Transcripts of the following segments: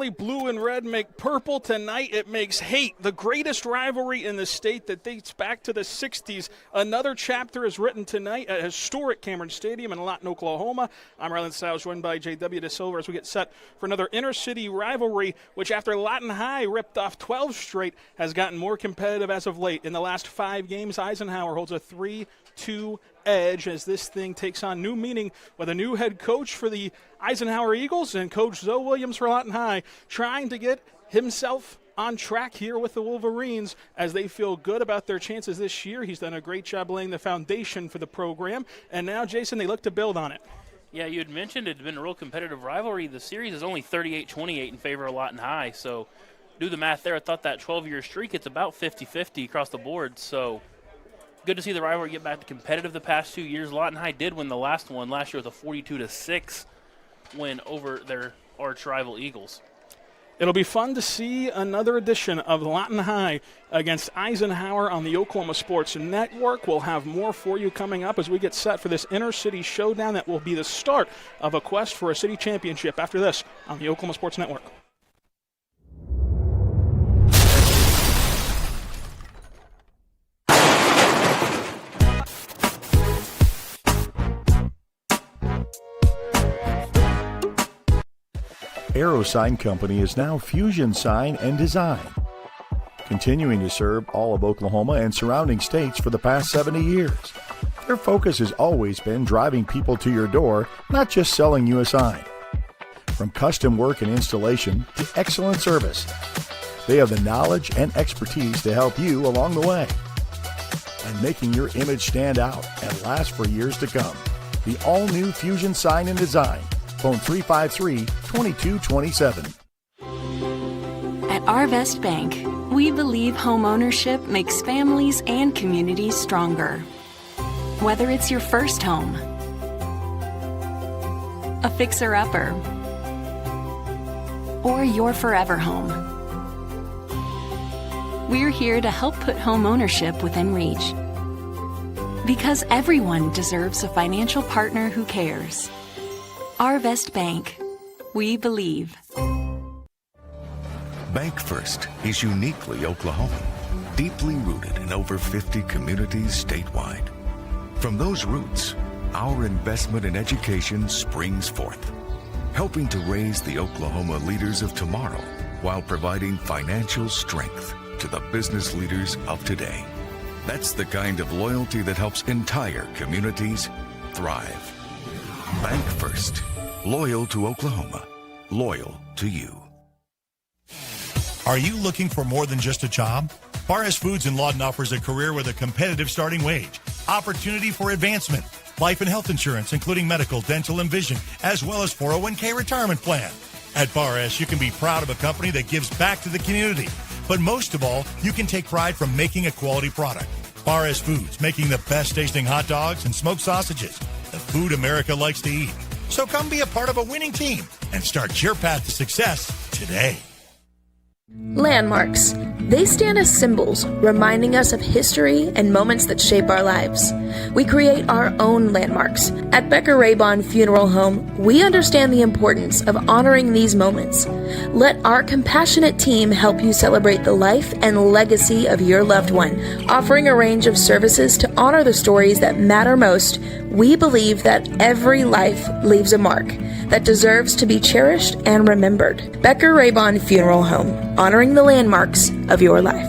rivalry. Blue and red make purple. Tonight it makes hate. The greatest rivalry in the state that dates back to the 60s. Another chapter is written tonight at historic Cameron Stadium in Lawton, Oklahoma. I'm Ryland Stiles, joined by J.W. DeSilva as we get set for another inner-city rivalry, which after Lawton High ripped off 12 straight has gotten more competitive as of late. In the last 5 games, Eisenhower holds a 3-2 edge as this thing takes on new meaning with a new head coach for the Eisenhower Eagles and Coach Zoe Williams for Lawton High trying to get himself on track here with the Wolverines as they feel good about their chances this year. He's done a great job laying the foundation for the program, and now, Jason, they look to build on it. Yeah, you had mentioned it had been a real competitive rivalry. The series is only 38-28 in favor of Lawton High, so do the math there. I thought that 12-year streak, it's about 50-50 across the board, so good to see the rivalry get back to competitive the past 2 years. Lawton High did win the last one last year with a 42-6 win over their arch rival Eagles. It'll be fun to see another edition of Lawton High against Eisenhower on the Oklahoma Sports Network. We'll have more for you coming up as we get set for this inner-city showdown that will be the start of a quest for a city championship after this on the Oklahoma Sports Network. Aero Sign Company is now Fusion Sign and Design, continuing to serve all of Oklahoma and surrounding states for the past 70 years. Their focus has always been driving people to your door, not just selling you a sign. From custom work and installation to excellent service, they have the knowledge and expertise to help you along the way and making your image stand out and last for years to come. The all-new Fusion Sign and Design. Phone 353-2227. At Arvest Bank, we believe home ownership makes families and communities stronger. Whether it's your first home, a fixer-upper, or your forever home, we're here to help put home ownership within reach. Because everyone deserves a financial partner who cares. Arvest Bank. We believe. Bank First is uniquely Oklahoman, deeply rooted in over 50 communities statewide. From those roots, our investment in education springs forth, helping to raise the Oklahoma leaders of tomorrow while providing financial strength to the business leaders of today. That's the kind of loyalty that helps entire communities thrive. Bank First. Loyal to Oklahoma. Loyal to you. Are you looking for more than just a job? Bar S Foods in Lawton offers a career with a competitive starting wage, opportunity for advancement, life and health insurance, including medical, dental, and vision, as well as 401k retirement plan. At Bar S, you can be proud of a company that gives back to the community. But most of all, you can take pride from making a quality product. Bar S Foods, making the best tasting hot dogs and smoked sausages, the food America likes to eat. So come be a part of a winning team and start your path to success today. Landmarks. They stand as symbols, reminding us of history and moments that shape our lives. We create our own landmarks. At Becker-Raybon Funeral Home, we understand the importance of honoring these moments. Let our compassionate team help you celebrate the life and legacy of your loved one. Offering a range of services to honor the stories that matter most, we believe that every life leaves a mark that deserves to be cherished and remembered. Becker-Raybon Funeral Home, honoring the landmarks of your life.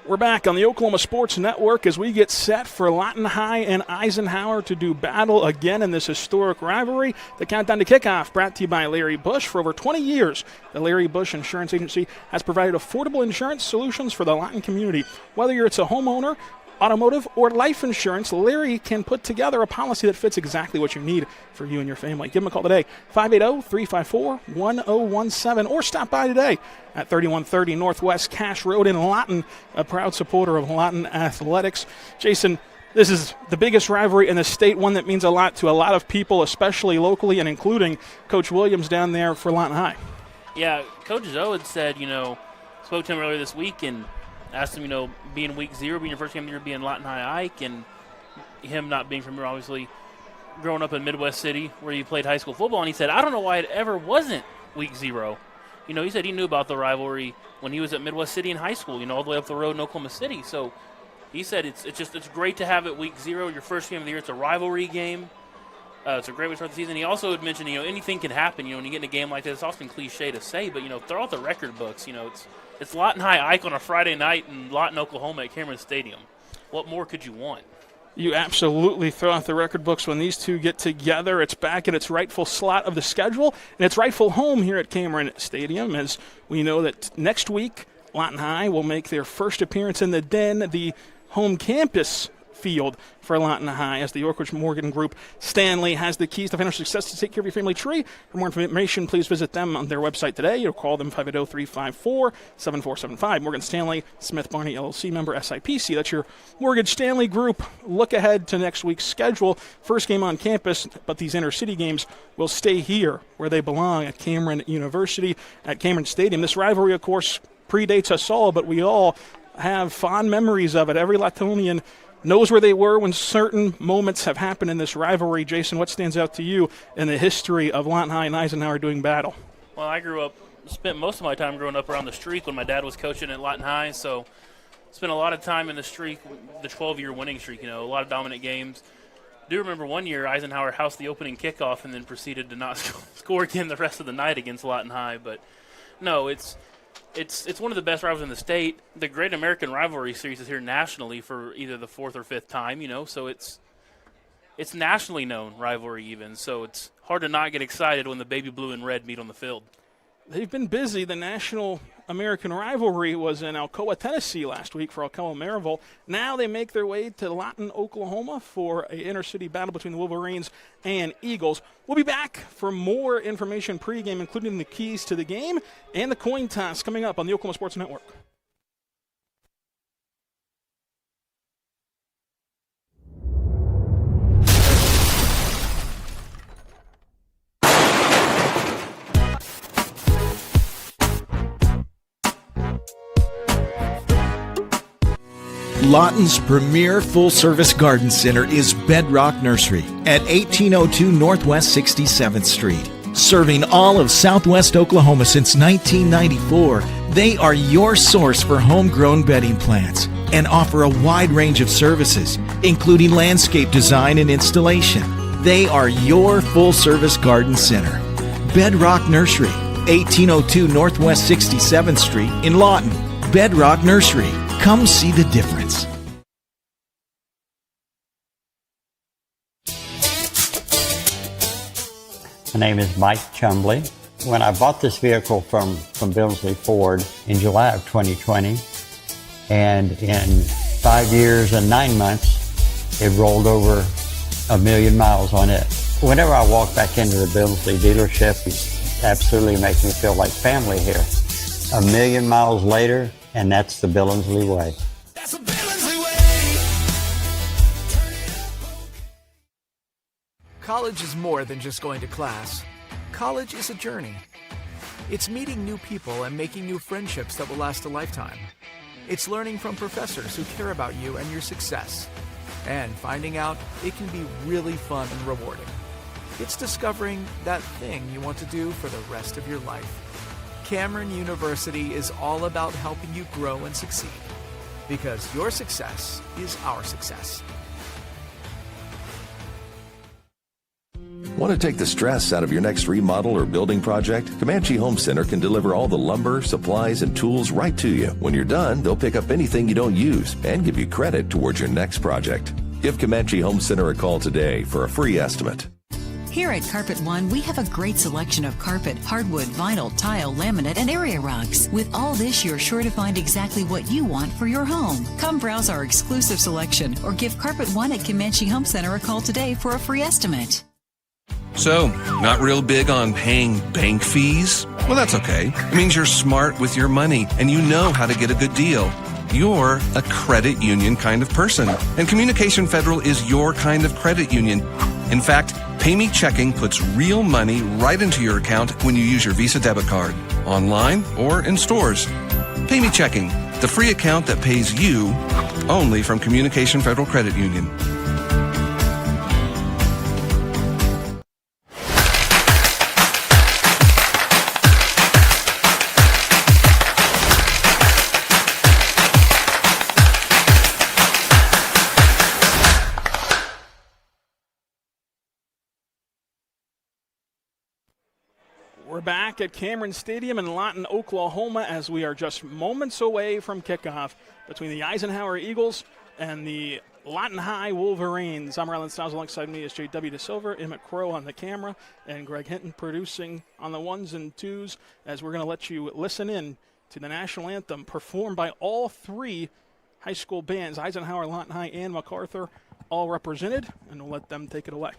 We're back on the Oklahoma Sports Network as we get set for Lawton High and Eisenhower to do battle again in this historic rivalry. The countdown to kickoff brought to you by Larry Bush. For over 20 years, the Larry Bush Insurance Agency has provided affordable insurance solutions for the Lawton community. Whether it's a homeowner, automotive, or life insurance, Larry can put together a policy that fits exactly what you need for you and your family. Give him a call today, 580-354-1017, or stop by today at 3130 Northwest Cash Road in Lawton, a proud supporter of Lawton Athletics. Jason, this is the biggest rivalry in the state, one that means a lot to a lot of people, especially locally and including Coach Williams down there for Lawton High. Yeah, Coach Zoe had said, spoke to him earlier this week and asked him, being week 0, being your first game of the year, being Lawton High Ike, and him not being from here, obviously, growing up in Midwest City where he played high school football. And he said, I don't know why it ever wasn't week 0. He said he knew about the rivalry when he was at Midwest City in high school, all the way up the road in Oklahoma City. So he said it's great to have it week 0, your first game of the year. It's a rivalry game. It's a great way to start the season. He also had mentioned, anything can happen. When you get in a game like this, it's often cliche to say, but, throw out the record books. It's Lawton High Ike on a Friday night in Lawton, Oklahoma at Cameron Stadium. What more could you want? You absolutely throw out the record books when these two get together. It's back in its rightful slot of the schedule and its rightful home here at Cameron Stadium, as we know that next week Lawton High will make their first appearance in the Den, the home campus field for Lawton High, as the Yorkridge Morgan Group Stanley has the keys to financial success to take care of your family tree. For more information, please visit them on their website today or call them 580-354-7475. Morgan Stanley, Smith Barney LLC, member SIPC. That's your Mortgage Stanley Group. Look ahead to next week's schedule. First game on campus, but these inner-city games will stay here where they belong at Cameron University, at Cameron Stadium. This rivalry, of course, predates us all, but we all have fond memories of it. Every Lawtonian knows where they were when certain moments have happened in this rivalry. Jason, what stands out to you in the history of Lawton High and Eisenhower doing battle? Well, I spent most of my time growing up around the streak when my dad was coaching at Lawton High, so spent a lot of time in the streak, the 12-year winning streak, a lot of dominant games. I do remember one year Eisenhower housed the opening kickoff and then proceeded to not score again the rest of the night against Lawton High. But, no, it's one of the best rivals in the state. The Great American Rivalry Series is here nationally for either the 4th or 5th time, so it's nationally known rivalry even. So it's hard to not get excited when the baby blue and red meet on the field. They've been busy. The National American Rivalry was in Alcoa, Tennessee last week for Alcoa Maryville. Now they make their way to Lawton, Oklahoma for an inter-city battle between the Wolverines and Eagles. We'll be back for more information pregame, including the keys to the game and the coin toss coming up on the Oklahoma Sports Network. Lawton's premier full-service garden center is Bedrock Nursery at 1802 Northwest 67th Street. Serving all of Southwest Oklahoma since 1994, they are your source for homegrown bedding plants and offer a wide range of services, including landscape design and installation. They are your full-service garden center. Bedrock Nursery, 1802 Northwest 67th Street in Lawton. Bedrock Nursery. Come see the difference. My name is Mike Chumbley. When I bought this vehicle from Billingsley Ford in July of 2020, and in 5 years and 9 months, it rolled over 1 million miles on it. Whenever I walk back into the Billingsley dealership, it absolutely makes me feel like family here. 1 million miles later, and that's the Billingsley way. That's a Billingsley way. College is more than just going to class. College is a journey. It's meeting new people and making new friendships that will last a lifetime. It's learning from professors who care about you and your success. And finding out it can be really fun and rewarding. It's discovering that thing you want to do for the rest of your life. Cameron University is all about helping you grow and succeed, because your success is our success. Want to take the stress out of your next remodel or building project? Comanche Home Center can deliver all the lumber, supplies, and tools right to you. When you're done, they'll pick up anything you don't use and give you credit towards your next project. Give Comanche Home Center a call today for a free estimate. Here at Carpet One, we have a great selection of carpet, hardwood, vinyl, tile, laminate, and area rugs. With all this, you're sure to find exactly what you want for your home. Come browse our exclusive selection or give Carpet One at Comanche Home Center a call today for a free estimate. So, not real big on paying bank fees? Well, that's okay. It means you're smart with your money and you know how to get a good deal. You're a credit union kind of person, and Communication Federal is your kind of credit union. In fact, Pay Me Checking puts real money right into your account when you use your Visa debit card. online, or in stores. Pay Me Checking, the free account that pays you only from Communication Federal Credit Union. We're back at Cameron Stadium in Lawton, Oklahoma, as we are just moments away from kickoff between the Eisenhower Eagles and the Lawton High Wolverines. I'm Rylan Stiles. Alongside me is J.W. DeSilver, Emmett Crow on the camera, and Greg Hinton producing on the ones and twos, as we're going to let you listen in to the national anthem performed by all three high school bands, Eisenhower, Lawton High, and MacArthur, all represented, and we'll let them take it away.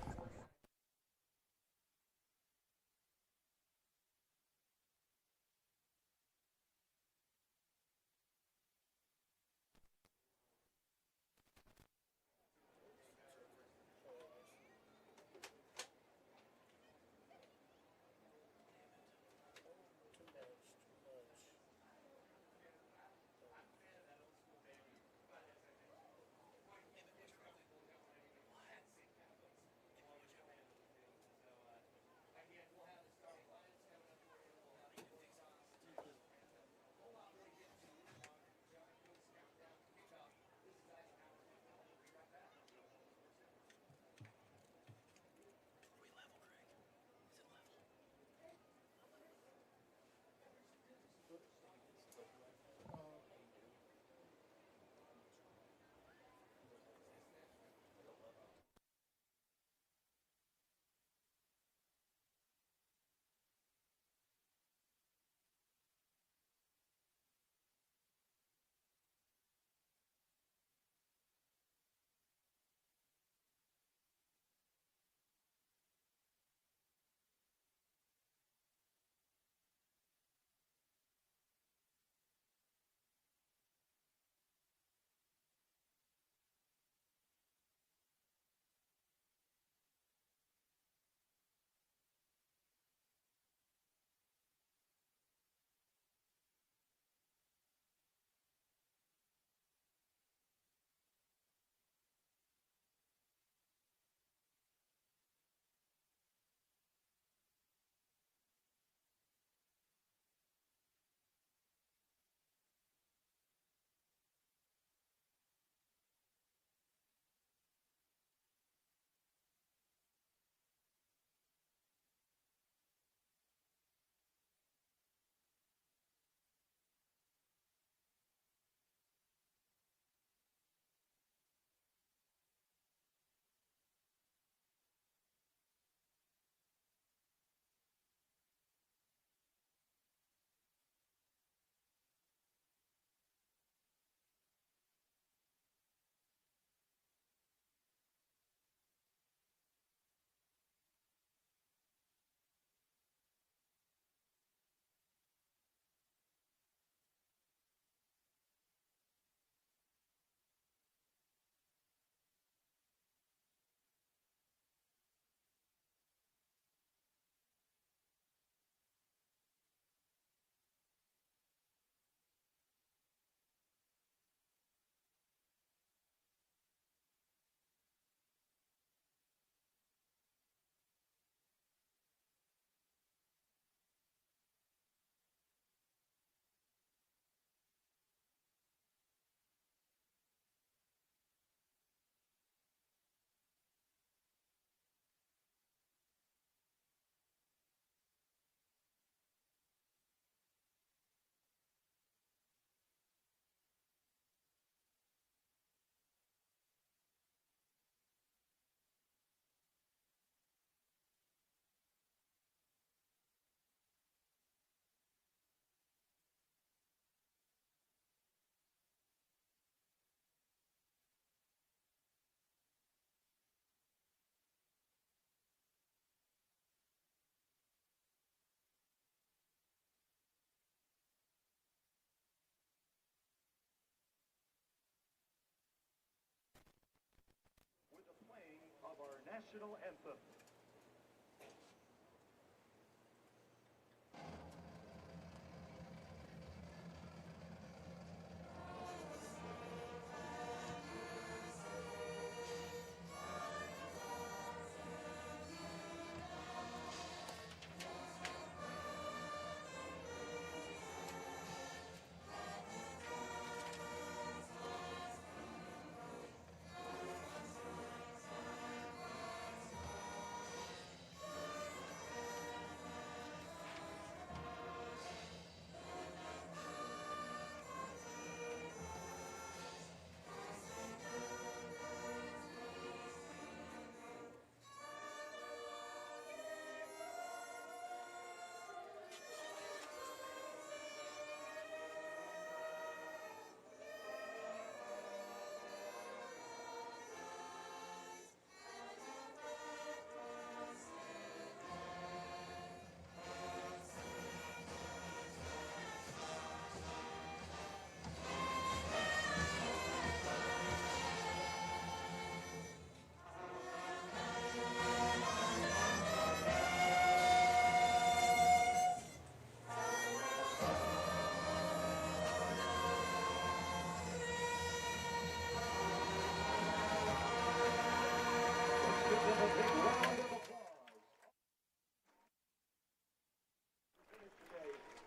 national anthem.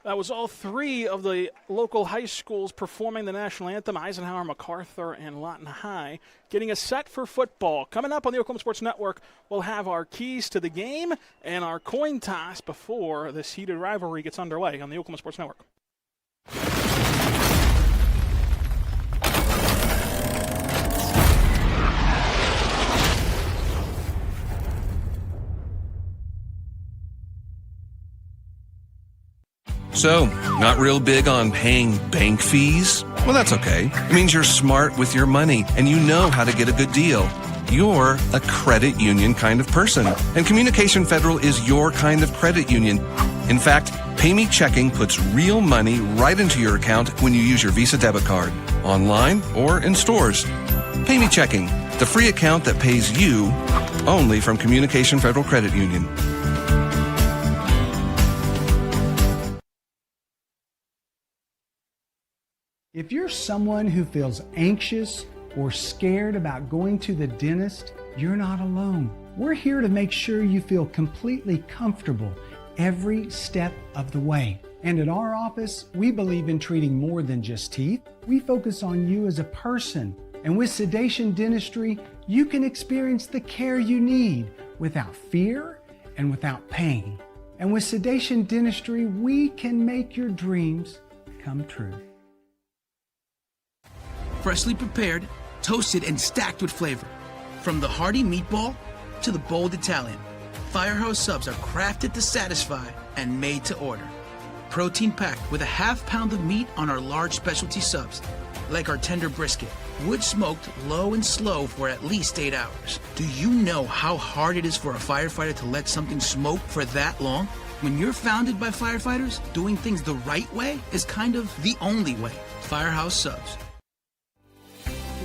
That was all three of the local high schools performing the national anthem, Eisenhower, MacArthur, and Lawton High, getting us set for football. Coming up on the Oklahoma Sports Network, we'll have our keys to the game and our coin toss before this heated rivalry gets underway on the Oklahoma Sports Network. So, not real big on paying bank fees? Well, that's okay. It means you're smart with your money and you know how to get a good deal. You're a credit union kind of person, and Communication Federal is your kind of credit union. In fact, Pay Me Checking puts real money right into your account when you use your Visa debit card, online or in stores. Pay Me Checking, the free account that pays you only from Communication Federal Credit Union. If you're someone who feels anxious or scared about going to the dentist, you're not alone. We're here to make sure you feel completely comfortable every step of the way. And at our office, we believe in treating more than just teeth. We focus on you as a person. And with Sedation Dentistry, you can experience the care you need without fear and without pain. And with Sedation Dentistry, we can make your dreams come true. Freshly prepared, toasted, and stacked with flavor. From the hearty meatball to the bold Italian, Firehouse subs are crafted to satisfy and made to order. Protein packed with a half pound of meat on our large specialty subs, like our tender brisket, wood smoked low and slow for at least 8 hours. Do you know how hard it is for a firefighter to let something smoke for that long? When you're founded by firefighters, doing things the right way is kind of the only way. Firehouse subs.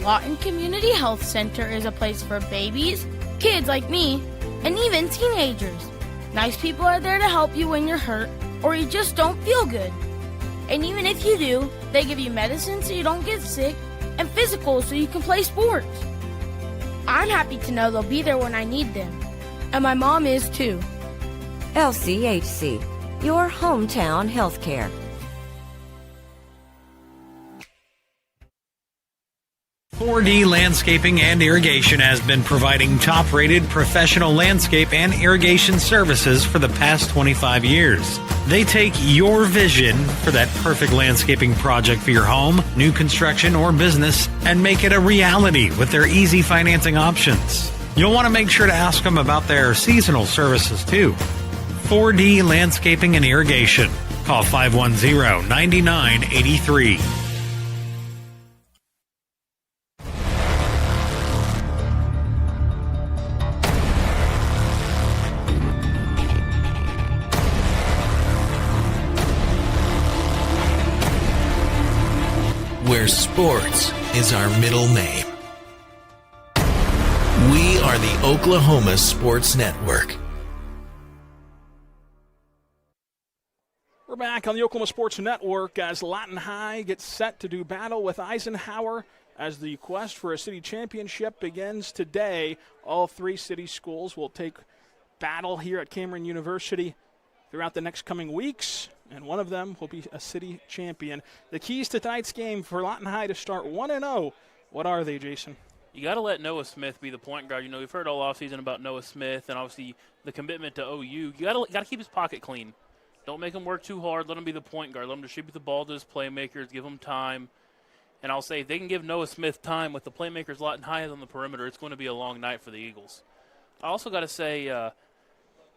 Lawton Community Health Center is a place for babies, kids like me, and even teenagers. Nice people are there to help you when you're hurt or you just don't feel good. And even if you do, they give you medicine so you don't get sick and physicals so you can play sports. I'm happy to know they'll be there when I need them. And my mom is too. LCHC, your hometown healthcare. 4D Landscaping and Irrigation has been providing top-rated professional landscape and irrigation services for the past 25 years. They take your vision for that perfect landscaping project for your home, new construction, or business and make it a reality with their easy financing options. You'll want to make sure to ask them about their seasonal services too. 4D Landscaping and Irrigation. Call 510-9983. Where sports is our middle name. We are the Oklahoma Sports Network. We're back on the Oklahoma Sports Network as Lawton High gets set to do battle with Eisenhower as the quest for a city championship begins today. All three city schools will take battle here at Cameron University throughout the next coming weeks, and one of them will be a city champion. The keys to tonight's game for Lawton High to start 1-0. What are they, Jason? You got to let Noah Smith be the point guard. You know, we've heard all offseason about Noah Smith and obviously the commitment to OU. You got to keep his pocket clean. Don't make him work too hard. Let him be the point guard. Let him distribute the ball to his playmakers. Give him time. And I'll say if they can give Noah Smith time with the playmakers Lawton High has on the perimeter, it's going to be a long night for the Eagles. I also got to say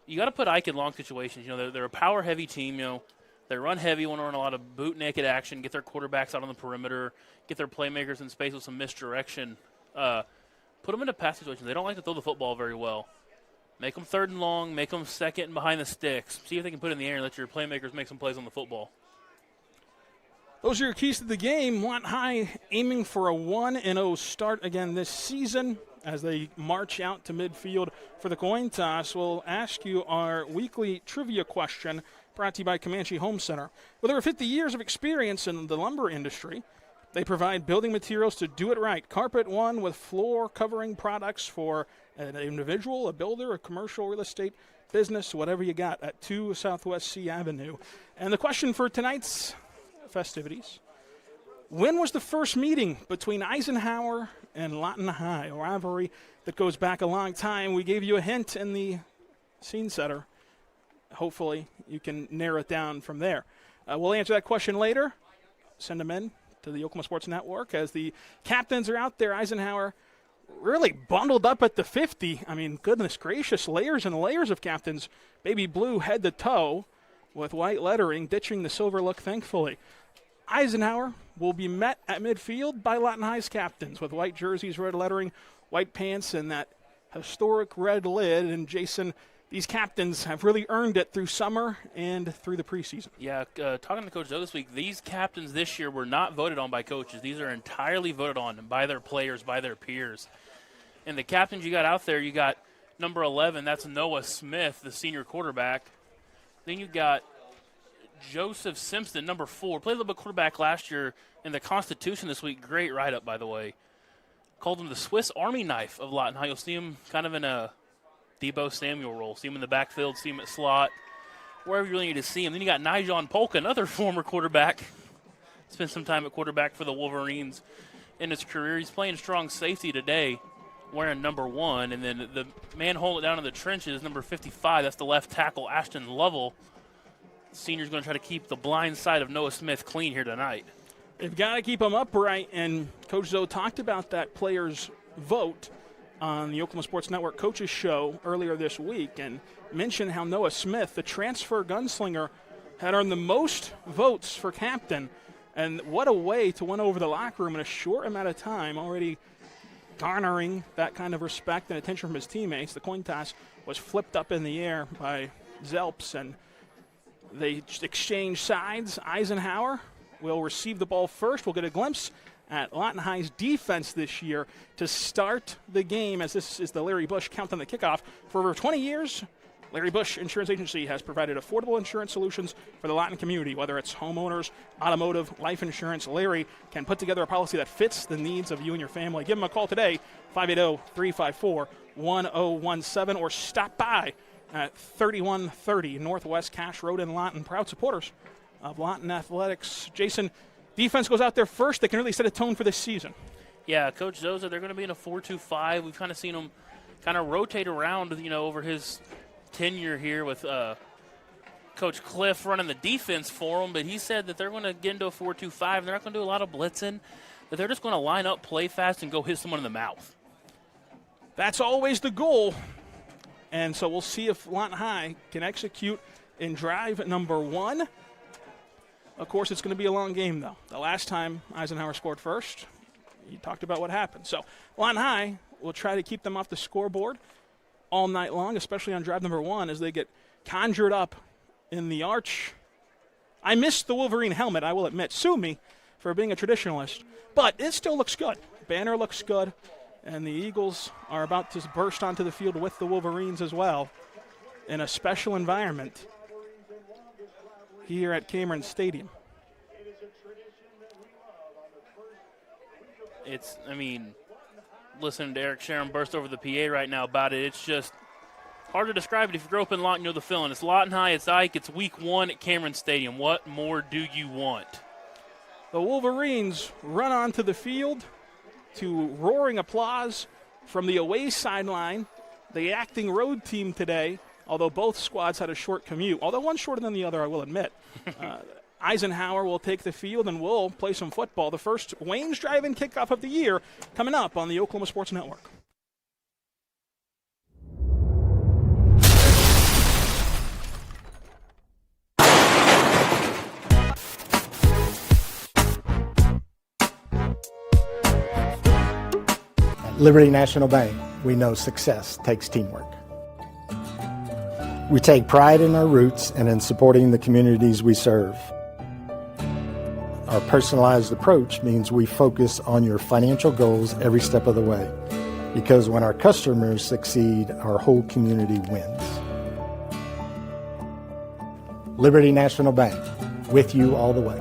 you got to put Ike in long situations. You know, they're a power-heavy team. You know, they run heavy, want to run a lot of boot-naked action, get their quarterbacks out on the perimeter, get their playmakers in space with some misdirection. Put them into pass situations. They don't like to throw the football very well. Make them third and long. Make them second and behind the sticks. See if they can put it in the air and let your playmakers make some plays on the football. Those are your keys to the game. Lawton High aiming for a 1-0 start again this season as they march out to midfield for the coin toss. We'll ask you our weekly trivia question brought to you by Comanche Home Center. With over 50 years of experience in the lumber industry, they provide building materials to do it right. Carpet One with floor covering products for an individual, a builder, a commercial real estate business, whatever you got at 2 Southwest C Avenue. And the question for tonight's festivities: when was the first meeting between Eisenhower and Lawton High? A rivalry that goes back a long time. We gave you a hint in the scene setter. Hopefully you can narrow it down from there. We'll answer that question later. Send them in to the Oklahoma Sports Network as the captains are out there. Eisenhower really bundled up at the 50. I mean, goodness gracious, layers and layers of captains. Baby blue head to toe with white lettering, ditching the silver look, thankfully. Eisenhower will be met at midfield by Lawton High's captains with white jerseys, red lettering, white pants, and that historic red lid. And Jason, these captains have really earned it through summer and through the preseason. Yeah, talking to Coach Joe this week, these captains this year were not voted on by coaches. These are entirely voted on by their players, by their peers. And the captains you got out there, you got number 11, that's Noah Smith, the senior quarterback. Then you got Joseph Simpson, number 4. Played a little bit quarterback last year in the Constitution this week. Great write-up, by the way. Called him the Swiss Army knife of Lawton High. You'll see him kind of in a Debo Samuel role. See him in the backfield, see him at slot, wherever you really need to see him. Then you got Nijon Polka, another former quarterback. Spent some time at quarterback for the Wolverines in his career. He's playing strong safety today, wearing number 1. And then the man holding it down in the trenches, number 55. That's the left tackle, Ashton Lovell. Senior's going to try to keep the blind side of Noah Smith clean here tonight. They've got to keep him upright, and Coach Zoe talked about that players' vote on the Oklahoma Sports Network Coaches Show earlier this week and mentioned how Noah Smith, the transfer gunslinger, had earned the most votes for captain. And what a way to win over the locker room in a short amount of time, already garnering that kind of respect and attention from his teammates. The coin toss was flipped up in the air by Zelps, and they exchange sides. Eisenhower will receive the ball first. We'll get a glimpse at Lawton High's defense this year to start the game, as this is the Larry Bush countdown, the kickoff. For over 20 years, Larry Bush Insurance Agency has provided affordable insurance solutions for the Lawton community. Whether it's homeowners, automotive, life insurance, Larry can put together a policy that fits the needs of you and your family. Give him a call today, 580-354-1017, or stop by at 3130 Northwest Cash Road in Lawton. Proud supporters of Lawton Athletics. Jason, defense goes out there first. They can really set a tone for this season. Yeah, Coach Zoza, they're going to be in a 4-2-5. We've kind of seen them kind of rotate around, over his tenure here with Coach Cliff running the defense for them. But he said that they're going to get into a 4-2-5. They're not going to do a lot of blitzing. That they're just going to line up, play fast, and go hit someone in the mouth. That's always the goal. And so we'll see if Lawton High can execute in drive number 1. Of course, it's going to be a long game, though. The last time Eisenhower scored first, you talked about what happened. So Lawton High will try to keep them off the scoreboard all night long, especially on drive number 1 as they get conjured up in the arch. I missed the Wolverine helmet, I will admit. Sue me for being a traditionalist. But it still looks good. Banner looks good. And the Eagles are about to burst onto the field with the Wolverines as well in a special environment here at Cameron Stadium. Listening to Eric Sharon burst over the PA right now about it, it's just hard to describe it. If you grew up in Lawton, you know the feeling. It's Lawton High, it's Ike, it's week 1 at Cameron Stadium. What more do you want? The Wolverines run onto the field to roaring applause from the away sideline. The acting road team today, although both squads had a short commute, although one shorter than the other, I will admit. Eisenhower will take the field and we'll play some football. The first Wayne's Drive-In kickoff of the year coming up on the Oklahoma Sports Network. At Liberty National Bank, we know success takes teamwork. We take pride in our roots and in supporting the communities we serve. Our personalized approach means we focus on your financial goals every step of the way, because when our customers succeed, our whole community wins. Liberty National Bank, with you all the way.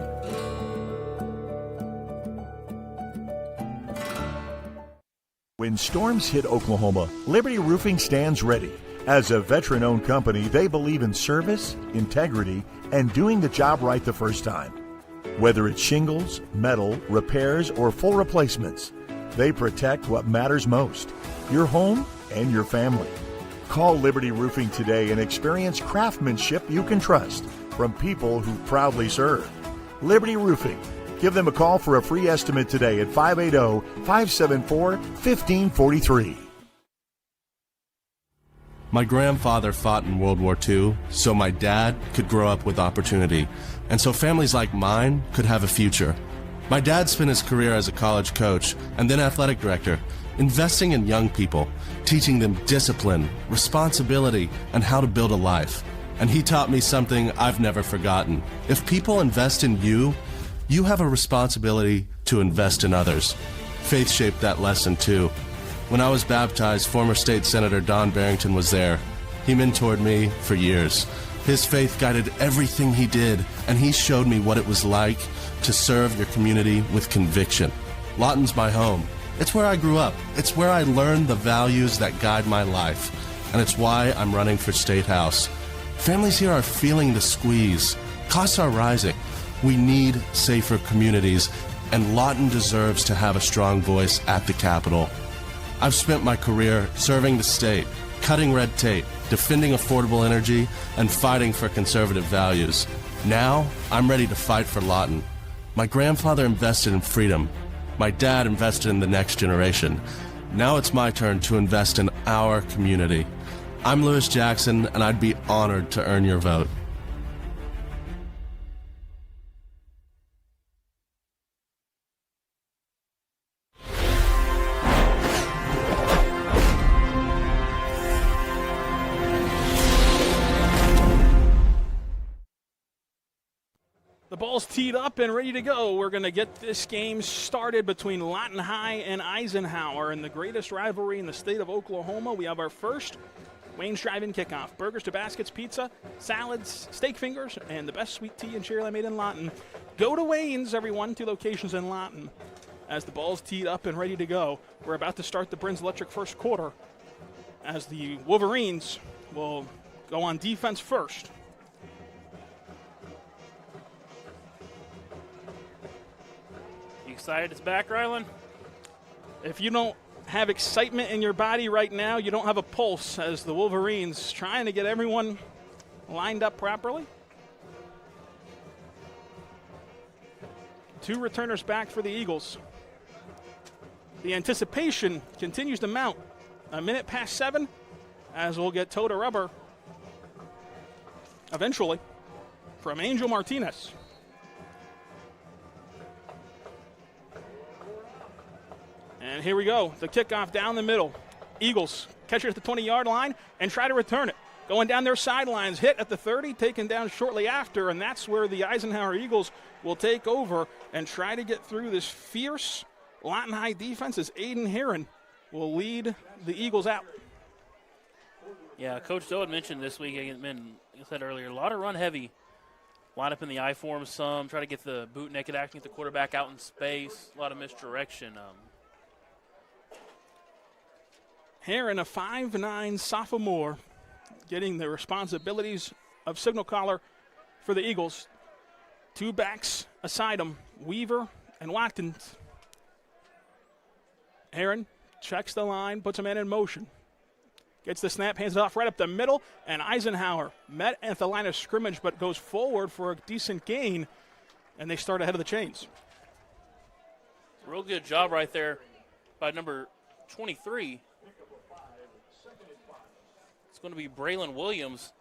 When storms hit Oklahoma, Liberty Roofing stands ready. As a veteran-owned company, they believe in service, integrity, and doing the job right the first time. Whether it's shingles, metal, repairs, or full replacements, they protect what matters most, your home and your family. Call Liberty Roofing today and experience craftsmanship you can trust from people who proudly serve. Liberty Roofing. Give them a call for a free estimate today at 580-574-1543. My grandfather fought in World War II, so my dad could grow up with opportunity, and so families like mine could have a future. My dad spent his career as a college coach and then athletic director, investing in young people, teaching them discipline, responsibility, and how to build a life. And he taught me something I've never forgotten. If people invest in you, you have a responsibility to invest in others. Faith shaped that lesson too. When I was baptized, former state senator Don Barrington was there. He mentored me for years. His faith guided everything he did, and he showed me what it was like to serve your community with conviction. Lawton's my home. It's where I grew up. It's where I learned the values that guide my life. And it's why I'm running for State House. Families here are feeling the squeeze. Costs are rising. We need safer communities, and Lawton deserves to have a strong voice at the Capitol. I've spent my career serving the state, cutting red tape, defending affordable energy, and fighting for conservative values. Now, I'm ready to fight for Lawton. My grandfather invested in freedom. My dad invested in the next generation. Now it's my turn to invest in our community. I'm Lewis Jackson, and I'd be honored to earn your vote. The ball's teed up and ready to go. We're going to get this game started between Lawton High and Eisenhower in the greatest rivalry in the state of Oklahoma. We have our first Wayne's Drive-In kickoff. Burgers to baskets, pizza, salads, steak fingers, and the best sweet tea and cherry lemonade in Lawton. Go to Wayne's, everyone, 2 locations in Lawton. As the ball's teed up and ready to go, we're about to start the Brins Electric first quarter as the Wolverines will go on defense first. Excited it's back, Rylan? If you don't have excitement in your body right now, you don't have a pulse, as the Wolverines trying to get everyone lined up properly. 2 returners back for the Eagles. The anticipation continues to mount. A minute past 7, as we'll get toe to rubber eventually from Angel Martinez. And here we go, the kickoff down the middle. Eagles catch it at the 20-yard line and try to return it. Going down their sidelines, hit at the 30, taken down shortly after, and that's where the Eisenhower Eagles will take over and try to get through this fierce Lawton High defense as Aiden Heron will lead the Eagles out. Yeah, Coach Doe had mentioned this week, like I said earlier, a lot of run heavy. Line up in the I form some, try to get the boot naked action, get the quarterback out in space, a lot of misdirection. Heron, a 5'9" sophomore, getting the responsibilities of signal caller for the Eagles. 2 backs aside him, Weaver and Watkins. Heron checks the line, puts a man in motion. Gets the snap, hands it off right up the middle, and Eisenhower met at the line of scrimmage but goes forward for a decent gain, and they start ahead of the chains. Real good job right there by number 23. It's going to be Braylon Williams.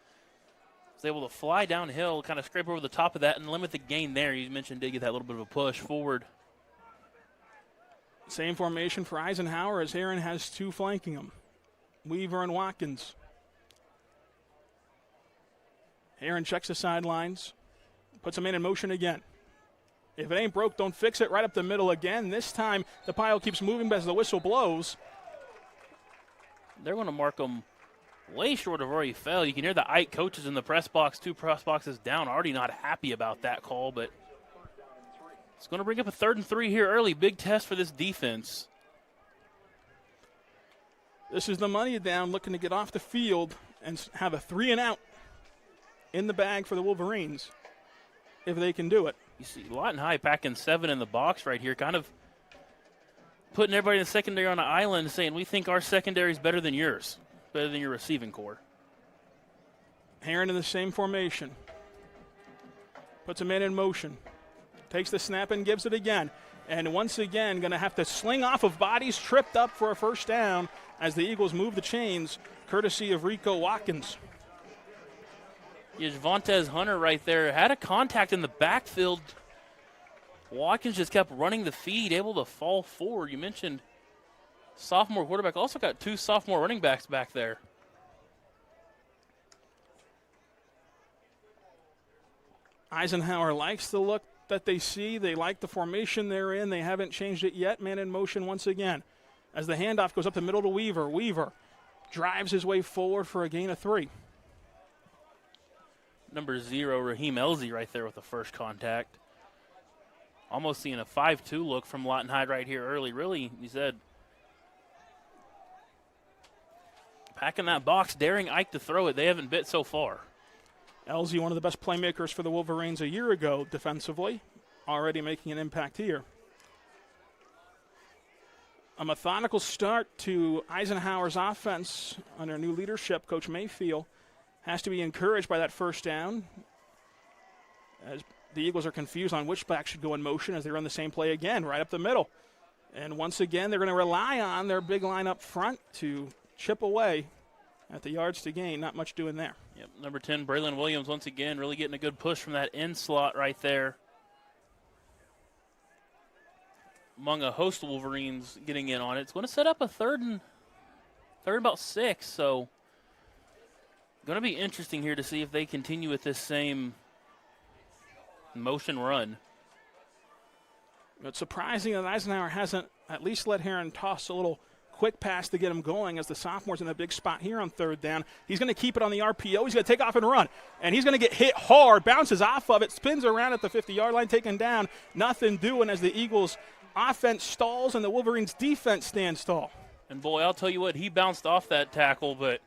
He's able to fly downhill, kind of scrape over the top of that and limit the gain there. You mentioned did get that little bit of a push forward. Same formation for Eisenhower as Heron has 2 flanking him. Weaver and Watkins. Heron checks the sidelines, puts a man in motion again. If it ain't broke, don't fix it. Right up the middle again. This time the pile keeps moving as the whistle blows. They're going to mark him way short of where he fell. You can hear the Ike coaches in the press box, 2 press boxes down, already not happy about that call, but it's going to bring up a 3rd and 3 here early. Big test for this defense. This is the money down, looking to get off the field and have a 3-and-out in the bag for the Wolverines if they can do it. You see Lawton High packing 7 in the box right here, kind of putting everybody in the secondary on an island saying, we think our secondary is better than yours, better than your receiving core. Heron in the same formation. Puts a man in motion. Takes the snap and gives it again. And once again, going to have to sling off of bodies, tripped up for a first down as the Eagles move the chains, courtesy of Rico Watkins. Yeah, Javontes Hunter right there had a contact in the backfield. Watkins just kept running the feed, able to fall forward. You mentioned sophomore quarterback. Also got 2 sophomore running backs back there. Eisenhower likes the look that they see. They like the formation they're in. They haven't changed it yet. Man in motion once again. As the handoff goes up the middle to Weaver. Weaver drives his way forward for a gain of 3. Number 0, Raheem Elzy right there with the first contact. Almost seeing a 5-2 look from Lawton High right here early. Really, he said, packing that box, daring Ike to throw it. They haven't bit so far. Elzy, one of the best playmakers for the Wolverines a year ago defensively, already making an impact here. A methodical start to Eisenhower's offense under new leadership. Coach Mayfield has to be encouraged by that first down, as the Eagles are confused on which back should go in motion as they run the same play again, right up the middle. And once again, they're going to rely on their big line up front to chip away at the yards to gain. Not much doing there. Yep, number 10, Braylon Williams, once again, really getting a good push from that end slot right there. Among a host of Wolverines getting in on it. It's going to set up a third and about 6, so going to be interesting here to see if they continue with this same motion run. It's surprising that Eisenhower hasn't at least let Heron toss a little quick pass to get him going, as the sophomore's in a big spot here on 3rd down. He's going to keep it on the RPO. He's going to take off and run, and he's going to get hit hard, bounces off of it, spins around at the 50-yard line, taken down. Nothing doing as the Eagles' offense stalls and the Wolverines' defense stands tall. And, boy, I'll tell you what, he bounced off that tackle, but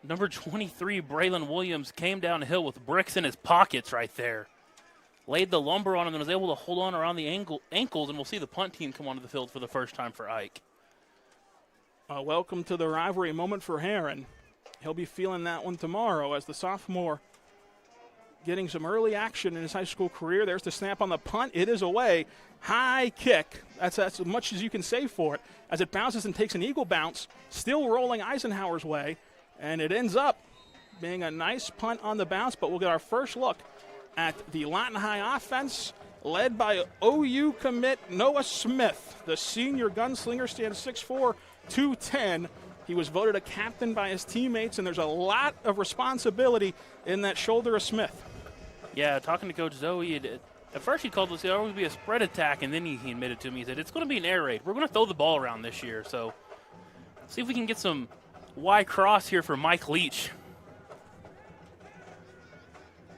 number 23, Braylon Williams, came downhill with bricks in his pockets right there. Laid the lumber on him and was able to hold on around the ankles, and we'll see the punt team come onto the field for the first time for Ike. Welcome to the rivalry moment for Heron. He'll be feeling that one tomorrow as the sophomore getting some early action in his high school career. There's the snap on the punt. It is away. High kick. That's as much as you can say for it, as it bounces and takes an eagle bounce, still rolling Eisenhower's way, and it ends up being a nice punt on the bounce, but we'll get our first look at the Lawton High offense, led by OU commit Noah Smith. The senior gunslinger stands 6'4", 210. He was voted a captain by his teammates, and there's a lot of responsibility in that shoulder of Smith. Yeah, talking to Coach Zoe, at first he called us, it'll always be a spread attack, and then he admitted to me, he said, it's going to be an air raid. We're going to throw the ball around this year, so see if we can get some Y cross here for Mike Leach.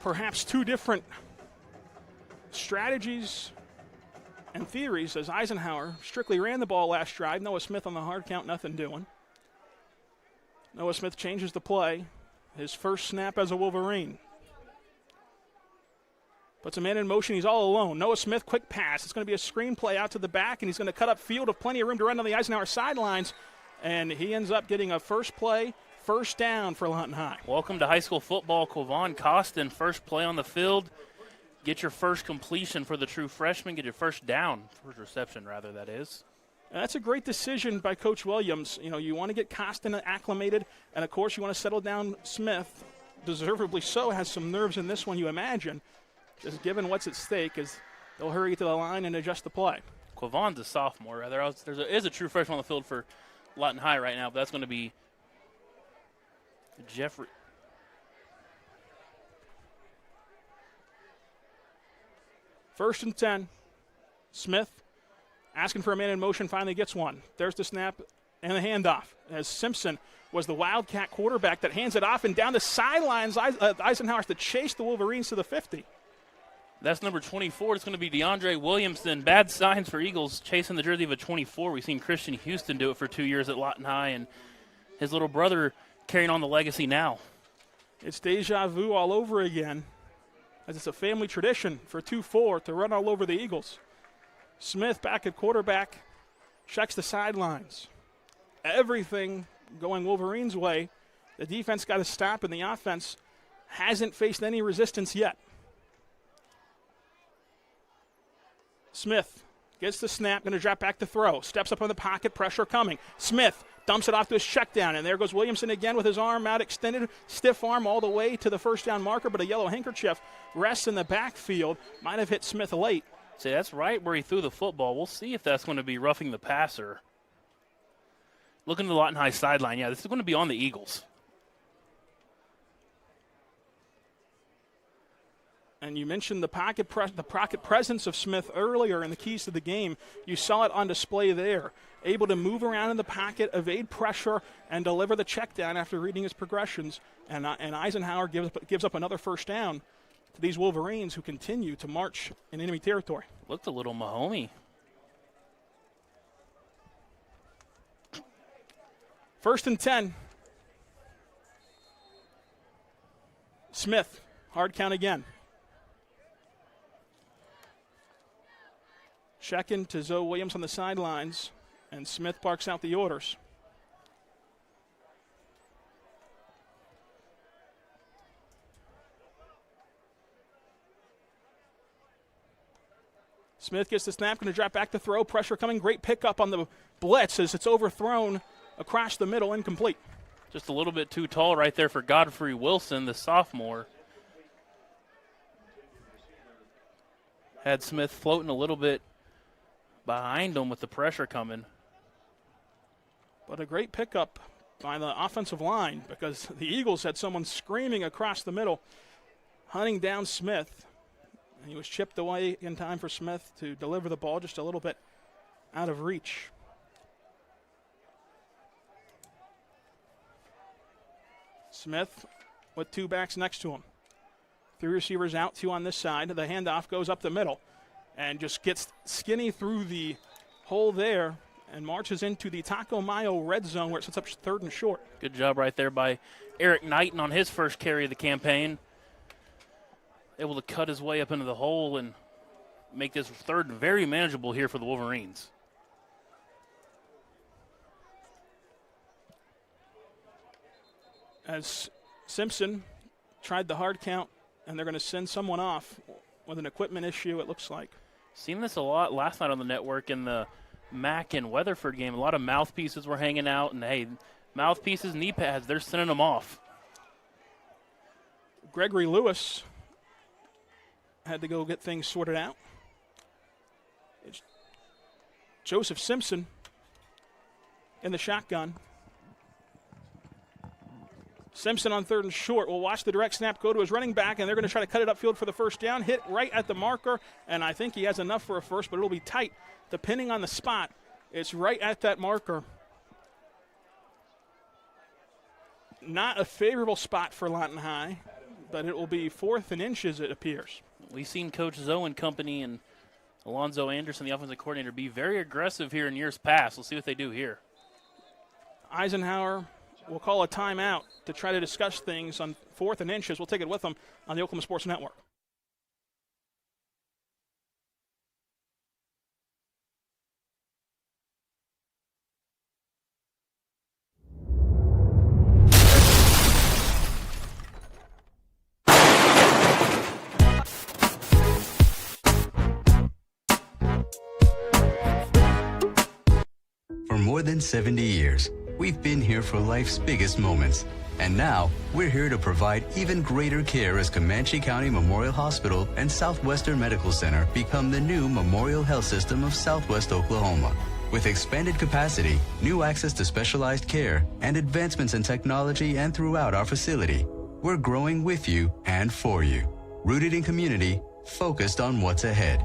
Perhaps 2 different strategies and theories, as Eisenhower strictly ran the ball last drive. Noah Smith on the hard count, nothing doing. Noah Smith changes the play. His first snap as a Wolverine. Puts a man in motion. He's all alone. Noah Smith, quick pass. It's going to be a screen play out to the back, and he's going to cut up field with plenty of room to run on the Eisenhower sidelines. And he ends up getting a first down for Lawton High. Welcome to high school football. Quavon Costin, first play on the field. Get your first completion for the true freshman. Get your first reception, that is. And that's a great decision by Coach Williams. You know, you want to get Costin acclimated, and, of course, you want to settle down Smith. Deservedly so, has some nerves in this one, you imagine, just given what's at stake, as they'll hurry to the line and adjust the play. Quavon's a sophomore. There is a true freshman on the field for Lawton High right now, but that's going to be Jeffrey. First and 10. Smith asking for a man in motion, finally gets one. There's the snap and the handoff, as Simpson was the Wildcat quarterback that hands it off, and down the sidelines, Eisenhower has to chase the Wolverines to the 50. That's number 24. It's going to be DeAndre Williamson. Bad signs for Eagles chasing the jersey of a 24. We've seen Christian Houston do it for 2 years at Lawton High, and his little brother carrying on the legacy now. It's deja vu all over again, as it's a family tradition for 2-4 to run all over the Eagles. Smith back at quarterback, checks the sidelines. Everything going Wolverines' way. The defense got to stop, and the offense hasn't faced any resistance yet. Smith gets the snap, going to drop back to throw. Steps up on the pocket, pressure coming. Smith dumps it off to his check down, and there goes Williamson again with his arm out extended, stiff arm all the way to the first down marker, but a yellow handkerchief rests in the backfield. Might have hit Smith late. See, that's right where he threw the football. We'll see if that's going to be roughing the passer. Looking at the Lawton High sideline, yeah, this is going to be on the Eagles. And you mentioned the pocket presence of Smith earlier in the keys to the game. You saw it on display there. Able to move around in the pocket, evade pressure, and deliver the check down after reading his progressions. And Eisenhower gives up another first down to these Wolverines, who continue to march in enemy territory. Looked a little Mahomey. First and 10. Smith, hard count again. Check in to Zoe Williams on the sidelines, and Smith barks out the orders. Smith gets the snap, going to drop back to throw. Pressure coming, great pickup on the blitz as it's overthrown across the middle, incomplete. Just a little bit too tall right there for Godfrey Wilson, the sophomore. Had Smith floating a little bit behind him with the pressure coming. But a great pickup by the offensive line, because the Eagles had someone screaming across the middle, hunting down Smith. And he was chipped away in time for Smith to deliver the ball just a little bit out of reach. Smith with two backs next to him. Three receivers out, two on this side. The handoff goes up the middle and just gets skinny through the hole there and marches into the Taco Mayo red zone, where it sets up third and short. Good job right there by Eric Knighton on his first carry of the campaign. Able to cut his way up into the hole and make this third very manageable here for the Wolverines. As Simpson tried the hard count, and they're going to send someone off with an equipment issue, it looks like. Seen this a lot last night on the network in the Mac and Weatherford game. A lot of mouthpieces were hanging out, and hey, mouthpieces, knee pads, they're sending them off. Gregory Lewis had to go get things sorted out. It's Joseph Simpson in the shotgun. Simpson on third and short will watch the direct snap go to his running back, and they're going to try to cut it upfield for the first down. Hit right at the marker, and I think he has enough for a first, but it'll be tight depending on the spot. It's right at that marker. Not a favorable spot for Lawton High, but it will be 4th and inches, it appears. We've seen Coach Zoe and company and Alonzo Anderson, the offensive coordinator, be very aggressive here in years past. We'll see what they do here. Eisenhower will call a timeout to try to discuss things on 4th and inches. We'll take it with them on the Oklahoma Sports Network. For more than 70 years, we've been here for life's biggest moments. And now, we're here to provide even greater care as Comanche County Memorial Hospital and Southwestern Medical Center become the new Memorial Health System of Southwest Oklahoma. With expanded capacity, new access to specialized care, and advancements in technology and throughout our facility, we're growing with you and for you. Rooted in community, focused on what's ahead.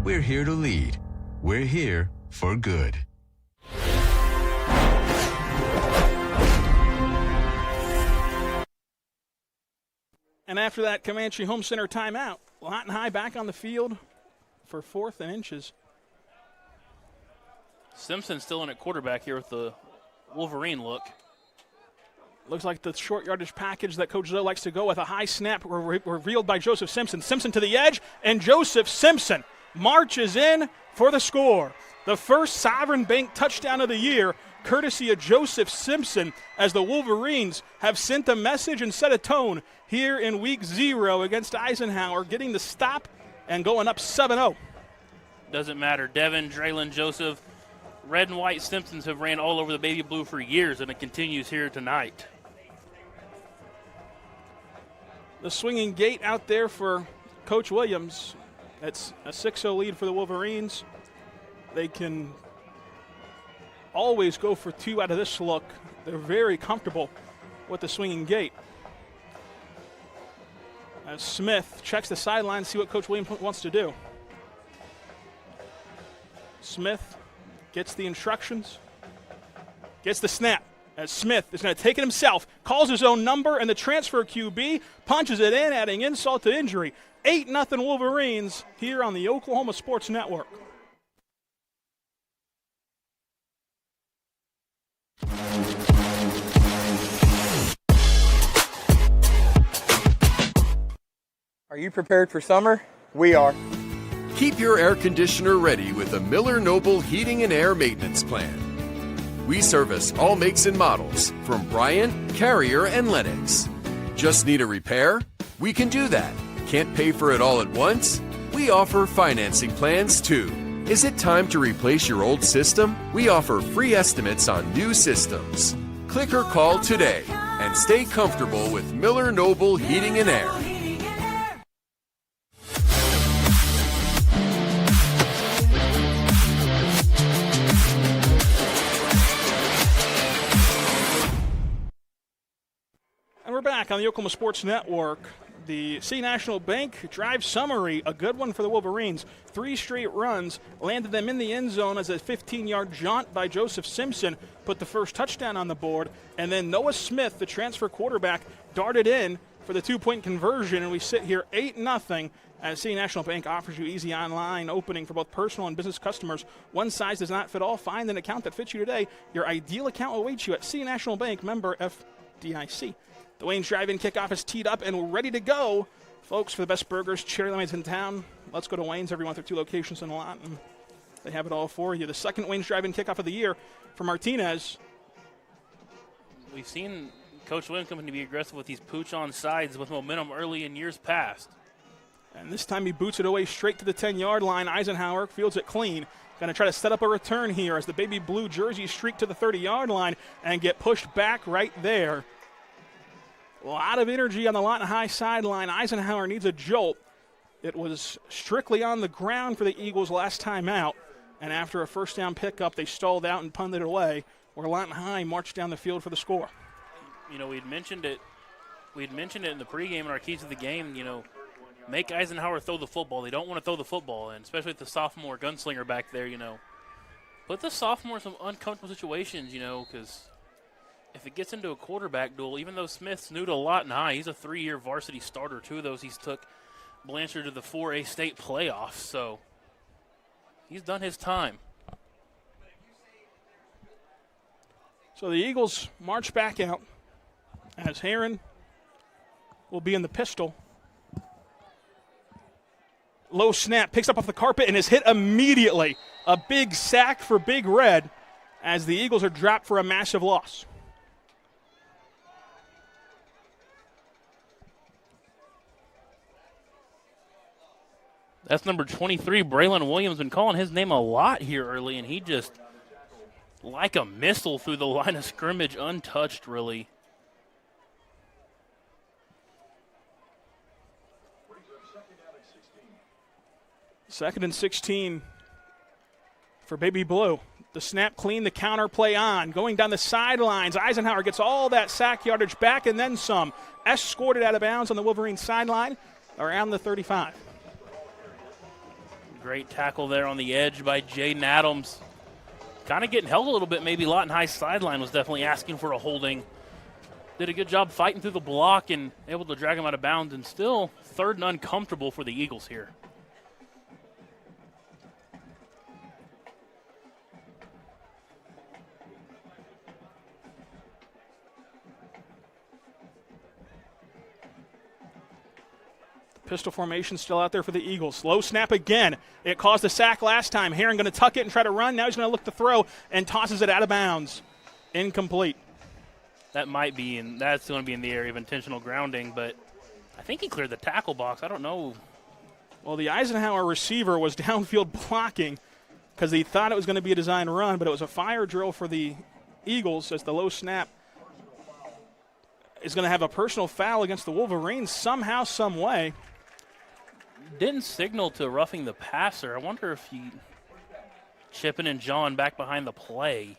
We're here to lead. We're here for good. And after that Comanche Home Center timeout, Lawton High back on the field for 4th and inches. Simpson still in at quarterback here with the Wolverine look. Looks like the short yardage package that Coach Zoe likes to go with. A high snap revealed by Joseph Simpson. Simpson to the edge, and Joseph Simpson marches in for the score. The first Sovereign Bank touchdown of the year, courtesy of Joseph Simpson, as the Wolverines have sent a message and set a tone here in Week 0 against Eisenhower, getting the stop and going up 7-0. Doesn't matter. Devin, Draylon, Joseph, red and white Simpsons have ran all over the baby blue for years, and it continues here tonight. The swinging gate out there for Coach Williams. That's a 6-0 lead for the Wolverines. They can always go for 2 out of this look. They're very comfortable with the swinging gate. As Smith checks the sideline, see what Coach Williams wants to do. Smith gets the instructions, gets the snap. As Smith is going to take it himself, calls his own number, and the transfer QB punches it in, adding insult to injury. 8-0 Wolverines here on the Oklahoma Sports Network. Are you prepared for summer? We are. Keep your air conditioner ready with a Miller Noble Heating and Air Maintenance Plan. We service all makes and models from Bryant, Carrier, and Lennox. Just need a repair? We can do that. Can't pay for it all at once? We offer financing plans too. Is it time to replace your old system? We offer free estimates on new systems. Click or call today and stay comfortable with Miller Noble Heating and Air. And we're back on the Oklahoma Sports Network. The City National Bank drive summary, a good one for the Wolverines. 3 straight runs, landed them in the end zone as a 15-yard jaunt by Joseph Simpson put the first touchdown on the board. And then Noah Smith, the transfer quarterback, darted in for the 2-point conversion. And we sit here 8-0 as City National Bank offers you easy online opening for both personal and business customers. One size does not fit all. Find an account that fits you today. Your ideal account awaits you at City National Bank, member FDIC. The Wayne's Drive-In kickoff is teed up and we're ready to go. Folks, for the best burgers, cherry lemonades in town, let's go to Wayne's every month or 2 locations in Lawton. They have it all for you. The second Wayne's Drive-In kickoff of the year for Martinez. We've seen Coach Williams coming to be aggressive with these pooch on sides with momentum early in years past. And this time he boots it away straight to the 10-yard line. Eisenhower fields it clean. Going to try to set up a return here as the baby blue jerseys streak to the 30-yard line and get pushed back right there. A lot of energy on the Lawton High sideline. Eisenhower needs a jolt. It was strictly on the ground for the Eagles last time out. And after a first down pickup, they stalled out and punted it away, where Lawton High marched down the field for the score. You know, we'd mentioned it in the pregame in our keys of the game, you know, make Eisenhower throw the football. They don't want to throw the football, and especially with the sophomore gunslinger back there, you know. Put the sophomore in some uncomfortable situations, you know, because if it gets into a quarterback duel, even though Smith's new to Lawton High, he's a 3-year varsity starter. 2 of those he's took Blanchard to the 4A state playoffs, so he's done his time. So the Eagles march back out as Heron will be in the pistol. Low snap, picks up off the carpet and is hit immediately. A big sack for Big Red as the Eagles are dropped for a massive loss. That's number 23, Braylon Williams. Been calling his name a lot here early, and he just, like a missile through the line of scrimmage, untouched, really. Second and 16 for Baby Blue. The snap clean, the counter play on. Going down the sidelines, Eisenhower gets all that sack yardage back and then some. Escorted out of bounds on the Wolverine sideline around the 35. Great tackle there on the edge by Jaden Adams. Kind of getting held a little bit. Maybe Lawton High sideline was definitely asking for a holding. Did a good job fighting through the block and able to drag him out of bounds, and still third and uncomfortable for the Eagles here. Pistol formation still out there for the Eagles. Low snap again. It caused a sack last time. Herring going to tuck it and try to run. Now he's going to look to throw and tosses it out of bounds. Incomplete. That's going to be in the area of intentional grounding, but I think he cleared the tackle box. I don't know. Well, the Eisenhower receiver was downfield blocking because he thought it was going to be a design run, but it was a fire drill for the Eagles as the low snap is going to have a personal foul against the Wolverines somehow, some way. Didn't signal to roughing the passer. I wonder if Chippen and John back behind the play.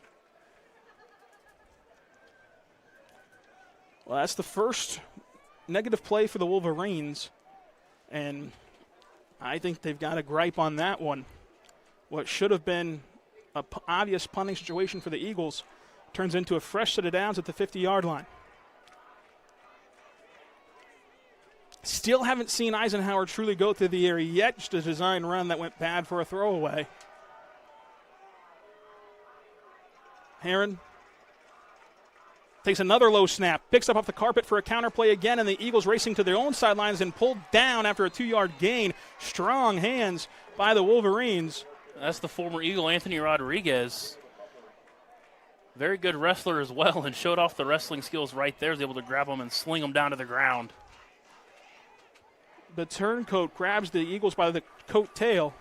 Well, that's the first negative play for the Wolverines, and I think they've got a gripe on that one. What should have been an obvious punting situation for the Eagles turns into a fresh set of downs at the 50-yard line. Still haven't seen Eisenhower truly go through the area yet. Just a design run that went bad for a throwaway. Herron takes another low snap, picks up off the carpet for a counter play again, and the Eagles racing to their own sidelines and pulled down after a 2-yard gain. Strong hands by the Wolverines. That's the former Eagle, Anthony Rodriguez. Very good wrestler as well, and showed off the wrestling skills right there. Was able to grab him and sling him down to the ground. The turncoat grabs the Eagles by the coat tail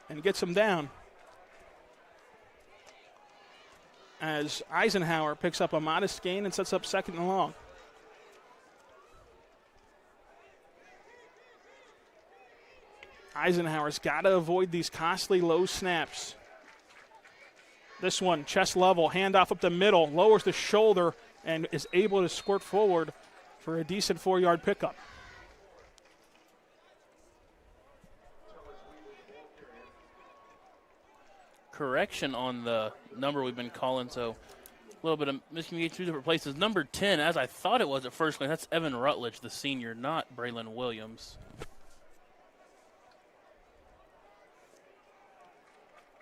and gets them down. As Eisenhower picks up a modest gain and sets up 2nd and long. Eisenhower's got to avoid these costly low snaps. This one, chest level, handoff up the middle, lowers the shoulder, and is able to squirt forward for a decent 4-yard pickup. Correction on the number we've been calling, so a little bit of miscommunication, 2 different places. Number 10, as I thought it was at first glance, that's Evan Rutledge, the senior, not Braylon Williams.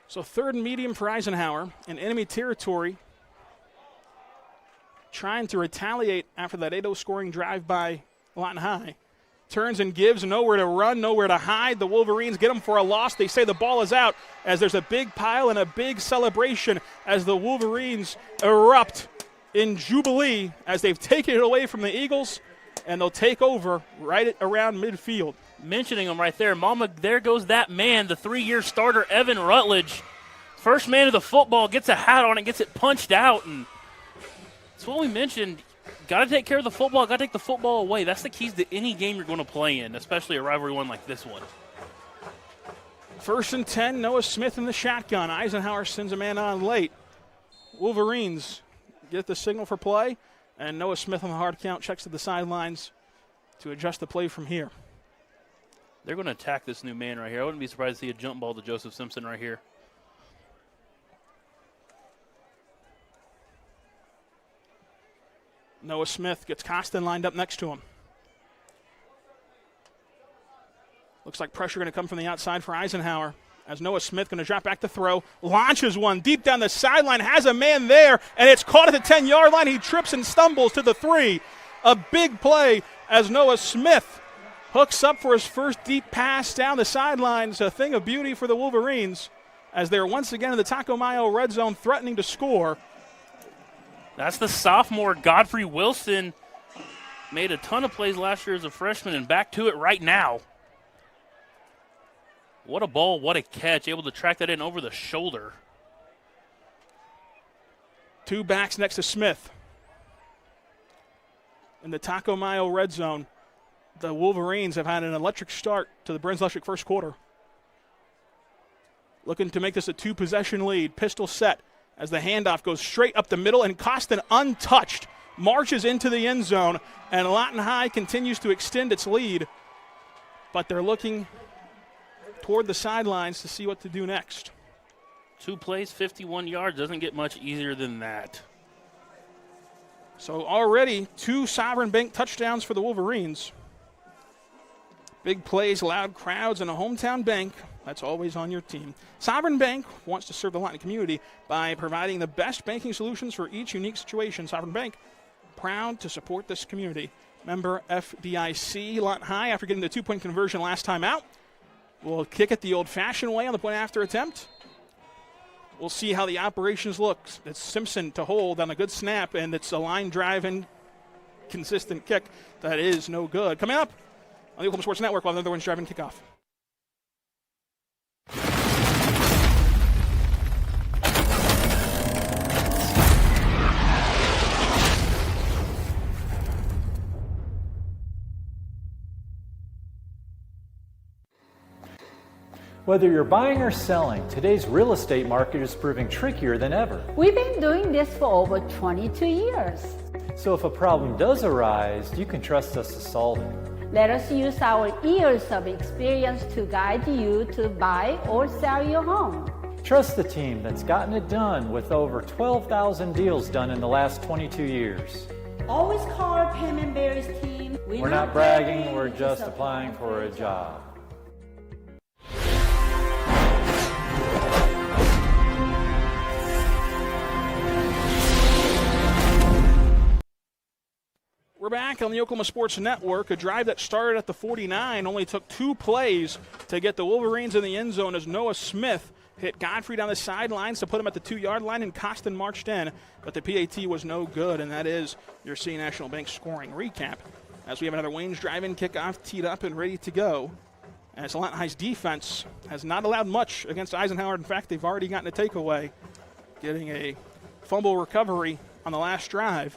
So 3rd and medium for Eisenhower in enemy territory, trying to retaliate after that 8-0 scoring drive by Lawton High. Turns and gives, nowhere to run, nowhere to hide. The Wolverines get him for a loss. They say the ball is out as there's a big pile and a big celebration as the Wolverines erupt in jubilee as they've taken it away from the Eagles, and they'll take over right around midfield. Mentioning him right there, Mama, there goes that man, the 3-year starter, Evan Rutledge. First man of the football, gets a hat on and gets it punched out. And that's what we mentioned. Got to take care of the football, got to take the football away. That's the keys to any game you're going to play in, especially a rivalry one like this one. 1st and 10, Noah Smith in the shotgun. Eisenhower sends a man on late. Wolverines get the signal for play, and Noah Smith on the hard count checks to the sidelines to adjust the play from here. They're going to attack this new man right here. I wouldn't be surprised to see a jump ball to Joseph Simpson right here. Noah Smith gets Costin lined up next to him. Looks like pressure going to come from the outside for Eisenhower as Noah Smith going to drop back to throw. Launches one deep down the sideline, has a man there, and it's caught at the 10-yard line. He trips and stumbles to the 3. A big play as Noah Smith hooks up for his first deep pass down the sidelines. A thing of beauty for the Wolverines as they're once again in the Taco Mayo red zone threatening to score. That's the sophomore Godfrey Wilson. Made a ton of plays last year as a freshman and back to it right now. What a ball, what a catch. Able to track that in over the shoulder. 2 backs next to Smith. In the Taco Mayo red zone, the Wolverines have had an electric start to the Bruins Electric first quarter. Looking to make this a 2-possession lead. Pistol set as the handoff goes straight up the middle, and Costin, untouched, marches into the end zone, and Lawton High continues to extend its lead, but they're looking toward the sidelines to see what to do next. 2 plays, 51 yards. Doesn't get much easier than that. So already 2 Sovereign Bank touchdowns for the Wolverines. Big plays, loud crowds, and a hometown bank. That's always on your team. Sovereign Bank wants to serve the Lawton community by providing the best banking solutions for each unique situation. Sovereign Bank, proud to support this community. member FDIC. Lawton High, after getting the 2-point conversion last time out, will kick it the old-fashioned way on the point after attempt. We'll see how the operations look. It's Simpson to hold on a good snap, and it's a line drive and consistent kick that is no good. Coming up on the Oklahoma Sports Network, while another one's driving kickoff. Whether you're buying or selling, today's real estate market is proving trickier than ever. We've been doing this for over 22 years. So if a problem does arise, you can trust us to solve it. Let us use our years of experience to guide you to buy or sell your home. Trust the team that's gotten it done with over 12,000 deals done in the last 22 years. Always call our Payment Barriers team. We're not bragging, we're just applying for a job. We're back on the Oklahoma Sports Network. A drive that started at the 49 only took 2 plays to get the Wolverines in the end zone as Noah Smith hit Godfrey down the sidelines to put him at the 2-yard line, and Costin marched in, but the PAT was no good, and that is your City National Bank scoring recap. As we have another Wayne's drive-in kickoff teed up and ready to go. As Lawton High's defense has not allowed much against Eisenhower. In fact, they've already gotten a takeaway, getting a fumble recovery on the last drive.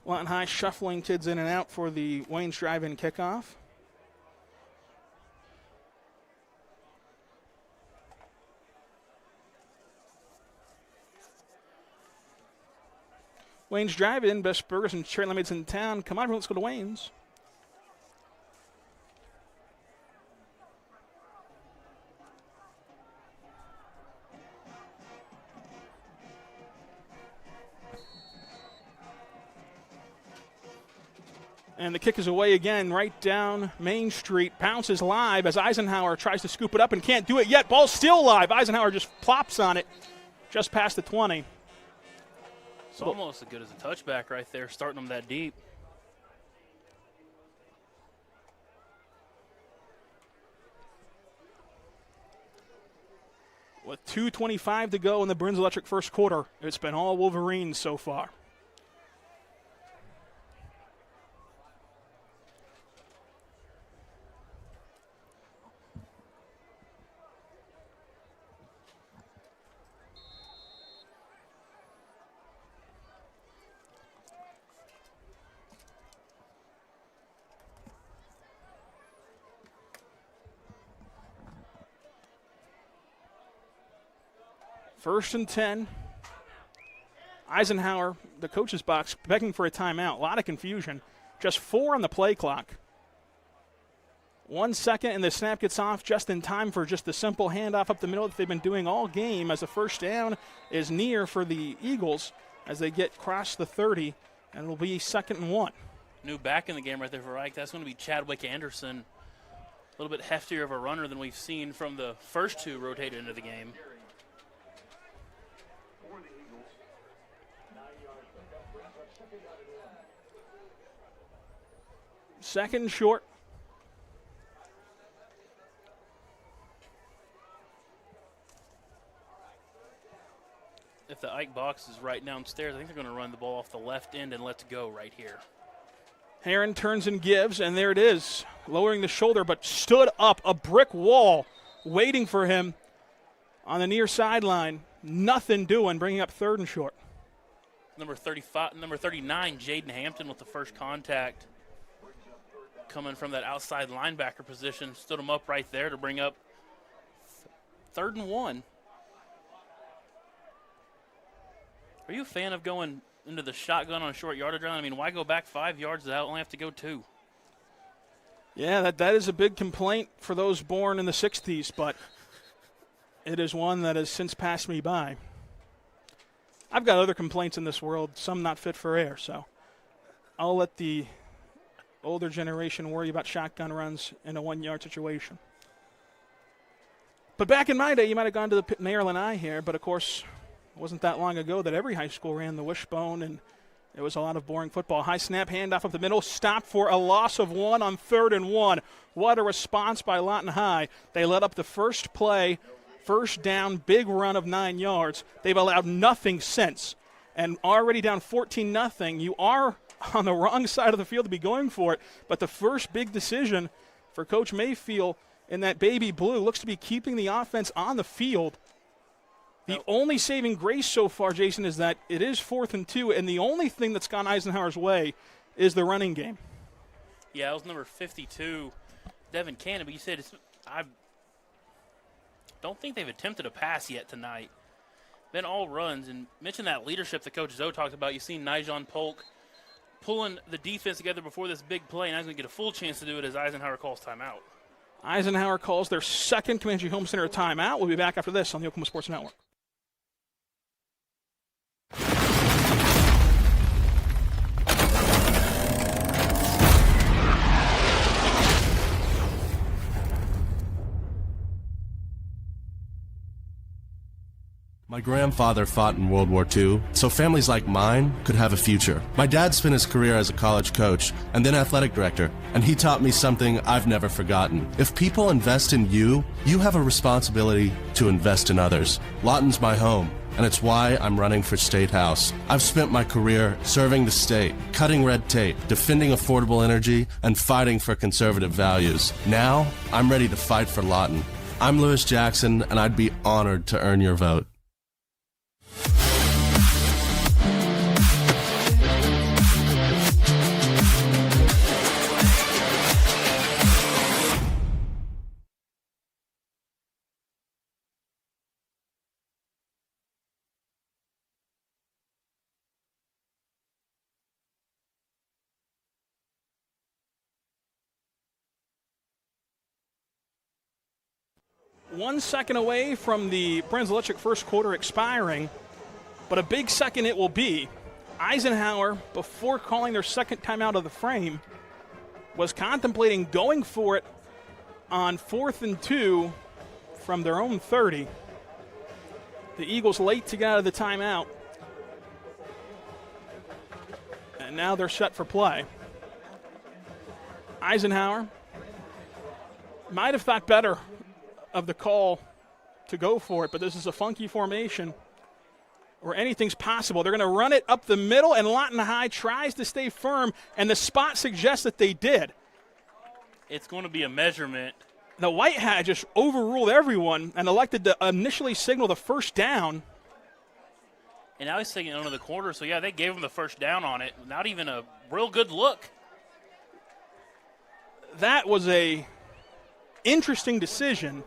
Lawton High shuffling kids in and out for the Wayne's drive-in kickoff. Wayne's drive-in, best burgers and cherry lemonades in town. Come on, everyone, let's go to Wayne's. And the kick is away again, right down Main Street. Bounces live as Eisenhower tries to scoop it up and can't do it yet. Ball's still live. Eisenhower just plops on it just past the 20. It's almost as good as a touchback right there, starting them that deep. With 2:25 to go in the Bruins Electric first quarter, it's been all Wolverines so far. First and 10. Eisenhower, the coach's box, begging for a timeout. A lot of confusion. Just 4 on the play clock. 1 second, and the snap gets off just in time for just the simple handoff up the middle that they've been doing all game, as the first down is near for the Eagles as they get across the 30, and it'll be 2nd and 1. New back in the game right there for Ike. That's going to be Chadwick Anderson. A little bit heftier of a runner than we've seen from the first 2 rotated into the game. Second short. If the Ike box is right downstairs, I think they're going to run the ball off the left end and let's go right here. Heron turns and gives, and there it is. Lowering the shoulder, but stood up, a brick wall waiting for him on the near sideline. Nothing doing, bringing up 3rd and short. Number 39, Jaden Hampton with the first contact. Coming from that outside linebacker position, stood him up right there to bring up 3rd and 1. Are you a fan of going into the shotgun on a short yardage run? I mean, why go back 5 yards? I only have to go 2. Yeah, that is a big complaint for those born in the 60s, but it is one that has since passed me by. I've got other complaints in this world, some not fit for air, so I'll let the older generation worry about shotgun runs in a 1-yard situation. But back in my day, you might have gone to the Maryland Eye here, but of course, it wasn't that long ago that every high school ran the wishbone, and it was a lot of boring football. High snap, handoff up the middle, stop for a loss of 1 on 3rd and 1. What a response by Lawton High. They led up the first play, first down, big run of 9 yards. They've allowed nothing since. And already down 14-0, you are on the wrong side of the field to be going for it. But the first big decision for Coach Mayfield in that baby blue looks to be keeping the offense on the field. The only saving grace so far, Jason, is that it is 4th and 2, and the only thing that's gone Eisenhower's way is the running game. Yeah, it was number 52, Devin Cannon, but you said I don't think they've attempted a pass yet tonight. Been all runs, and mention that leadership that Coach Zoe talked about. You've seen Nijon Polk pulling the defense together before this big play, and I was going to get a full chance to do it as Eisenhower calls timeout. Eisenhower calls their second Comanche Home Center timeout. We'll be back after this on the Oklahoma Sports Network. My grandfather fought in World War II, so families like mine could have a future. My dad spent his career as a college coach and then athletic director, and he taught me something I've never forgotten. If people invest in you, you have a responsibility to invest in others. Lawton's my home, and it's why I'm running for State House. I've spent my career serving the state, cutting red tape, defending affordable energy, and fighting for conservative values. Now, I'm ready to fight for Lawton. I'm Lewis Jackson, and I'd be honored to earn your vote. One second away from the Brands Electric first quarter expiring, but a big second it will be. Eisenhower, before calling their second timeout of the frame, was contemplating going for it on 4th and 2 from their own 30. The Eagles late to get out of the timeout, and now they're set for play. Eisenhower might have thought better of the call to go for it, but this is a funky formation where anything's possible. They're going to run it up the middle, and Lawton High tries to stay firm, and the spot suggests that they did. It's going to be a measurement. The White Hat just overruled everyone and elected to initially signal the first down. And now he's taking it under the corner, so yeah, they gave him the first down on it. Not even a real good look. That was a interesting decision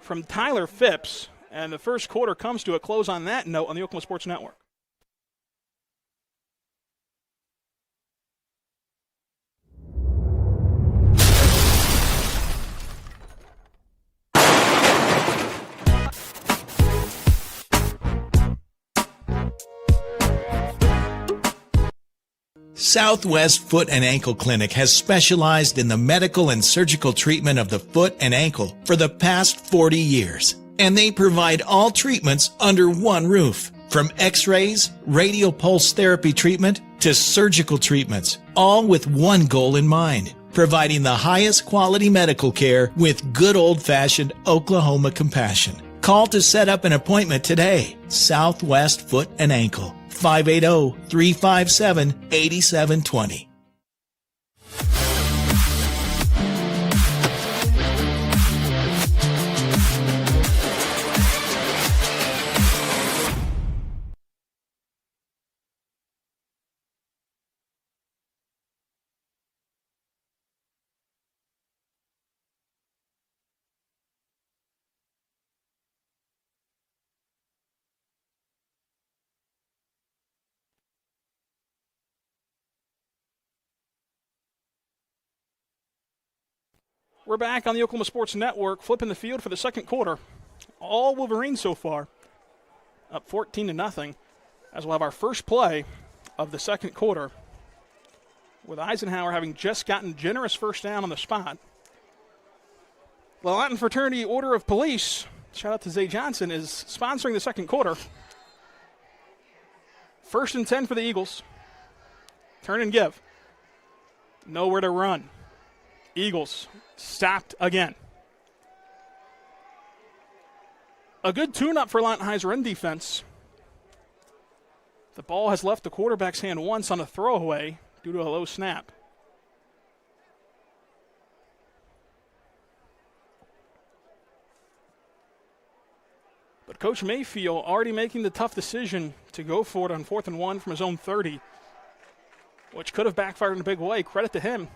from Tyler Phipps, and the first quarter comes to a close on that note on the Oklahoma Sports Network. Southwest Foot and Ankle Clinic has specialized in the medical and surgical treatment of the foot and ankle for the past 40 years. And they provide all treatments under one roof. From x-rays, radial pulse therapy treatment, to surgical treatments, all with one goal in mind, providing the highest quality medical care with good old-fashioned Oklahoma compassion. Call to set up an appointment today. Southwest Foot and Ankle. 580-357-8720. We're back on the Oklahoma Sports Network, flipping the field for the second quarter. All Wolverines so far. up 14-0, as we'll have our first play of the second quarter, with Eisenhower having just gotten generous first down on the spot. The Lawton Fraternity Order of Police, shout out to Zay Johnson, is sponsoring the second quarter. 1st and 10 for the Eagles. Turn and give. Nowhere to run. Eagles stopped again. A good tune-up for Lawton High's run defense. The ball has left the quarterback's hand once on a throwaway due to a low snap. But Coach Mayfield already making the tough decision to go for it on 4th and 1 from his own 30, which could have backfired in a big way. Credit to him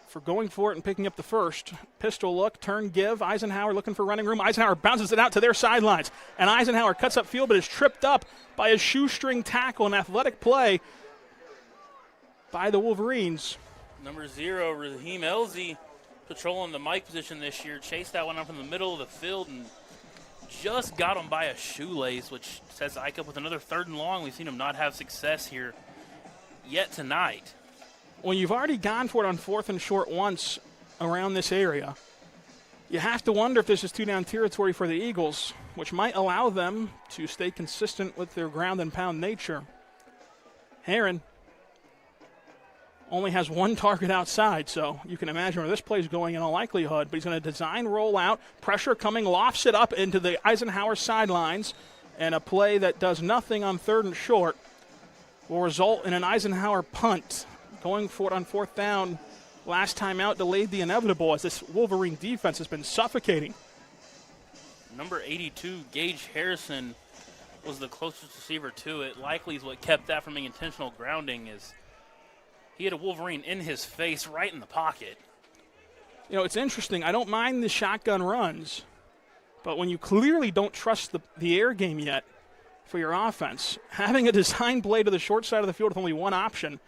for going for it and picking up the first. Pistol look, turn, give. Eisenhower looking for running room. Eisenhower bounces it out to their sidelines, and Eisenhower cuts up field but is tripped up by a shoestring tackle, an athletic play by the Wolverines. Number 0, Raheem Elzy, patrolling the Mike position this year, chased that one up in the middle of the field and just got him by a shoelace, which sets Ike up with another 3rd and long. We've seen him not have success here yet tonight. When you've already gone for it on 4th and short once around this area, you have to wonder if this is 2-down territory for the Eagles, which might allow them to stay consistent with their ground and pound nature. Heron only has 1 target outside, so you can imagine where this play is going in all likelihood. But he's going to design roll out, pressure coming, lofts it up into the Eisenhower sidelines, and a play that does nothing on 3rd and short will result in an Eisenhower punt. Going for it on 4th down, last time out delayed the inevitable as this Wolverine defense has been suffocating. Number 82, Gage Harrison, was the closest receiver to it. Likely is what kept that from being intentional grounding, is he had a Wolverine in his face right in the pocket. You know, it's interesting. I don't mind the shotgun runs, but when you clearly don't trust the air game yet for your offense, having a design play to the short side of the field with only one option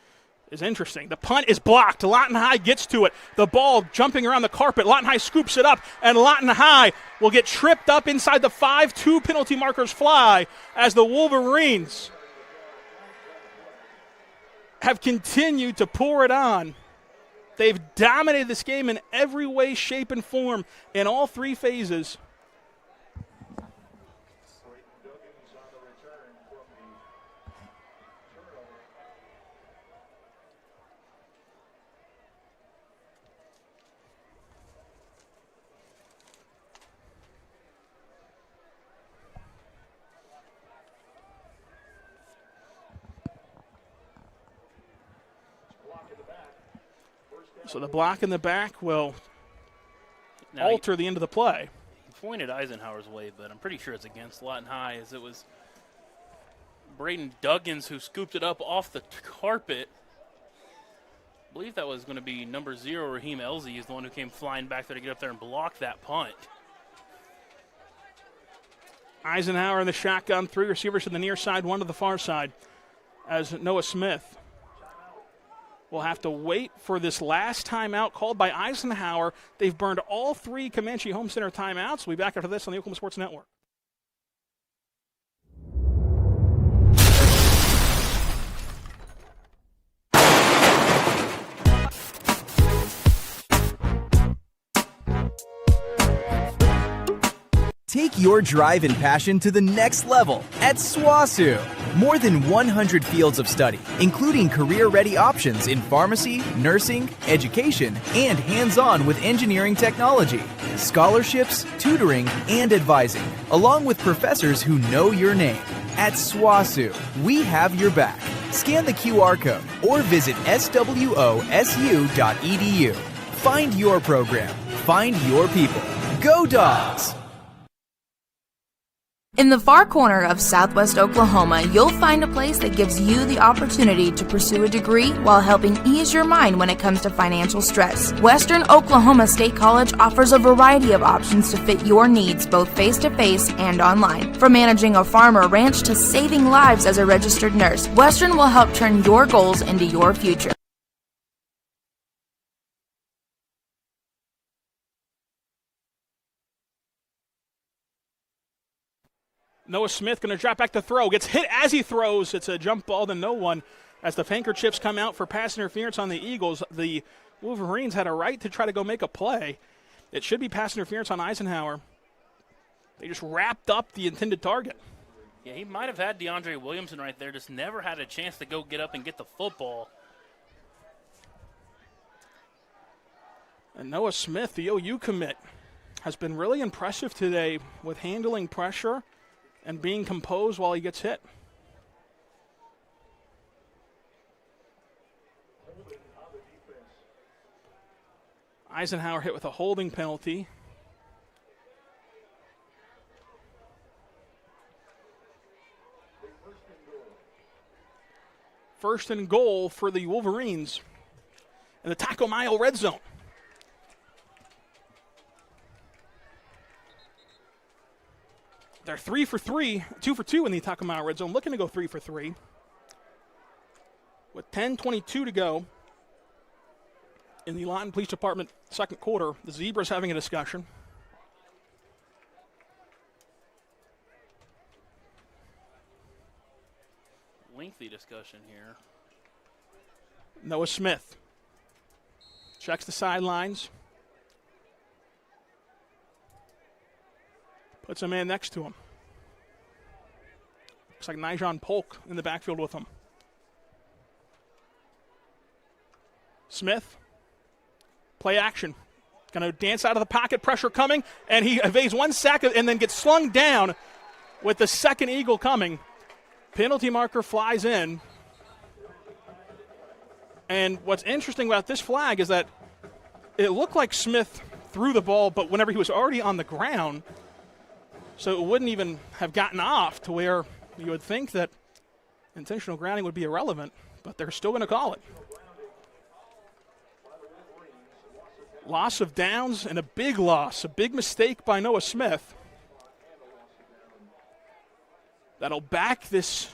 is interesting. The punt is blocked. Lawton High gets to it. The ball jumping around the carpet. Lawton High scoops it up, and Lawton High will get tripped up inside the 5. 2 penalty markers fly as the Wolverines have continued to pour it on. They've dominated this game in every way, shape, and form in all 3 phases. So the block in the back will alter the end of the play. He pointed Eisenhower's way, but I'm pretty sure it's against Lawton High, as it was Braden Duggins who scooped it up off the carpet. I believe that was going to be number 0, Raheem Elzy, is the one who came flying back there to get up there and block that punt. Eisenhower in the shotgun, 3 receivers to the near side, 1 to the far side, as Noah Smith will have to wait for this last timeout called by Eisenhower. They've burned all 3 Comanche Home Center timeouts. We'll be back after this on the Oklahoma Sports Network. Take your drive and passion to the next level at SWOSU. More than 100 fields of study, including career-ready options in pharmacy, nursing, education, and hands-on with engineering technology. Scholarships, tutoring, and advising, along with professors who know your name. At SWOSU, we have your back. Scan the QR code or visit swosu.edu. Find your program. Find your people. Go Dogs! In the far corner of Southwest Oklahoma, you'll find a place that gives you the opportunity to pursue a degree while helping ease your mind when it comes to financial stress. Western Oklahoma State College offers a variety of options to fit your needs, both face-to-face and online. From managing a farm or ranch to saving lives as a registered nurse, Western will help turn your goals into your future. Noah Smith going to drop back to throw. Gets hit as he throws. It's a jump ball to no one. As the handkerchiefs come out for pass interference on the Eagles, the Wolverines had a right to try to go make a play. It should be pass interference on Eisenhower. They just wrapped up the intended target. Yeah, he might have had DeAndre Williamson right there, just never had a chance to go get up and get the football. And Noah Smith, the OU commit, has been really impressive today with handling pressure and being composed while he gets hit. Eisenhower hit with a holding penalty. First and goal for the Wolverines in the Taco Mile red zone. They're 3 for 3, 2 for 2 in the Taco Mile red zone, looking to go 3 for 3. With 10:22 to go in the Lawton Police Department second quarter, the Zebras having a discussion. Lengthy discussion here. Noah Smith checks the sidelines. Puts a man next to him. Looks like Nijon Polk in the backfield with him. Smith, play action. Going to dance out of the pocket, pressure coming, and he evades one sack and then gets slung down with the second Eagle coming. Penalty marker flies in. And what's interesting about this flag is that it looked like Smith threw the ball, but whenever he was already on the ground, so it wouldn't even have gotten off to where you would think that intentional grounding would be irrelevant, but they're still going to call it. Loss of downs and a big loss, a big mistake by Noah Smith. That'll back this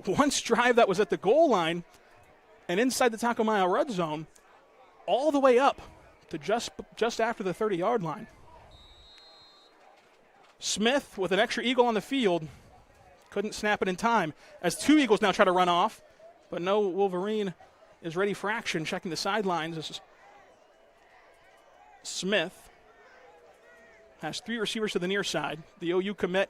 once drive that was at the goal line and inside the Taco Mile red zone all the way up to just after the 30-yard line. Smith with an extra Eagle on the field couldn't snap it in time as two Eagles now try to run off, but no Wolverine is ready for action, checking the sidelines. This is Smith has three receivers to the near side. The OU commit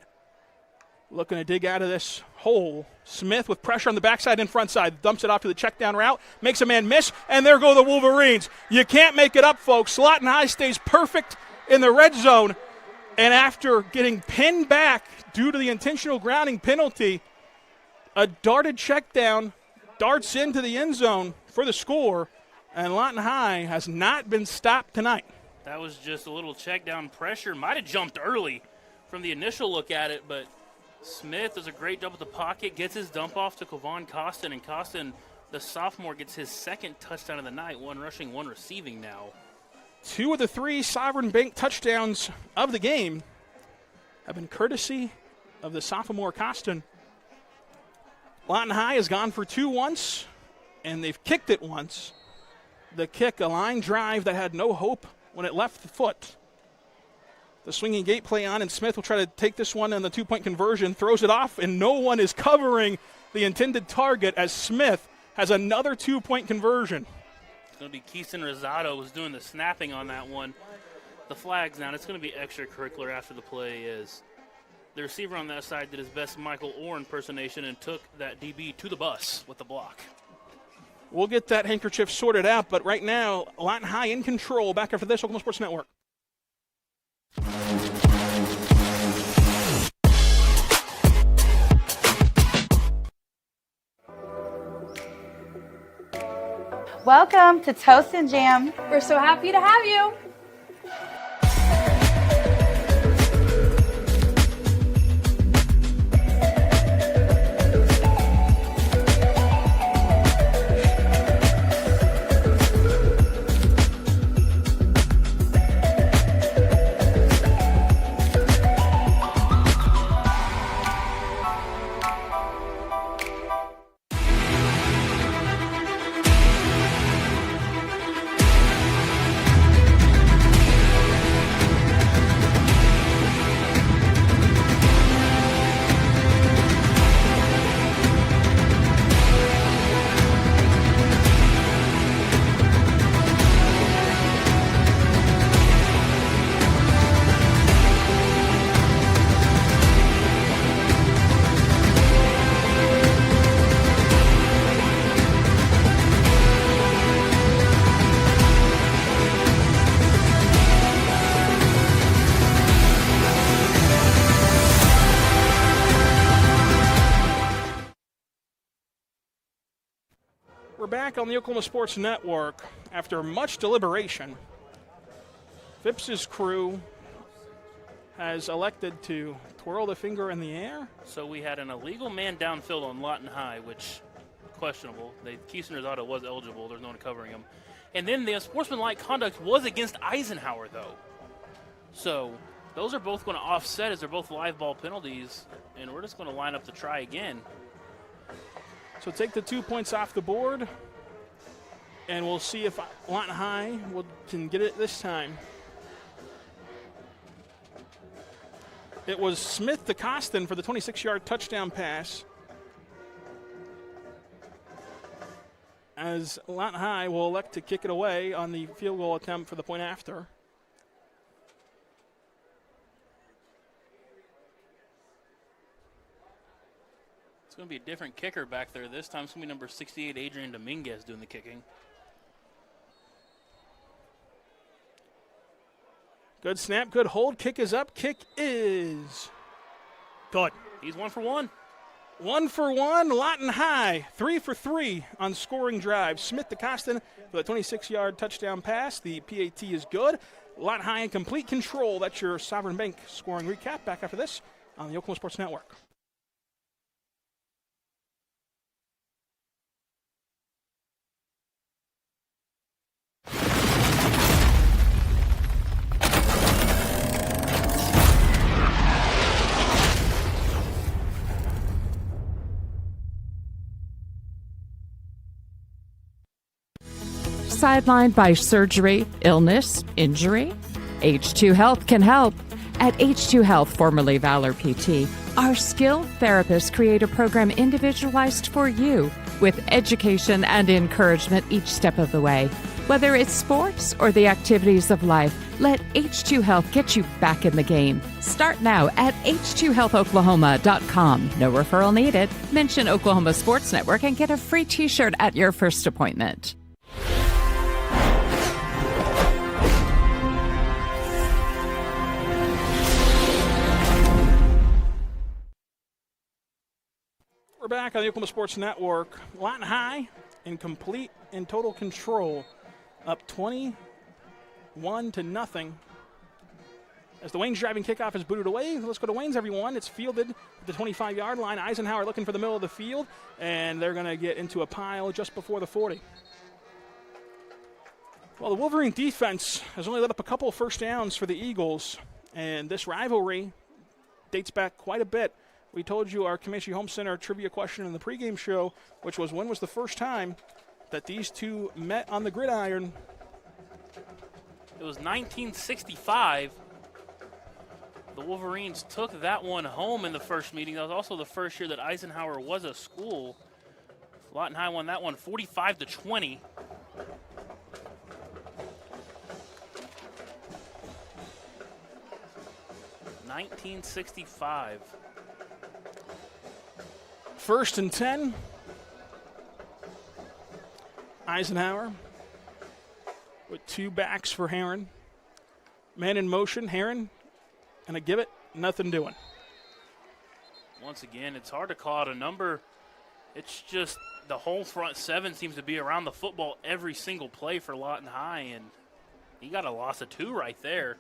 looking to dig out of this hole. Smith with pressure on the backside and front side. Dumps it off to the check down route. Makes a man miss, and there go the Wolverines. You can't make it up, folks. Lawton High stays perfect in the red zone. And after getting pinned back due to the intentional grounding penalty, a darted check down darts into the end zone for the score. And Lawton High has not been stopped tonight. That was just a little check down pressure. Might have jumped early from the initial look at it, but Smith does a great job with the pocket, gets his dump off to Kevon Costin, and Costin, the sophomore, gets his second touchdown of the night, one rushing, one receiving now. Two of the three Sovereign Bank touchdowns of the game have been courtesy of the sophomore Costin. Lawton High has gone for two once, and they've kicked it once. The kick, a line drive that had no hope when it left the foot. The swinging gate play on, and Smith will try to take this one on the two-point conversion, throws it off, and no one is covering the intended target as Smith has another two-point conversion. It's going to be Keeson Rosado who's doing the snapping on that one. The flag's down. It's going to be extracurricular after the play as the receiver on that side did his best Michael Orr impersonation and took that DB to the bus with the block. We'll get that handkerchief sorted out, but right now, Lawton High in control. Back after this, Oklahoma Sports Network. Welcome to Toast and Jam. We're so happy to have you. We're back on the Oklahoma Sports Network. After much deliberation, Phipps's crew has elected to twirl the finger in the air. So we had an illegal man downfield on Lawton High, which questionable. Keisener's auto was eligible. There's no one covering him. And then the sportsmanlike conduct was against Eisenhower, though. So those are both going to offset as they're both live ball penalties, and we're just going to line up to try again. So take the 2 points off the board, and we'll see if Lawton High can get it this time. It was Smith to Costin for the 26-yard touchdown pass, as Lawton High will elect to kick it away on the field goal attempt for the point after. It's going to be a different kicker back there. This time it's going to be number 68, Adrian Dominguez, doing the kicking. Good snap, good hold. Kick is up. Kick is good. He's 1 for 1. 1 for 1. Lawton High, 3 for 3 on scoring drives. Smith to Costin for the 26-yard touchdown pass. The PAT is good. Lawton High in complete control. That's your Sovereign Bank scoring recap. Back after this on the Oklahoma Sports Network. Sidelined by surgery, illness, injury? H2 Health can help. At H2 Health, formerly Valor PT, our skilled therapists create a program individualized for you with education and encouragement each step of the way. Whether it's sports or the activities of life, let H2 Health get you back in the game. Start now at h2healthoklahoma.com. No referral needed. Mention Oklahoma Sports Network and get a free t-shirt at your first appointment. We're back on the Oklahoma Sports Network. Lawton High in complete and total control, up 21-0. As the Wayne's driving kickoff is booted away, let's go to Wayne's, everyone. It's fielded at the 25-yard line. Eisenhower looking for the middle of the field, and they're going to get into a pile just before the 40. Well, the Wolverine defense has only let up a couple of first downs for the Eagles, and this rivalry dates back quite a bit. We told you our Comanche Home Center trivia question in the pregame show, which was, when was the first time that these two met on the gridiron? It was 1965. The Wolverines took that one home in the first meeting. That was also the first year that Eisenhower was a school. Lawton High won that one 45-20. $1965. 1st and 10. Eisenhower with 2 backs for Heron. Man in motion, Heron, and a give it, nothing doing. Once again, it's hard to call out a number. It's just the whole front 7 seems to be around the football every single play for Lawton High, and he got a loss of 2 right there.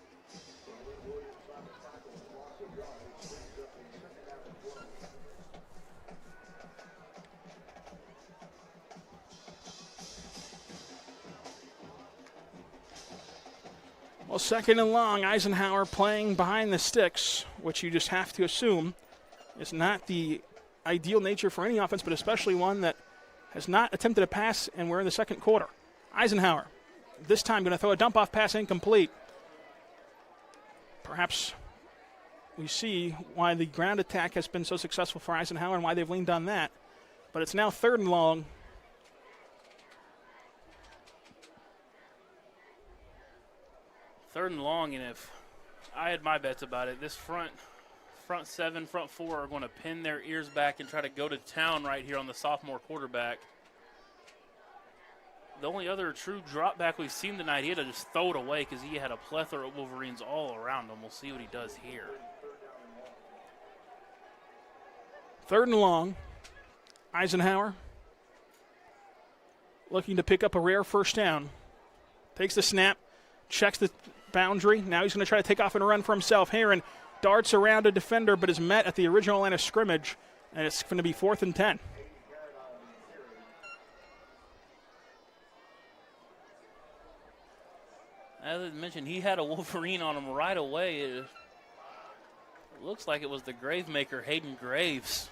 Well, 2nd and long, Eisenhower playing behind the sticks, which you just have to assume is not the ideal nature for any offense, but especially one that has not attempted a pass, and we're in the second quarter. Eisenhower, this time going to throw a dump-off pass incomplete. Perhaps we see why the ground attack has been so successful for Eisenhower and why they've leaned on that. But it's now 3rd and long. Third and long, and if I had my bets about it, this front 7, front 4 are going to pin their ears back and try to go to town right here on the sophomore quarterback. The only other true drop back we've seen tonight, he had to just throw it away because he had a plethora of Wolverines all around him. We'll see what he does here. 3rd and long. Eisenhower looking to pick up a rare first down. Takes the snap, checks the boundary. Now he's going to try to take off and run for himself. Heron darts around a defender but is met at the original line of scrimmage, and it's going to be 4th and 10. As I mentioned, he had a Wolverine on him right away. It looks like it was the Gravemaker, Hayden Graves,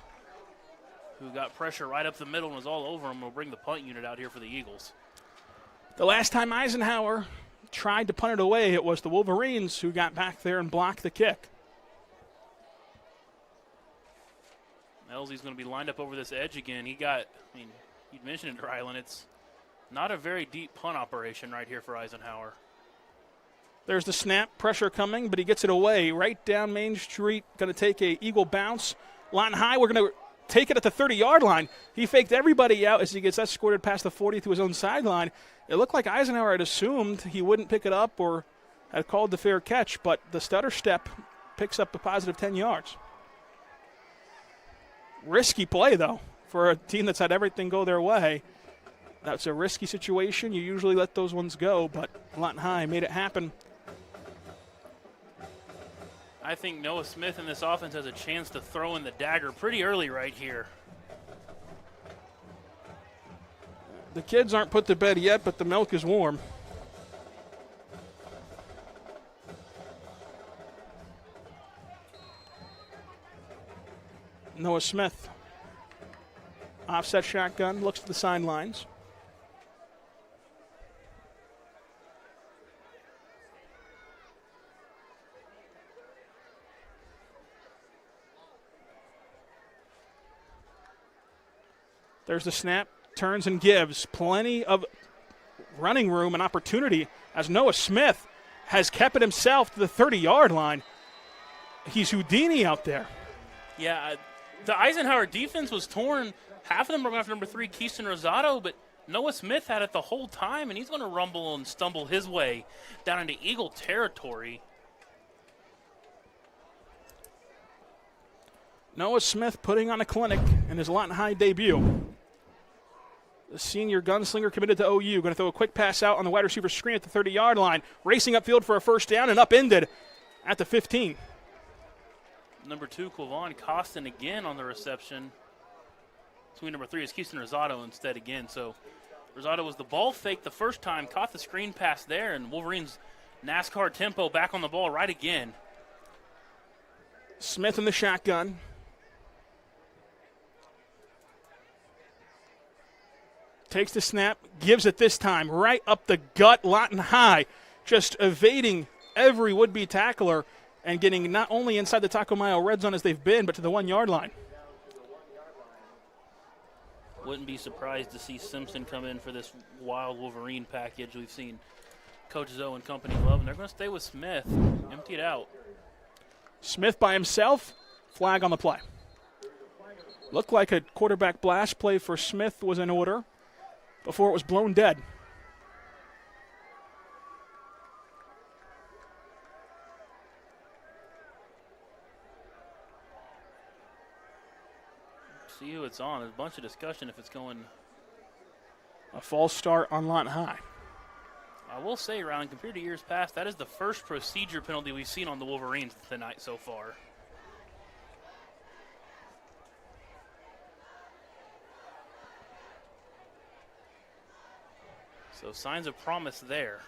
who got pressure right up the middle and was all over him. Will bring the punt unit out here for the Eagles. The last time Eisenhower tried to punt it away, it was the Wolverines who got back there and blocked the kick. Elsie's going to be lined up over this edge again. You'd mentioned it, Rylan. It's not a very deep punt operation right here for Eisenhower. There's the snap, pressure coming, but he gets it away right down Main Street. Going to take a Eagle bounce. Lawton High, we're going to take it at the 30-yard line. He faked everybody out as he gets escorted past the 40 to his own sideline. It looked like Eisenhower had assumed he wouldn't pick it up or had called the fair catch, but the stutter step picks up a positive 10 yards. Risky play, though, for a team that's had everything go their way. That's a risky situation. You usually let those ones go, but Lawton High made it happen. I think Noah Smith in this offense has a chance to throw in the dagger pretty early right here. The kids aren't put to bed yet, but the milk is warm. Noah Smith, offset shotgun, looks to the sidelines. There's the snap, turns and gives. Plenty of running room and opportunity as Noah Smith has kept it himself to the 30-yard line. He's Houdini out there. Yeah, the Eisenhower defense was torn. Half of them were going after number 3, Keyston Rosado, but Noah Smith had it the whole time, and he's going to rumble and stumble his way down into Eagle territory. Noah Smith putting on a clinic in his Lawton High debut. The senior gunslinger committed to OU. Going to throw a quick pass out on the wide receiver screen at the 30-yard line. Racing upfield for a first down and upended at the 15. Number 2, Quavon Costin again on the reception. Swing number 3 is Keyston Rosado instead again. So Rosado was the ball fake the first time, caught the screen pass there, and Wolverines NASCAR tempo back on the ball right again. Smith in the shotgun. Takes the snap, gives it this time right up the gut. Lawton High just evading every would-be tackler and getting not only inside the Taco Mile red zone as they've been, but to the 1-yard line. Wouldn't be surprised to see Simpson come in for this wild Wolverine package we've seen Coach Zoe and company love, and they're going to stay with Smith. Empty it out. Smith by himself, flag on the play. Looked like a quarterback blast play for Smith was in order before it was blown dead. See who it's on. There's a bunch of discussion if it's going. A false start on Lawton High. I will say, Ryan, compared to years past, that is the first procedure penalty we've seen on the Wolverines tonight so far. So signs of promise there.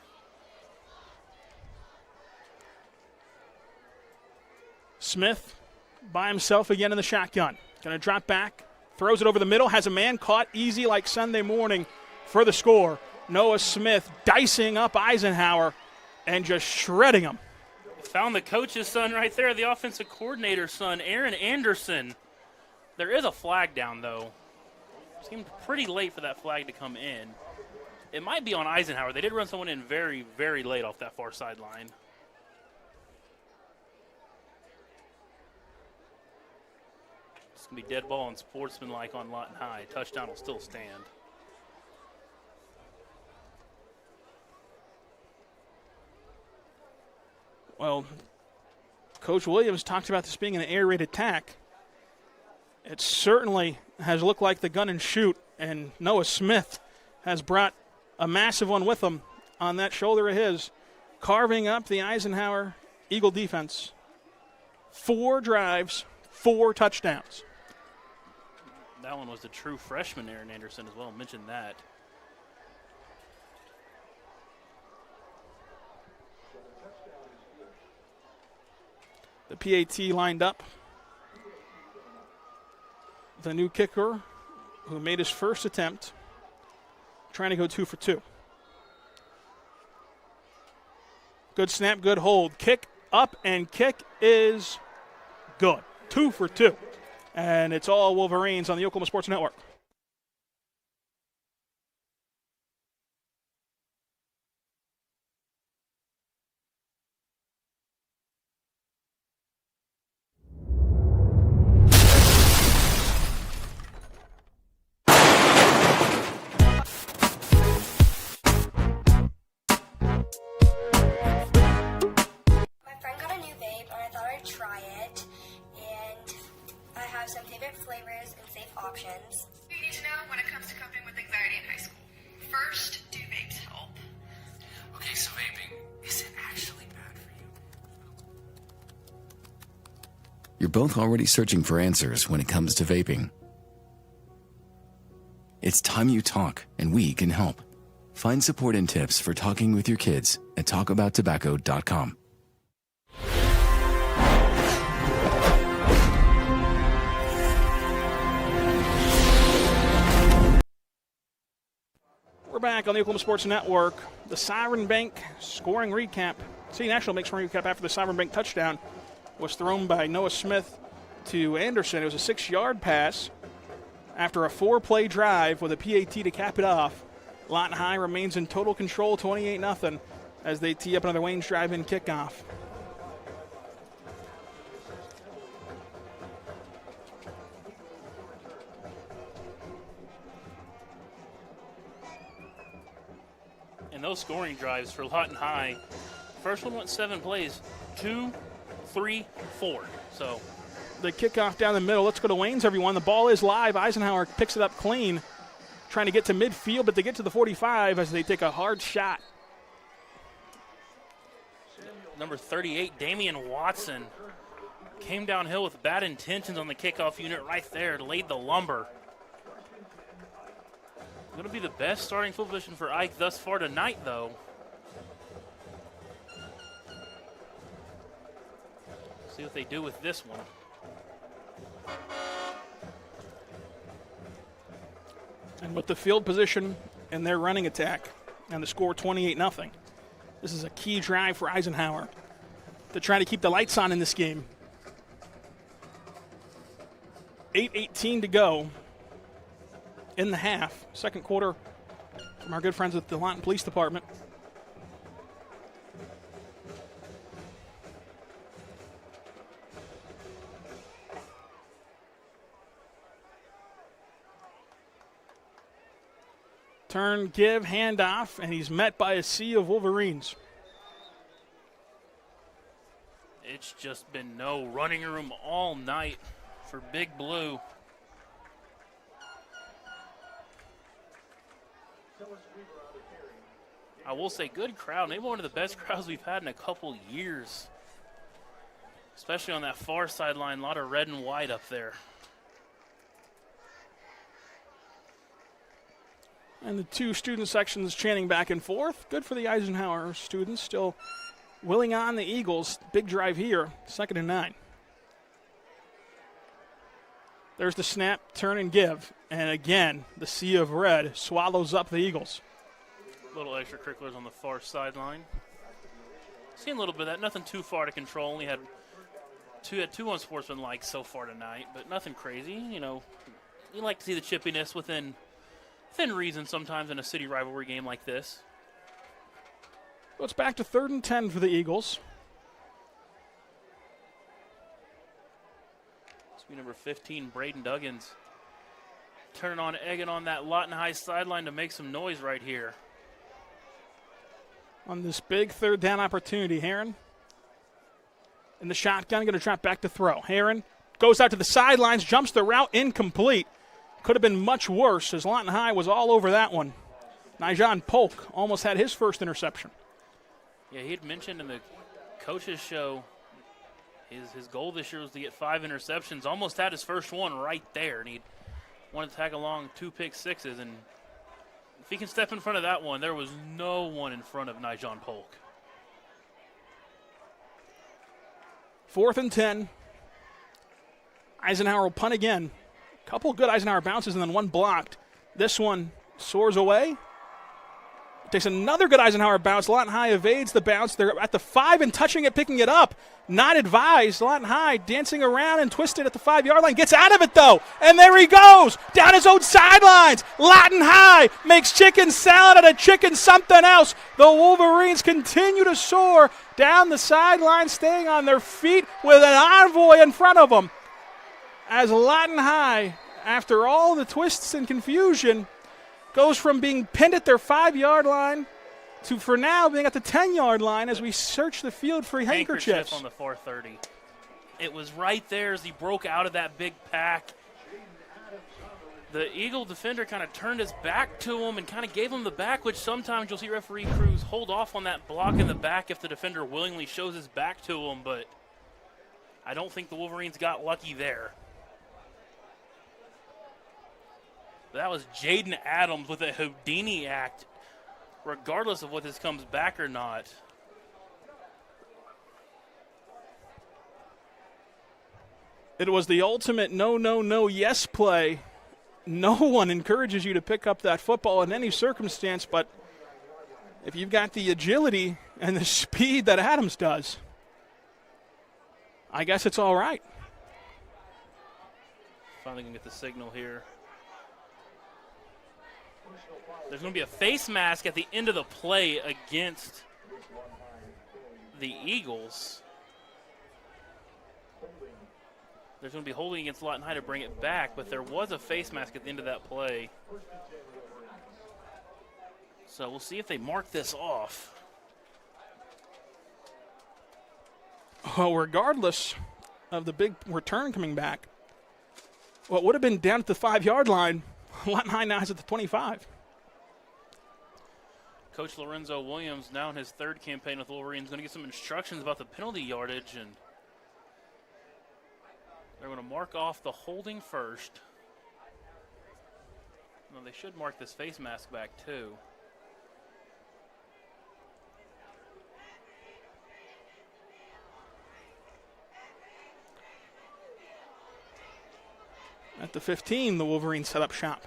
Smith by himself again in the shotgun. Going to drop back, throws it over the middle, has a man caught easy like Sunday morning for the score. Noah Smith dicing up Eisenhower and just shredding him. Found the coach's son right there, the offensive coordinator's son, Aaron Anderson. There is a flag down, though. Seemed pretty late for that flag to come in. It might be on Eisenhower. They did run someone in very, very late off that far sideline. It's going to be dead ball and sportsmanlike on Lawton High. Touchdown will still stand. Well, Coach Williams talked about this being an air raid attack. It certainly has looked like the gun and shoot, and Noah Smith has brought a massive one with him on that shoulder of his, carving up the Eisenhower Eagle defense. 4 drives, 4 touchdowns. That one was the true freshman, Aaron Anderson, as well. Mentioned that. The PAT lined up. The new kicker who made his first attempt, trying to go 2 for 2. Good snap, good hold. Kick up, and kick is good. 2 for 2. And it's all Wolverines on the Oklahoma Sports Network. Some favorite flavors and safe options. You need to know when it comes to coping with anxiety in high school. First, do vapes help? Okay, so vaping isn't actually bad for you. You're both already searching for answers when it comes to vaping. It's time you talk, and we can help. Find support and tips for talking with your kids at talkabouttobacco.com. We're back on the Oklahoma Sports Network. The Sovereign Bank scoring recap. City National makes a recap after the Sovereign Bank touchdown was thrown by Noah Smith to Anderson. It was a 6-yard pass after a 4-play drive with a PAT to cap it off. Lawton High remains in total control, 28-0, as they tee up another Wayne's drive-in kickoff. And those scoring drives for Lawton High, first one went 7 plays, 2, 3, 4. So the kickoff down the middle. Let's go to Wayne's, everyone. The ball is live. Eisenhower picks it up clean, trying to get to midfield, but they get to the 45 as they take a hard shot. Number 38, Damian Watson, came downhill with bad intentions on the kickoff unit right there, laid the lumber. Going to be the best starting field position for Ike thus far tonight, though. See what they do with this one. And with the field position and their running attack and the score 28-0, this is a key drive for Eisenhower to try to keep the lights on in this game. 8:18 to go in the half, second quarter, from our good friends at the Lawton Police Department. Turn, give, handoff, and he's met by a sea of Wolverines. It's just been no running room all night for Big Blue. I will say, good crowd. Maybe one of the best crowds we've had in a couple years. Especially on that far sideline, a lot of red and white up there. And the two student sections chanting back and forth. Good for the Eisenhower students, still willing on the Eagles. Big drive here, 2nd and 9. There's the snap, turn, and give. And again, the sea of red swallows up the Eagles. Little extracurriculars on the far sideline. Seen a little bit of that. Nothing too far to control. Only had two unsportsmanlike so far tonight, but nothing crazy. You know, you like to see the chippiness within reason sometimes in a city rivalry game like this. Well, it's back to 3rd and 10 for the Eagles. It's be number 15, Braden Duggins. Turning on, egging on that Lawton High sideline to make some noise right here. On this big 3rd down opportunity, Heron in the shotgun, going to drop back to throw. Heron goes out to the sidelines, jumps the route, incomplete. Could have been much worse as Lawton High was all over that one. Nijon Polk almost had his first interception. Yeah, he had mentioned in the coaches show his goal this year was to get 5 interceptions. Almost had his first one right there, and he wanted to tag along 2 pick sixes. And if he can step in front of that one, there was no one in front of Nijon Polk. 4th and 10. Eisenhower will punt again. A couple good Eisenhower bounces and then one blocked. This one soars away. Takes another good Eisenhower bounce. Lawton High evades the bounce. They're at the 5 and touching it, picking it up. Not advised. Lawton High dancing around and twisted at the 5-yard line. Gets out of it, though. And there he goes. Down his own sidelines. Lawton High makes chicken salad out of chicken something else. The Wolverines continue to soar down the sideline, staying on their feet with an envoy in front of them. As Lawton High, after all the twists and confusion, goes from being pinned at their 5-yard line to, for now, being at the 10-yard line as we search the field for handkerchiefs. On the 430. It was right there as he broke out of that big pack. The Eagle defender kind of turned his back to him and kind of gave him the back, which sometimes you'll see referee crews hold off on that block in the back if the defender willingly shows his back to him, but I don't think the Wolverines got lucky there. That was Jaden Adams with a Houdini act, regardless of whether this comes back or not. It was the ultimate no, yes play. No one encourages you to pick up that football in any circumstance, but if you've got the agility and the speed that Adams does, I guess it's all right. Finally going to get the signal here. There's going to be a face mask at the end of the play against the Eagles. There's going to be holding against Lawton High to bring it back, but there was a face mask at the end of that play. So we'll see if they mark this off. Well, regardless of the big return coming back, what would have been down at the 5-yard line, Lawton High now is at the 25. Coach Lorenzo Williams, now in his 3rd campaign with Wolverines, going to get some instructions about the penalty yardage, and they're going to mark off the holding first. No, they should mark this face mask back too. At the 15, the Wolverines set up shop.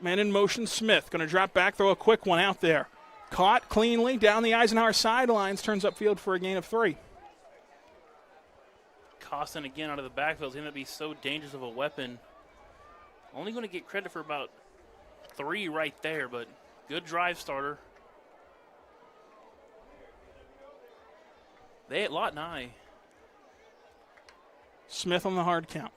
Man in motion, Smith. Going to drop back, throw a quick one out there. Caught cleanly down the Eisenhower sidelines, turns upfield for a gain of 3. Costin again out of the backfield. He's going to be so dangerous of a weapon. Only going to get credit for about 3 right there, but good drive starter. They at Lawton High. Smith on the hard count.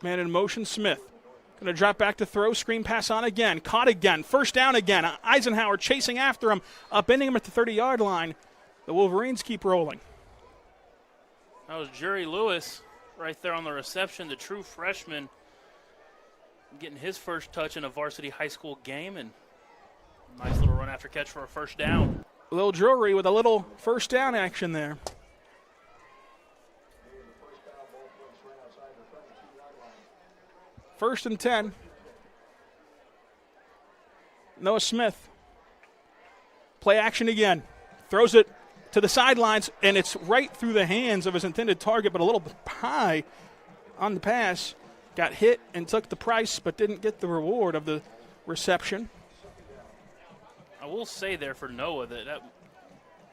Man in motion, Smith. Going to drop back to throw, screen pass on again. Caught again, first down again. Eisenhower chasing after him, upending him at the 30-yard line. The Wolverines keep rolling. That was Jerry Lewis right there on the reception, the true freshman, getting his first touch in a varsity high school game, and nice little run after catch for a first down. Lil Drury with a little first down action there. First and 10. Noah Smith. Play action again. Throws it to the sidelines, and it's right through the hands of his intended target, but a little high on the pass. Got hit and took the price, but didn't get the reward of the reception. I will say there for Noah that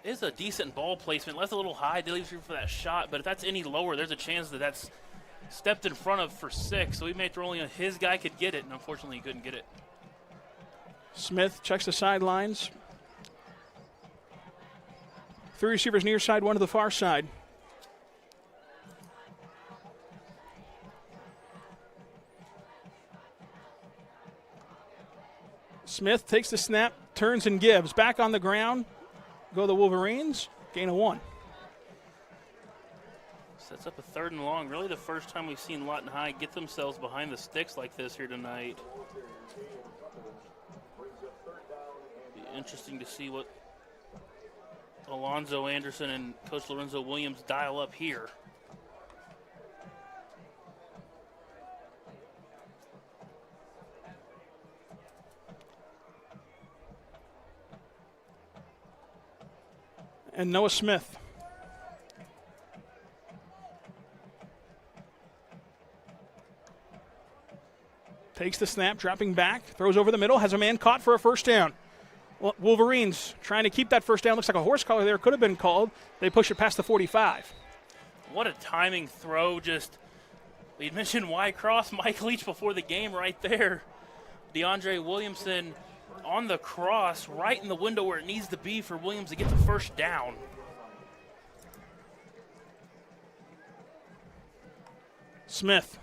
is a decent ball placement. Left a little high, did leave room for that shot, but if that's any lower, there's a chance that that's stepped in front of for 6, so he made throw only his guy could get it, and unfortunately he couldn't get it. Smith checks the sidelines. 3 receivers near side, 1 to the far side. Smith takes the snap, turns and gives. Back on the ground go the Wolverines. Gain of 1. Sets up a 3rd and long. Really the first time we've seen Lawton High get themselves behind the sticks like this here tonight. Be interesting to see what Alonzo Anderson and Coach Lorenzo Williams dial up here. And Noah Smith. Takes the snap, dropping back, throws over the middle, has a man caught for a first down. Wolverines trying to keep that first down. Looks like a horse collar there could have been called. They push it past the 45. What a timing throw. Just, we mentioned Y cross Mike Leach before the game right there. DeAndre Williamson on the cross right in the window where it needs to be for Williams to get the first down. Smith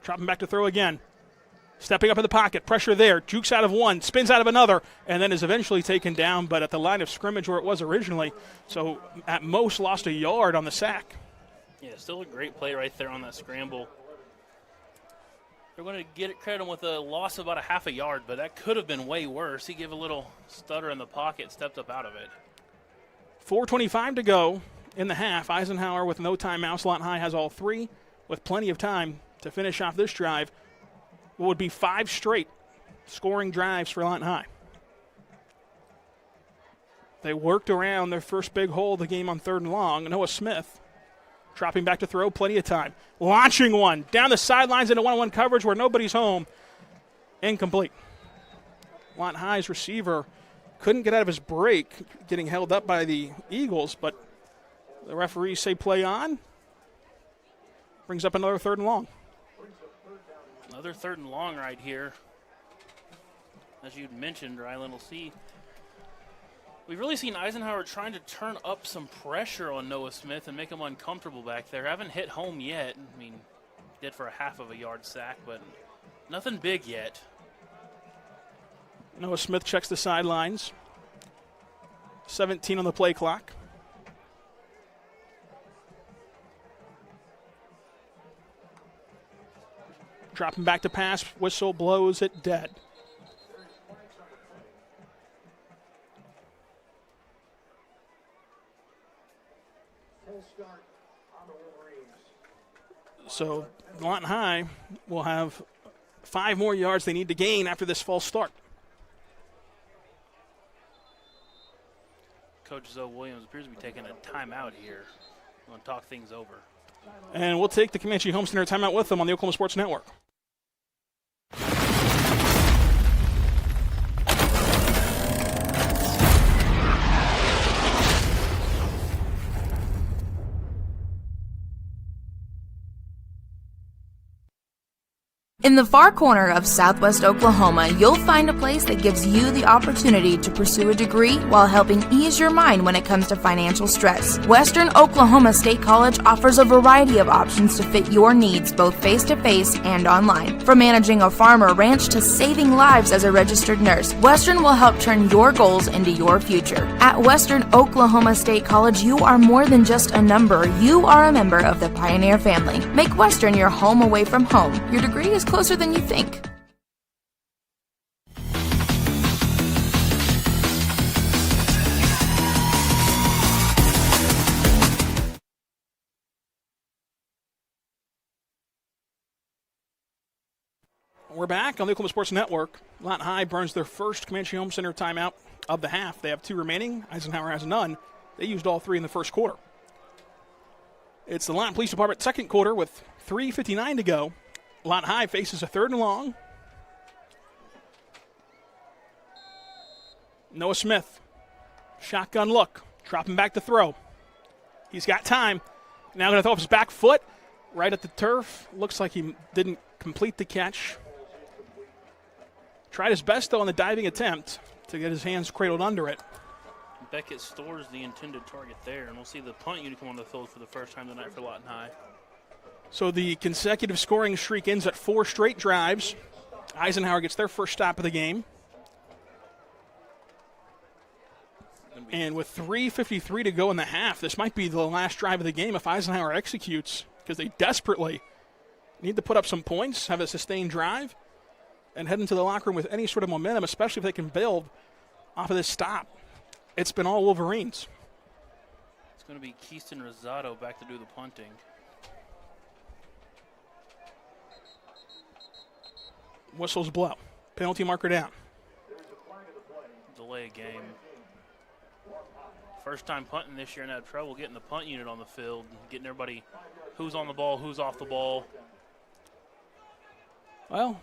dropping back to throw again. Stepping up in the pocket, pressure there, jukes out of one, spins out of another, and then is eventually taken down, but at the line of scrimmage where it was originally. So at most lost a yard on the sack. Yeah, still a great play right there on that scramble. They're going to get it credit with a loss of about a half a yard, but that could have been way worse. He gave a little stutter in the pocket, stepped up out of it. 4:25 to go in the half. Eisenhower with no timeouts. Lawton High has all 3 with plenty of time to finish off this drive. What would be 5 straight scoring drives for Lawton High. They worked around their first big hole of the game on 3rd and long. Noah Smith dropping back to throw, plenty of time. Launching one down the sidelines into 1-on-1 coverage where nobody's home. Incomplete. Lawton High's receiver couldn't get out of his break, getting held up by the Eagles, but the referees say play on. Brings up another 3rd and long. Another 3rd and long right here. As you'd mentioned, Ryland will see. We've really seen Eisenhower trying to turn up some pressure on Noah Smith and make him uncomfortable back there. Haven't hit home yet. I mean, did for a half of a yard sack, but nothing big yet. Noah Smith checks the sidelines. 17 on the play clock. Dropping back to pass, whistle blows it dead. So Lawton High will have 5 more yards they need to gain after this false start. Coach Zoe Williams appears to be taking a timeout here. We're going to talk things over. And we'll take the Comanche Home Center timeout with them on the Oklahoma Sports Network. In the far corner of Southwest Oklahoma, you'll find a place that gives you the opportunity to pursue a degree while helping ease your mind when it comes to financial stress. Western Oklahoma State College offers a variety of options to fit your needs, both face-to-face and online. From managing a farm or ranch to saving lives as a registered nurse, Western will help turn your goals into your future. At Western Oklahoma State College, you are more than just a number. You are a member of the Pioneer family. Make Western your home away from home. Your degree is closer than you think. We're back on the Oklahoma Sports Network. Lawton High burns their first Comanche Home Center timeout of the half. They have 2 remaining. Eisenhower has none. They used all 3 in the first quarter. It's the Lawton Police Department second quarter with 3:59 to go. Lawton High faces a 3rd and long. Noah Smith, shotgun look, dropping back to throw. He's got time. Now going to throw up his back foot right at the turf. Looks like he didn't complete the catch. Tried his best, though, on the diving attempt to get his hands cradled under it. Beckett Stores the intended target there, and we'll see the punt unit come on the field for the first time tonight for Lawton High. So the consecutive scoring streak ends at 4 straight drives. Eisenhower gets their first stop of the game. And with 3:53 to go in the half, this might be the last drive of the game if Eisenhower executes, because they desperately need to put up some points, have a sustained drive, and head into the locker room with any sort of momentum, especially if they can build off of this stop. It's been all Wolverines. It's going to be Keyston Rosado back to do the punting. Whistles blow. Penalty marker down. Delay a game. First time punting this year and had trouble getting the punt unit on the field, getting everybody who's on the ball, who's off the ball. Well,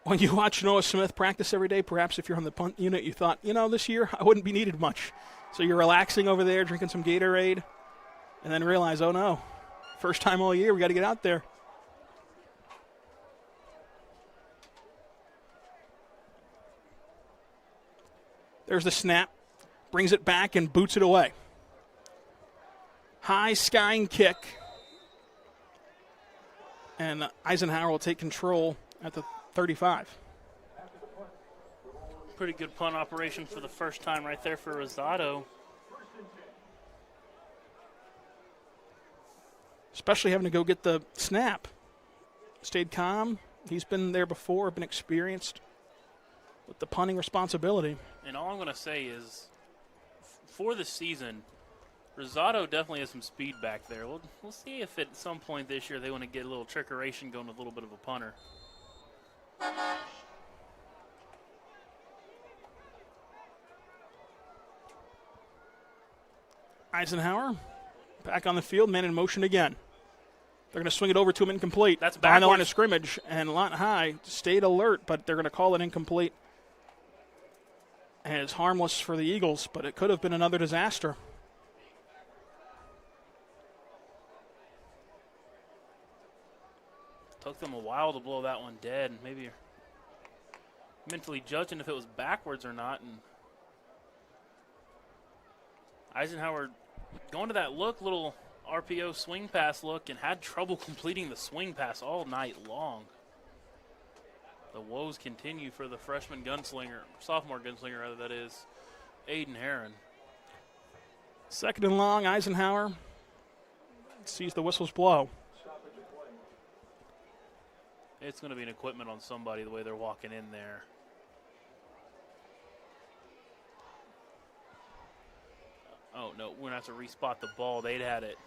when you watch Noah Smith practice every day, perhaps if you're on the punt unit, you thought, this year I wouldn't be needed much. So you're relaxing over there, drinking some Gatorade, and then realize, oh no, first time all year, we got to get out there. There's the snap. Brings it back and boots it away. High skying kick. And Eisenhower will take control at the 35. Pretty good punt operation for the first time right there for Rosado. Especially having to go get the snap. Stayed calm. He's been there before, been experienced with the punting responsibility. And all I'm going to say is, for the season, Rosado definitely has some speed back there. We'll see if at some point this year they want to get a little trickeration going with a little bit of a punter. Eisenhower back on the field, man in motion again. They're going to swing it over to him incomplete. That's behind the line of scrimmage, and Lawton High stayed alert, but they're going to call it incomplete. And it's harmless for the Eagles, but it could have been another disaster. Took them a while to blow that one dead. Maybe you're mentally judging if it was backwards or not. And Eisenhower going to that little RPO swing pass look, and had trouble completing the swing pass all night long. The woes continue for the sophomore gunslinger, rather, that is, Aiden Herron. Second and long, Eisenhower sees the whistles blow. It's going to be an equipment on somebody the way they're walking in there. Oh, no, we're going to have to respot the ball. They'd had it.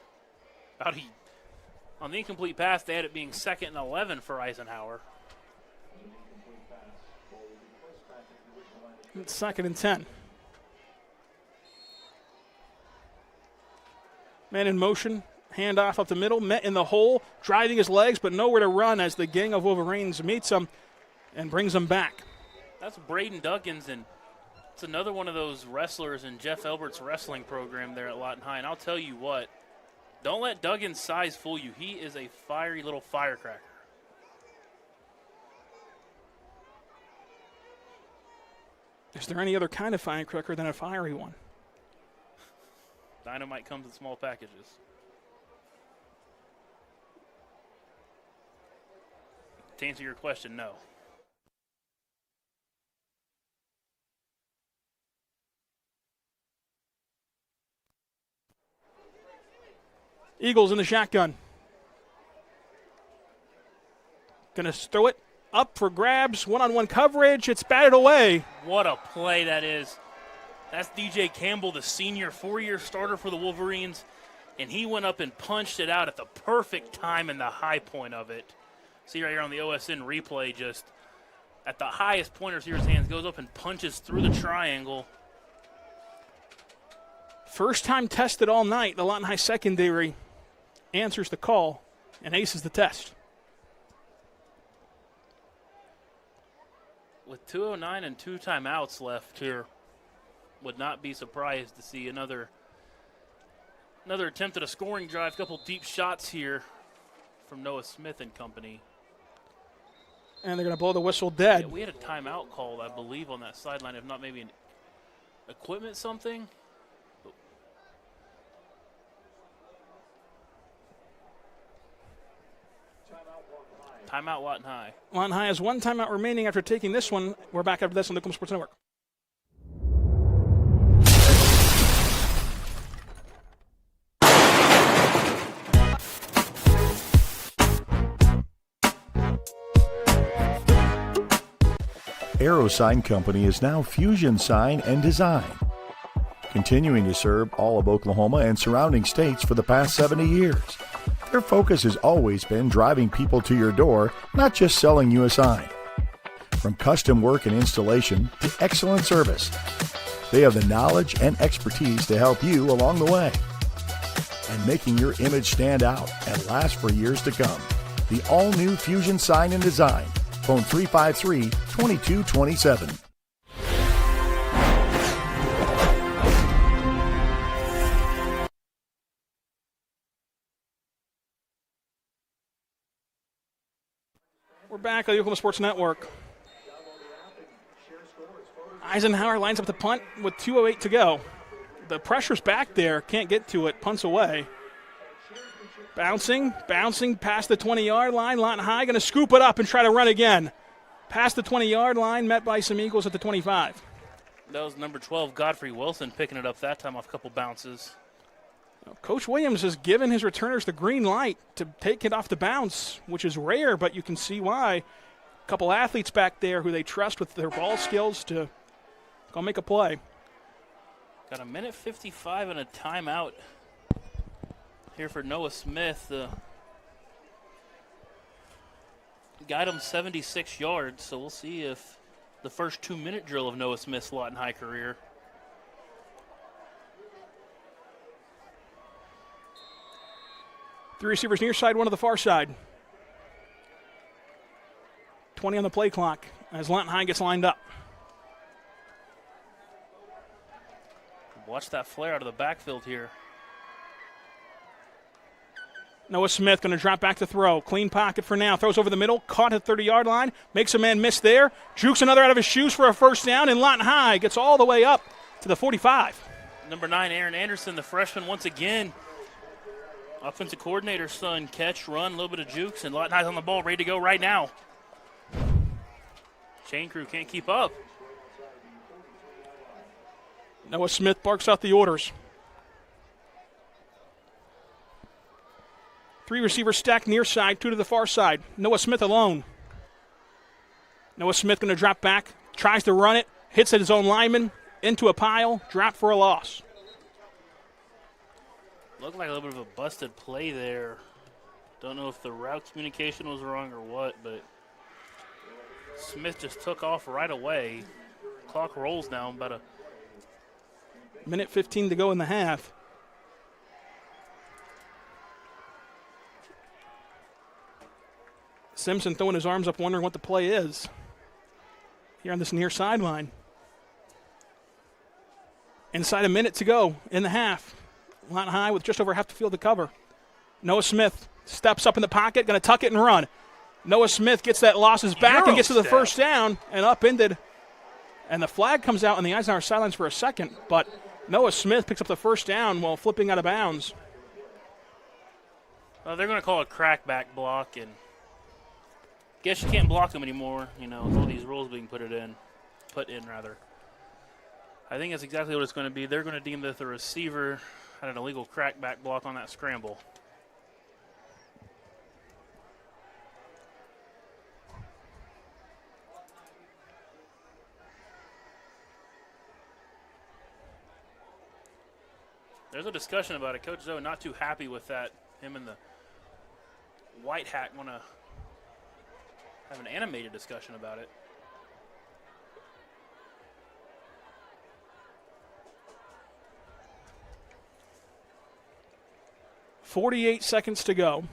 On the incomplete pass, they had it being 2nd and 11 for Eisenhower. It's 2nd and 10. Man in motion, handoff up the middle, met in the hole, driving his legs, but nowhere to run as the gang of Wolverines meets him and brings him back. That's Braden Duggins, and it's another one of those wrestlers in Jeff Elbert's wrestling program there at Lawton High. And I'll tell you what, don't let Duggins' size fool you. He is a fiery little firecracker. Is there any other kind of firecracker than a fiery one? Dynamite comes in small packages. To answer your question, no. Eagles in the shotgun. Going to throw it up for grabs. One-on-one coverage. It's batted away. What a play that is. That's DJ Campbell, the senior 4-year starter for the Wolverines, and he went up and punched it out at the perfect time in the high point of it. See right here on the OSN replay, just at the highest point of receiver's hands, goes up and punches through the triangle. First time tested all night, the Lawton High secondary answers the call and aces the test. With 2:09 and 2 timeouts left here, would not be surprised to see another attempt at a scoring drive, a couple deep shots here from Noah Smith and company. And they're going to blow the whistle dead. Yeah, we had a timeout called, I believe, on that sideline, if not maybe an equipment something. Timeout Lawton High. Lawton High has one timeout remaining after taking this one. We're back after this on the Oklahoma Sports Network. Aero Sign Company is now Fusion Sign and Design, continuing to serve all of Oklahoma and surrounding states for the past 70 years. Their focus has always been driving people to your door, not just selling you a sign. From custom work and installation to excellent service, they have the knowledge and expertise to help you along the way and making your image stand out and last for years to come. The all-new Fusion Sign and Design. Phone 353-2227. We're back on the Oklahoma Sports Network. Eisenhower lines up the punt with 2:08 to go. The pressure's back there. Can't get to it. Punts away. Bouncing past the 20-yard line. Lawton High going to scoop it up and try to run again. Past the 20-yard line, met by some Eagles at the 25. That was number 12, Godfrey Wilson, picking it up that time off a couple bounces. Coach Williams has given his returners the green light to take it off the bounce, which is rare, but you can see why. A couple athletes back there who they trust with their ball skills to go make a play. Got a minute 55 and a timeout here for Noah Smith. Got him 76 yards, so we'll see if the first 2-minute drill of Noah Smith's Lawton High career. Three receivers near side, one to the far side. 20 on the play clock as Lawton High gets lined up. Watch that flare out of the backfield here. Noah Smith going to drop back to throw. Clean pocket for now. Throws over the middle. Caught at the 30-yard line. Makes a man miss there. Jukes another out of his shoes for a first down. And Lawton High gets all the way up to the 45. Number 9, Aaron Anderson, the freshman, once again. Offensive coordinator's son. Catch, run, a little bit of jukes. And Lawton High's on the ball, ready to go right now. Chain crew can't keep up. Noah Smith barks out the orders. Three receivers stacked near side, two to the far side. Noah Smith alone. Noah Smith going to drop back, tries to run it, hits at his own lineman, into a pile, drop for a loss. Looked like a little bit of a busted play there. Don't know if the route communication was wrong or what, but Smith just took off right away. Clock rolls now, about a minute 15 to go in the half. Simpson throwing his arms up, wondering what the play is here on this near sideline. Inside a minute to go in the half. Lawton High with just over half the field to cover. Noah Smith steps up in the pocket, going to tuck it and run. Noah Smith gets that losses back and gets to the first down and upended. And the flag comes out on the Eisenhower sidelines for a second, but Noah Smith picks up the first down while flipping out of bounds. Well, they're going to call it crackback block, and guess you can't block them anymore, with all these rules being put in. I think that's exactly what it's going to be. They're going to deem that the receiver had an illegal crackback block on that scramble. There's a discussion about it. Coach Zoe not too happy with that. Him and the white hat want to have an animated discussion about it. .48 seconds to go.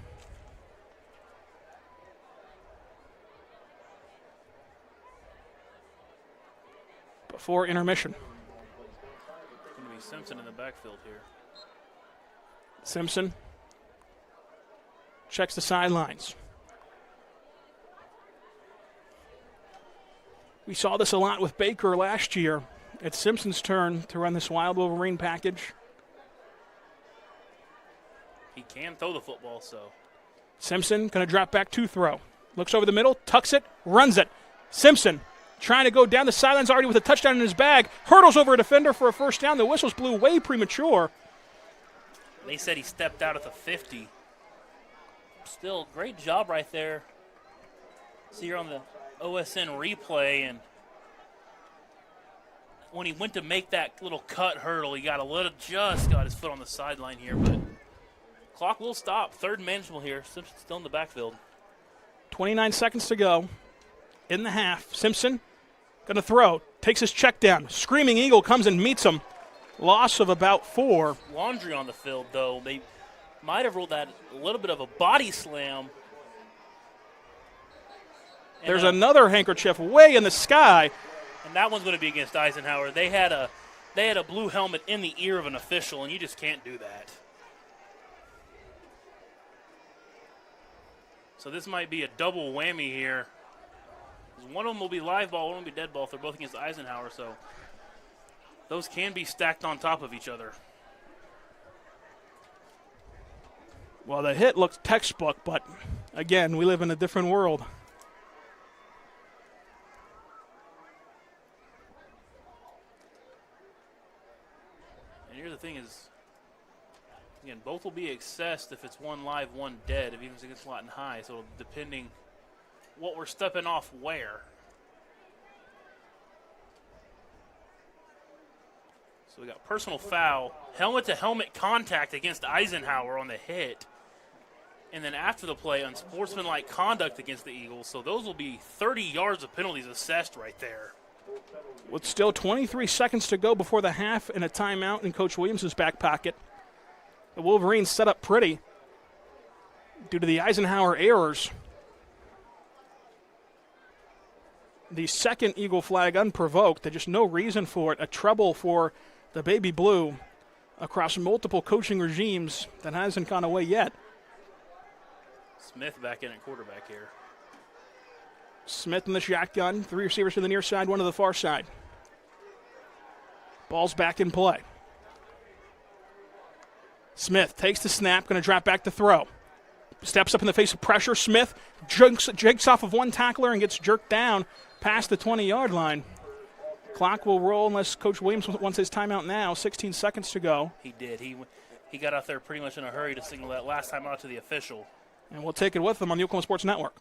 Before intermission. It's going to be Simpson in the backfield here. Simpson checks the sidelines. We saw this a lot with Baker last year. It's Simpson's turn to run this Wild Wolverine package. He can throw the football, so. Simpson going to drop back to throw. Looks over the middle, tucks it, runs it. Simpson trying to go down the sidelines already with a touchdown in his bag. Hurdles over a defender for a first down. The whistles blew way premature. They said he stepped out at the 50. Still, great job right there. See here on the OSN replay, and when he went to make that little cut hurdle, he just got his foot on the sideline here, but clock will stop. Third and manageable here. Simpson still in the backfield. 29 seconds to go in the half. Simpson going to throw. Takes his check down. Screaming Eagle comes and meets him. Loss of about 4. Laundry on the field, though. They might have ruled that a little bit of a body slam. And there's another handkerchief way in the sky. And that one's going to be against Eisenhower. They had a blue helmet in the ear of an official, and you just can't do that. So this might be a double whammy here. One of them will be live ball, one will be dead ball. They're both against Eisenhower, so those can be stacked on top of each other. Well, the hit looks textbook, but again, we live in a different world. And here's the thing is, again, both will be assessed if it's one live, one dead, if even if it's against Lawton High. So depending what we're stepping off where. So we got personal foul, helmet-to-helmet contact against Eisenhower on the hit. And then after the play, unsportsmanlike conduct against the Eagles. So those will be 30 yards of penalties assessed right there. With still 23 seconds to go before the half and a timeout in Coach Williams' back pocket. The Wolverines set up pretty due to the Eisenhower errors. The second Eagle flag unprovoked. There's just no reason for it. A trouble for the Baby Blue across multiple coaching regimes that hasn't gone away yet. Smith back in at quarterback here. Smith in the shotgun. 3 receivers to the near side, 1 to the far side. Ball's back in play. Smith takes the snap, going to drop back to throw. Steps up in the face of pressure. Smith jakes off of one tackler and gets jerked down past the 20-yard line. Clock will roll unless Coach Williams wants his timeout now. 16 seconds to go. He did. He got out there pretty much in a hurry to signal that last time out to the official. And we'll take it with them on the Oklahoma Sports Network.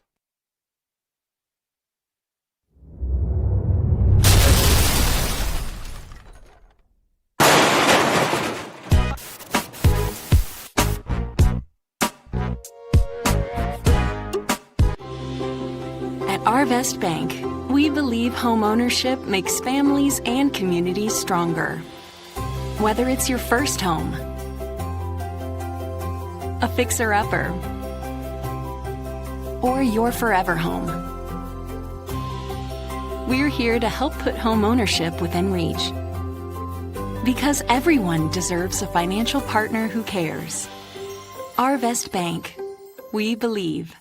At Arvest Bank, we believe home ownership makes families and communities stronger. Whether it's your first home, a fixer-upper, or your forever home, we're here to help put home ownership within reach. Because everyone deserves a financial partner who cares. Arvest Bank, we believe.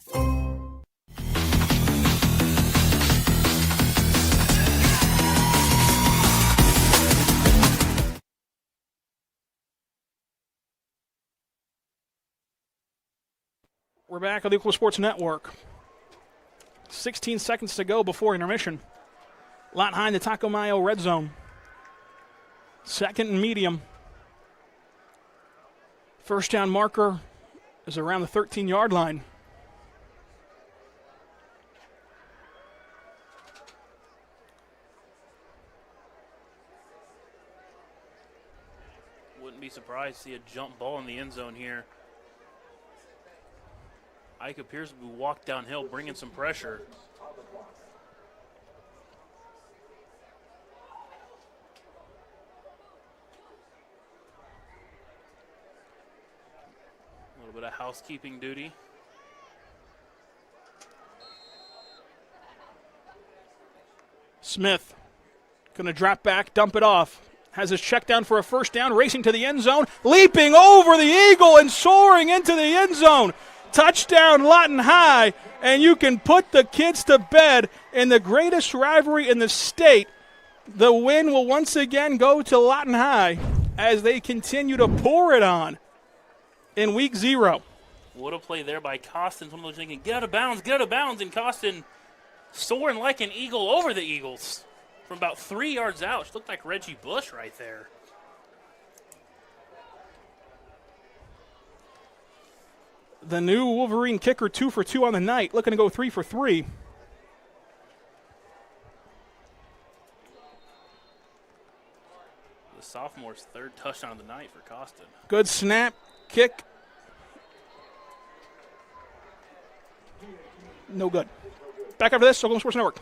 We're back on the Oklahoma Sports Network. 16 seconds to go before intermission. Lawton High in the Taco Mayo red zone. Second and medium. First down marker is around the 13-yard line. Wouldn't be surprised to see a jump ball in the end zone here. Ike appears to be walked downhill, bringing some pressure. A little bit of housekeeping duty. Smith going to drop back, dump it off. Has his check down for a first down, racing to the end zone, leaping over the Eagle and soaring into the end zone. Touchdown, Lawton High, and you can put the kids to bed in the greatest rivalry in the state. The win will once again go to Lawton High as they continue to pour it on in week 0. What a play there by Costin. Someone was thinking, get out of bounds, and Costin soaring like an eagle over the Eagles from about 3 yards out. She looked like Reggie Bush right there. The new Wolverine kicker, 2 for 2 on the night, looking to go 3 for 3. The sophomore's third touchdown of the night for Costin. Good snap, kick. No good. Back after this, Oklahoma Sports Network.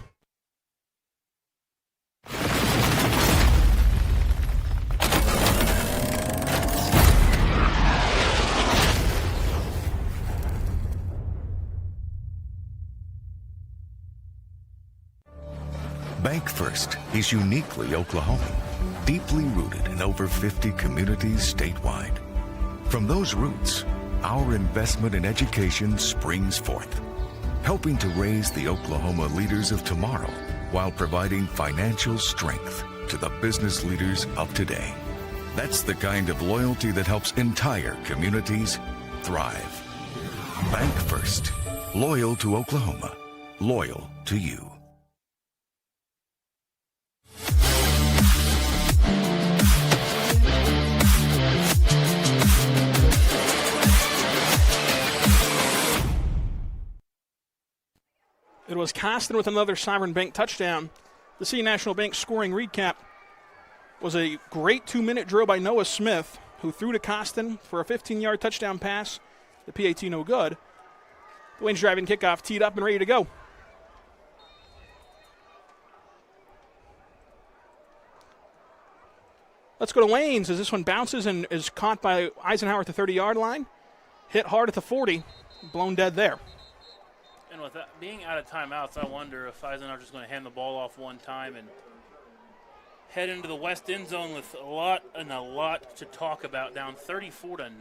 Bank First is uniquely Oklahoman, deeply rooted in over 50 communities statewide. From those roots, our investment in education springs forth, helping to raise the Oklahoma leaders of tomorrow while providing financial strength to the business leaders of today. That's the kind of loyalty that helps entire communities thrive. Bank First, loyal to Oklahoma, loyal to you. It was Costin with another Sovereign Bank touchdown. The City National Bank scoring recap was a great 2-minute drill by Noah Smith, who threw to Costin for a 15-yard touchdown pass. The PAT no good. The Wayne's driving kickoff teed up and ready to go. Let's go to Wayne's as this one bounces and is caught by Eisenhower at the 30-yard line. Hit hard at the 40, blown dead there. And with that, being out of timeouts, I wonder if Eisenhower's just going to hand the ball off one time and head into the west end zone with a lot to talk about, down 34-0.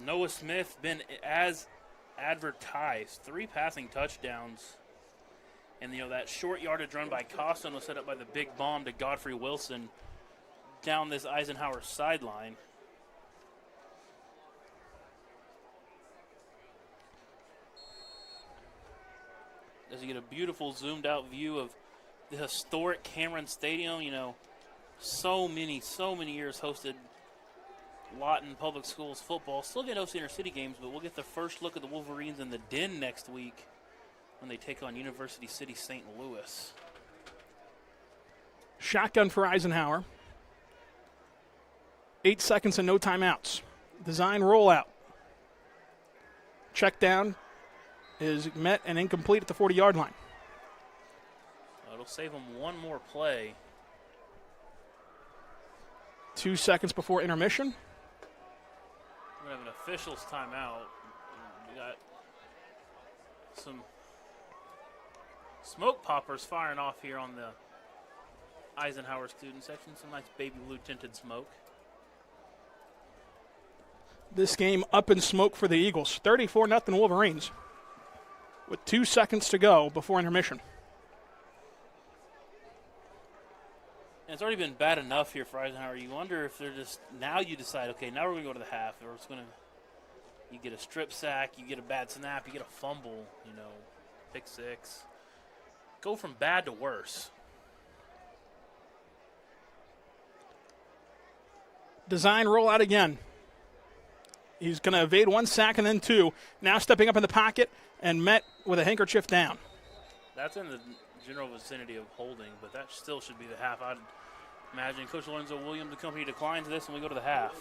Noah Smith been as advertised, 3 passing touchdowns. And, that short yardage run by Costin was set up by the big bomb to Godfrey Wilson down this Eisenhower sideline. As you get a beautiful zoomed-out view of the historic Cameron Stadium, so many years hosted Lawton Public Schools football. Still get to host inner city games, but we'll get the first look at the Wolverines in the Den next week when they take on University City St. Louis. Shotgun for Eisenhower. 8 seconds and no timeouts. Design rollout. Check down is met and incomplete at the 40-yard line. It'll save them one more play. 2 seconds before intermission. We're going to have an official's timeout. We got some smoke poppers firing off here on the Eisenhower student section. Some nice baby blue tinted smoke. This game up in smoke for the Eagles. 34-0 Wolverines with 2 seconds to go before intermission. And it's already been bad enough here for Eisenhower. You wonder if they're just, now you decide, okay, now we're going to go to the half. Or it's going to, you get a strip sack, you get a bad snap, you get a fumble, pick six. Go from bad to worse. Design rollout again. He's going to evade 1 sack and then 2. Now stepping up in the pocket and met with a handkerchief down. That's in the general vicinity of holding, but that still should be the half. I'd imagine Coach Lorenzo Williams, the company, declines this and we go to the half.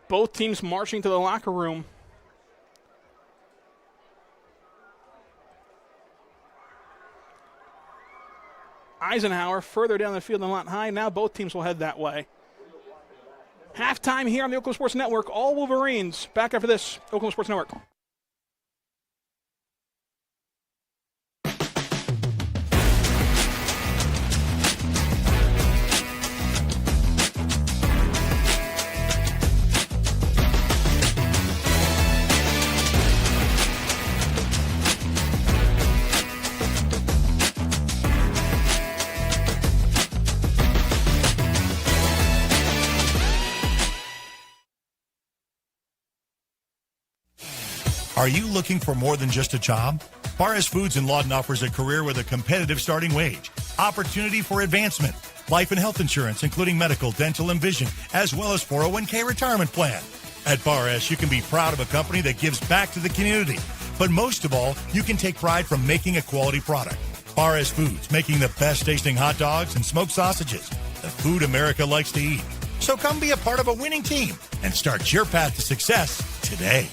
Both teams marching to the locker room. Eisenhower further down the field than Lawton High. Now both teams will head that way. Halftime here on the Oklahoma Sports Network. All Wolverines. Back after this, Oklahoma Sports Network. Are you looking for more than just a job? Barres Foods in Lawton offers a career with a competitive starting wage, opportunity for advancement, life and health insurance, including medical, dental, and vision, as well as 401k retirement plan. At Barres, you can be proud of a company that gives back to the community. But most of all, you can take pride from making a quality product. RS Foods, making the best tasting hot dogs and smoked sausages. The food America likes to eat. So come be a part of a winning team and start your path to success today.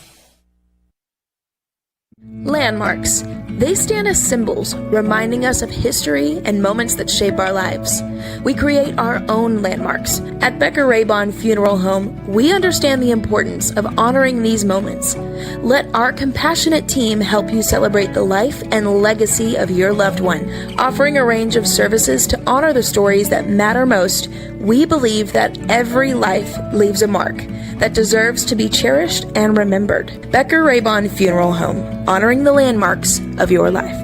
Landmarks. They stand as symbols, reminding us of history and moments that shape our lives. We create our own landmarks. At Becker Raybon Funeral Home, we understand the importance of honoring these moments. Let our compassionate team help you celebrate the life and legacy of your loved one. Offering a range of services to honor the stories that matter most, we believe that every life leaves a mark that deserves to be cherished and remembered. Becker Raybon Funeral Home, honoring the landmarks of your life.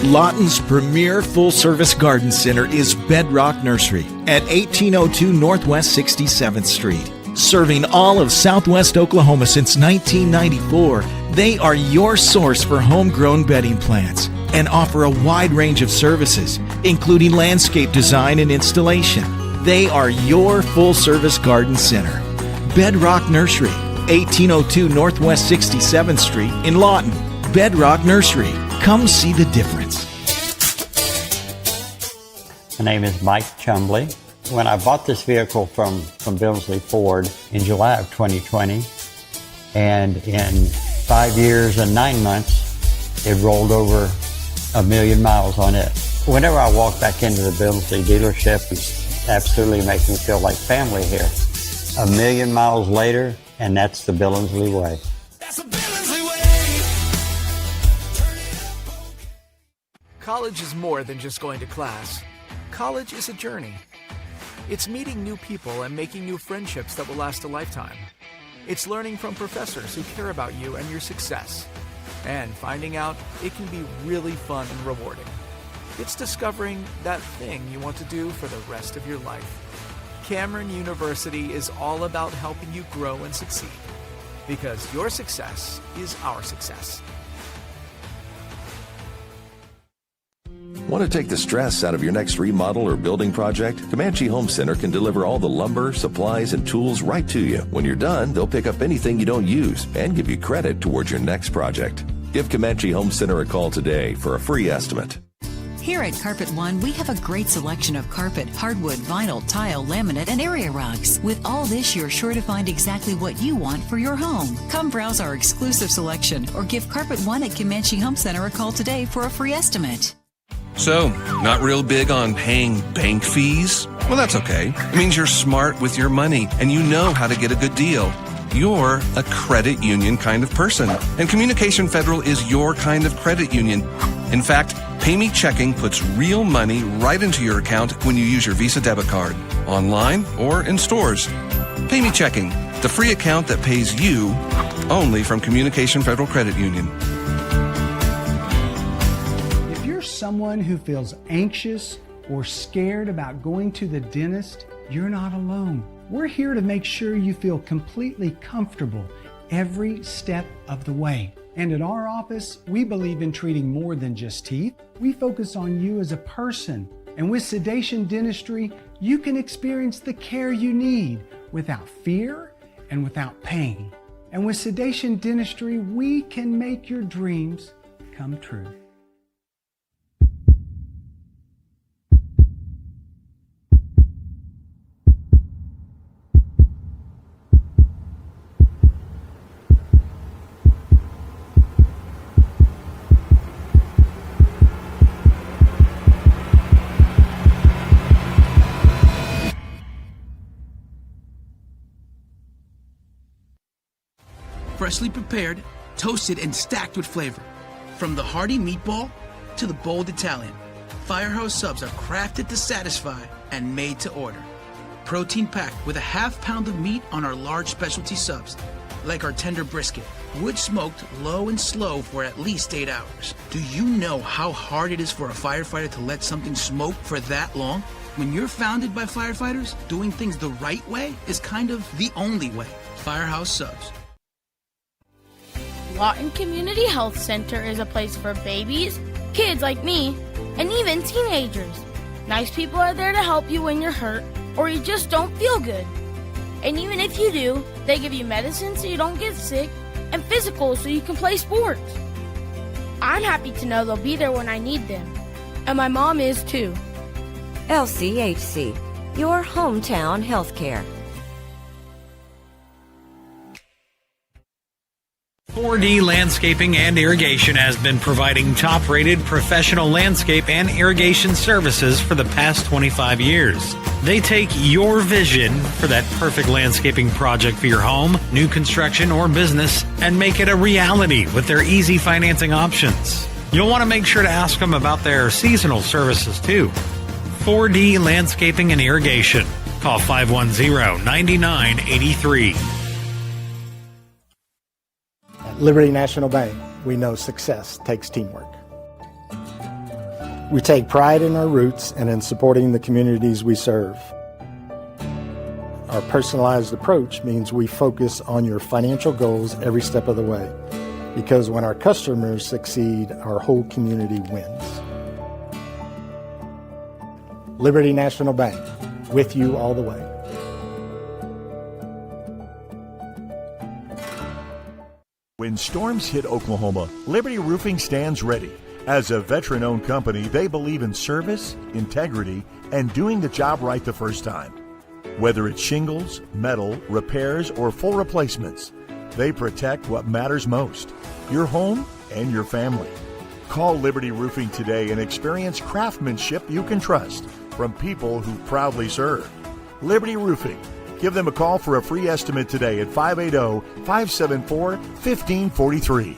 Lawton's premier full-service garden center is Bedrock Nursery at 1802 Northwest 67th Street. Serving all of Southwest Oklahoma since 1994, they are your source for homegrown bedding plants and offer a wide range of services, including landscape design and installation. They are your full-service garden center. Bedrock Nursery, 1802 Northwest 67th Street in Lawton. Bedrock Nursery. Come see the difference. My name is Mike Chumbley. When I bought this vehicle from Billsley Ford in July of 2020, and in 5 years and 9 months, it rolled over 1 million miles on it. Whenever I walk back into the Billsley dealership, it absolutely makes me feel like family here. 1 million miles later, and that's the Billsley way. College is more than just going to class. College is a journey. It's meeting new people and making new friendships that will last a lifetime. It's learning from professors who care about you and your success. And finding out it can be really fun and rewarding. It's discovering that thing you want to do for the rest of your life. Cameron University is all about helping you grow and succeed. Because your success is our success. Want to take the stress out of your next remodel or building project? Comanche Home Center can deliver all the lumber, supplies, and tools right to you. When you're done, they'll pick up anything you don't use and give you credit towards your next project. Give Comanche Home Center a call today for a free estimate. Here at Carpet One, we have a great selection of carpet, hardwood, vinyl, tile, laminate, and area rugs. With all this, you're sure to find exactly what you want for your home. Come browse our exclusive selection or give Carpet One at Comanche Home Center a call today for a free estimate. So, not real big on paying bank fees? Well, that's okay. It means you're smart with your money and you know how to get a good deal. You're a credit union kind of person, and Communication Federal is your kind of credit union. In fact, Pay Me Checking puts real money right into your account when you use your Visa debit card, online or in stores. Pay Me Checking, the free account that pays you only from Communication Federal Credit Union. Someone who feels anxious or scared about going to the dentist, you're not alone. We're here to make sure you feel completely comfortable every step of the way. And at our office, we believe in treating more than just teeth. We focus on you as a person. And with Sedation Dentistry, you can experience the care you need without fear and without pain. And with Sedation Dentistry, we can make your dreams come true. Freshly prepared, toasted, and stacked with flavor. From the hearty meatball to the bold Italian, Firehouse subs are crafted to satisfy and made to order. Protein packed with a ½ pound of meat on our large specialty subs, like our tender brisket, wood smoked low and slow for at least 8 hours. Do you know how hard it is for a firefighter to let something smoke for that long? When you're founded by firefighters, doing things the right way is kind of the only way. Firehouse subs. Lawton Community Health Center is a place for babies, kids like me, and even teenagers. Nice people are there to help you when you're hurt or you just don't feel good. And even if you do, they give you medicine so you don't get sick and physicals so you can play sports. I'm happy to know they'll be there when I need them. And my mom is too. LCHC, your hometown healthcare. 4D Landscaping and Irrigation has been providing top-rated professional landscape and irrigation services for the past 25 years. They take your vision for that perfect landscaping project for your home, new construction, or business and make it a reality with their easy financing options. You'll want to make sure to ask them about their seasonal services too. 4D Landscaping and Irrigation. Call 510-9983. At Liberty National Bank, we know success takes teamwork. We take pride in our roots and in supporting the communities we serve. Our personalized approach means we focus on your financial goals every step of the way, because when our customers succeed, our whole community wins. Liberty National Bank, with you all the way. When storms hit Oklahoma, Liberty Roofing stands ready. As a veteran-owned company, they believe in service, integrity, and doing the job right the first time. Whether it's shingles, metal, repairs, or full replacements, they protect what matters most, your home and your family. Call Liberty Roofing today and experience craftsmanship you can trust from people who proudly serve. Liberty Roofing. Give them a call for a free estimate today at 580-574-1543.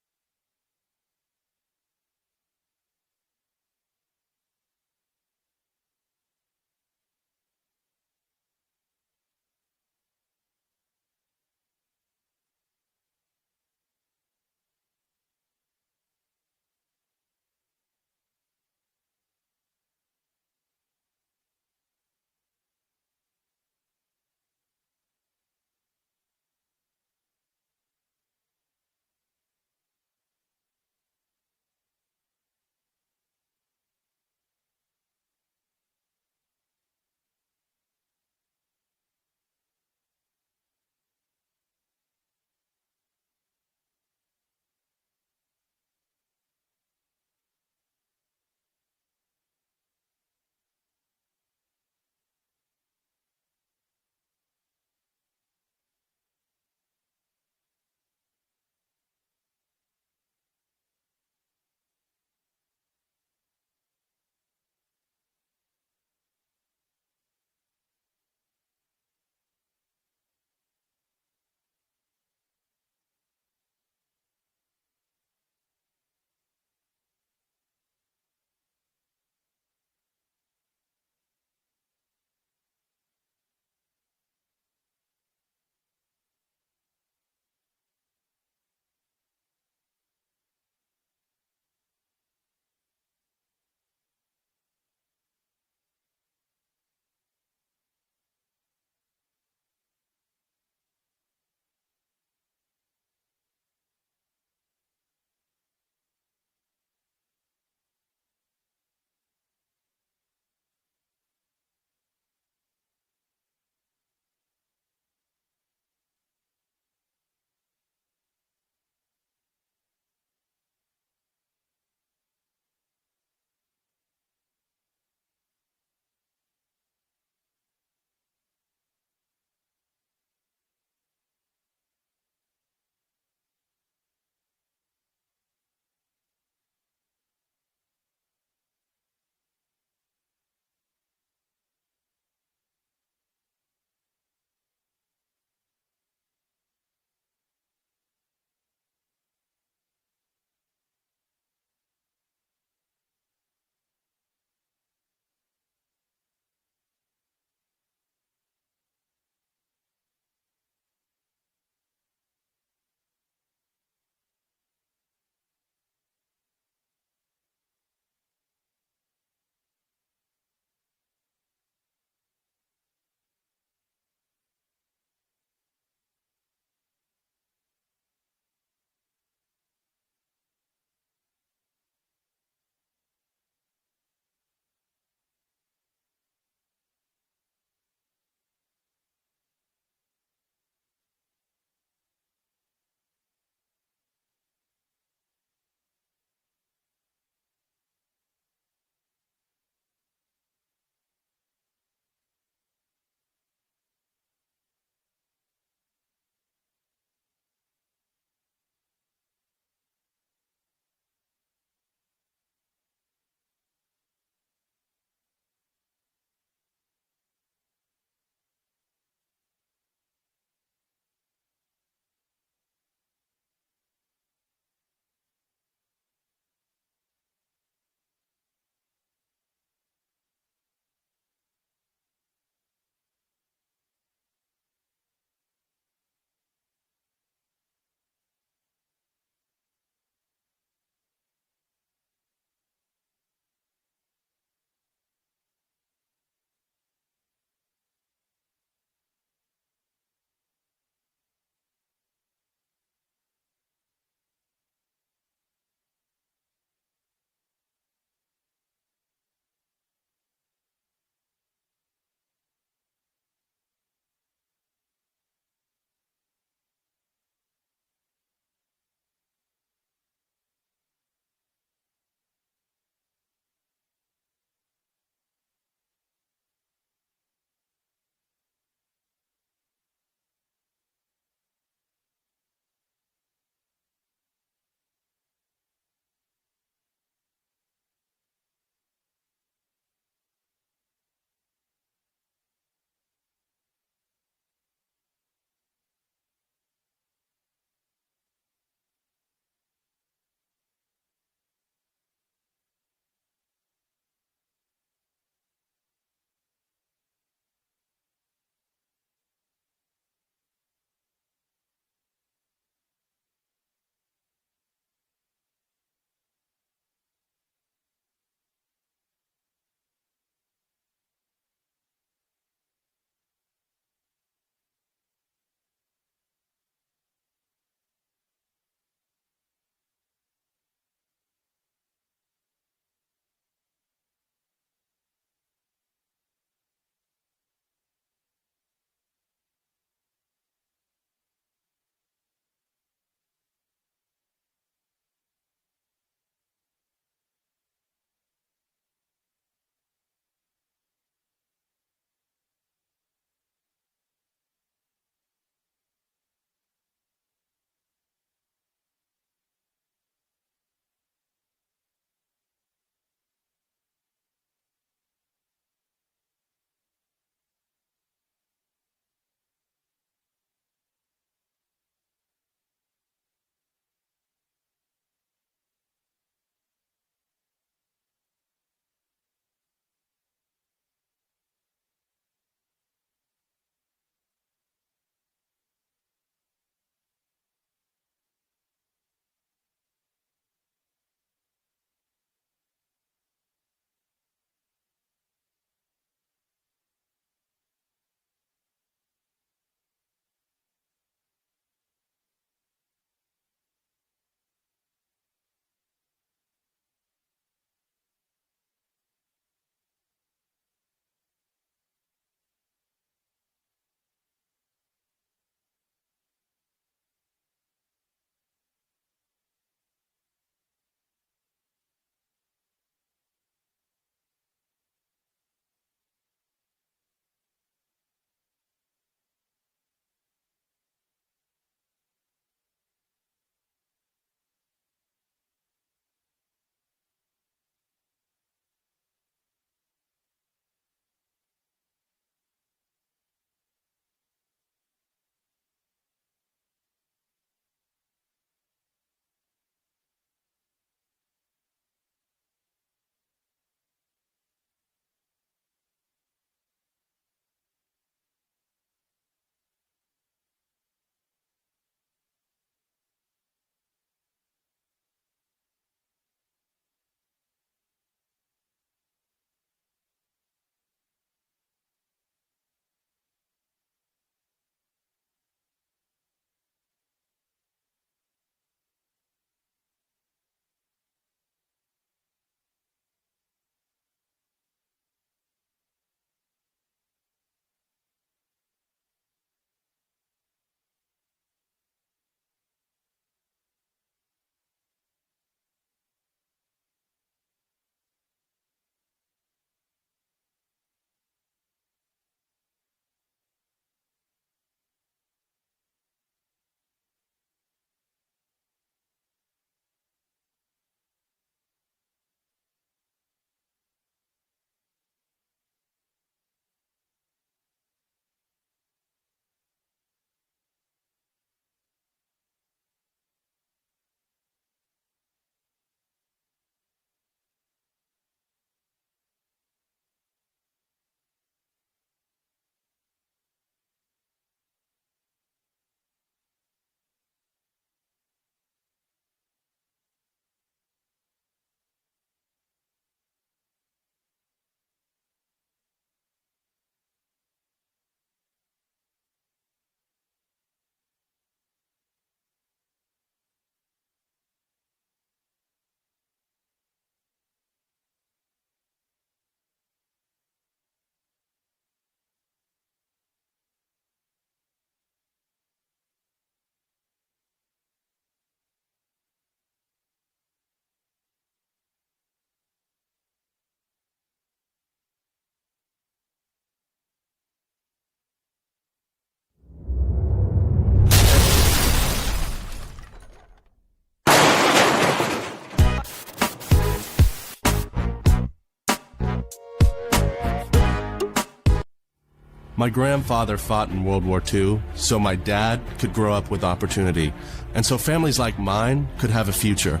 My grandfather fought in World War II, so my dad could grow up with opportunity, and so families like mine could have a future.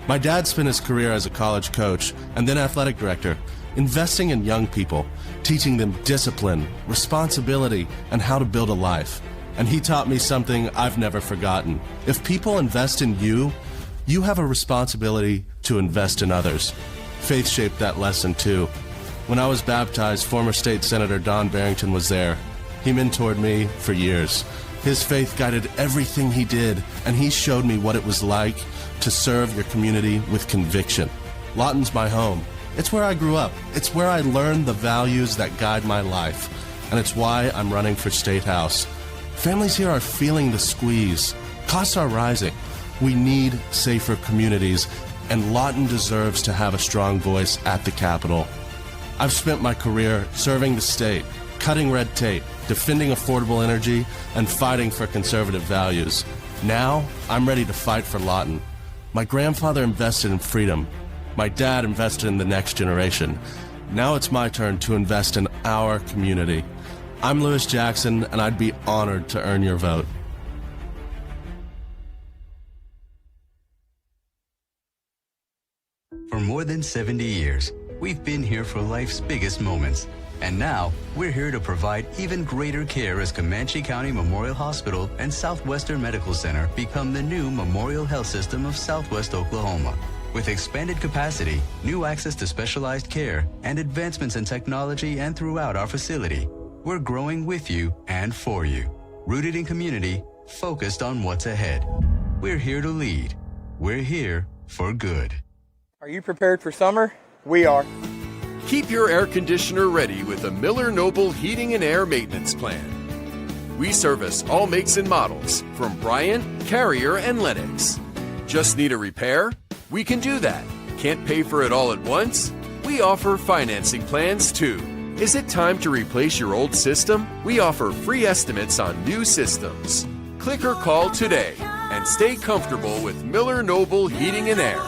My dad spent his career as a college coach and then athletic director, investing in young people, teaching them discipline, responsibility, and how to build a life. And he taught me something I've never forgotten. If people invest in you, you have a responsibility to invest in others. Faith shaped that lesson too. When I was baptized, former State Senator Don Barrington was there. He mentored me for years. His faith guided everything he did, and he showed me what it was like to serve your community with conviction. Lawton's my home. It's where I grew up. It's where I learned the values that guide my life. And it's why I'm running for State House. Families here are feeling the squeeze. Costs are rising. We need safer communities, and Lawton deserves to have a strong voice at the Capitol. I've spent my career serving the state, cutting red tape, defending affordable energy, and fighting for conservative values. Now, I'm ready to fight for Lawton. My grandfather invested in freedom. My dad invested in the next generation. Now it's my turn to invest in our community. I'm Lewis Jackson, and I'd be honored to earn your vote. For more than 70 years, we've been here for life's biggest moments. And now, we're here to provide even greater care as Comanche County Memorial Hospital and Southwestern Medical Center become the new Memorial Health System of Southwest Oklahoma. With expanded capacity, new access to specialized care, and advancements in technology and throughout our facility, we're growing with you and for you. Rooted in community, focused on what's ahead. We're here to lead. We're here for good. Are you prepared for summer? We are. Keep your air conditioner ready with a Miller Noble Heating and Air Maintenance Plan. We service all makes and models from Bryant, Carrier, and Lennox. Just need a repair? We can do that. Can't pay for it all at once? We offer financing plans too. Is it time to replace your old system? We offer free estimates on new systems. Click or call today and stay comfortable with Miller Noble Heating and Air.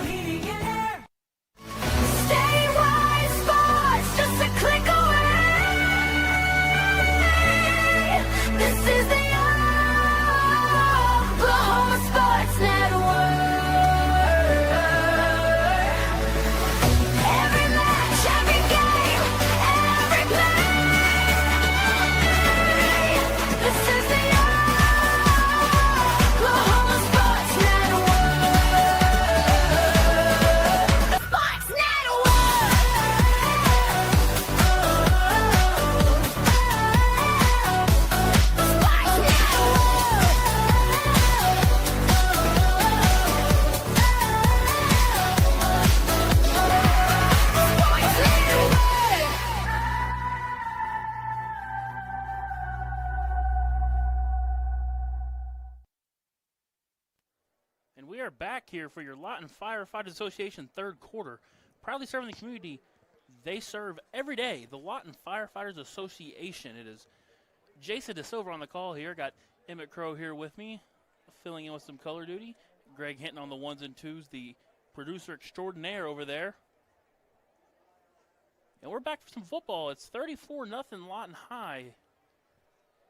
And we are back here for your Lawton Firefighters Association third quarter. Proudly serving the community they serve every day, the Lawton Firefighters Association. It is Jason DeSilva on the call here. Got Emmett Crow here with me, filling in with some color duty. Greg Hinton on the ones and twos, the producer extraordinaire over there. And we're back for some football. It's 34-0 Lawton High.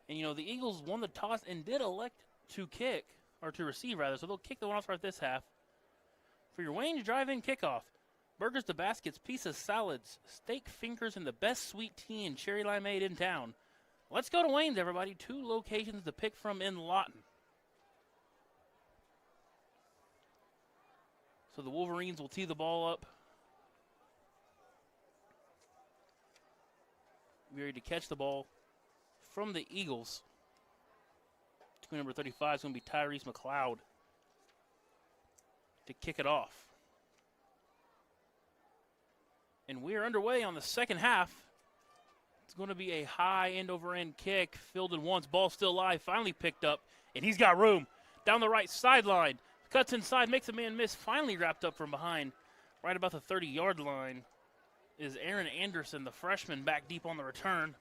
And, you know, the Eagles won the toss and did elect to kick. Or to receive, rather, so they'll kick the one off start this half. For your Wayne's Drive-In kickoff, burgers to baskets, pizza, salads, steak fingers, and the best sweet tea and cherry limeade in town. Let's go to Wayne's, everybody. 2 locations to pick from in Lawton. So the Wolverines will tee the ball up. We're ready to catch the ball from the Eagles. Number 35 is going to be Tyrese McLeod to kick it off. And we are underway on the second half. It's going to be a high end-over-end kick. Fielded once, ball still live, finally picked up, and he's got room. Down the right sideline, cuts inside, makes a man miss, finally wrapped up from behind. Right about the 30-yard line is Aaron Anderson, the freshman, back deep on the return.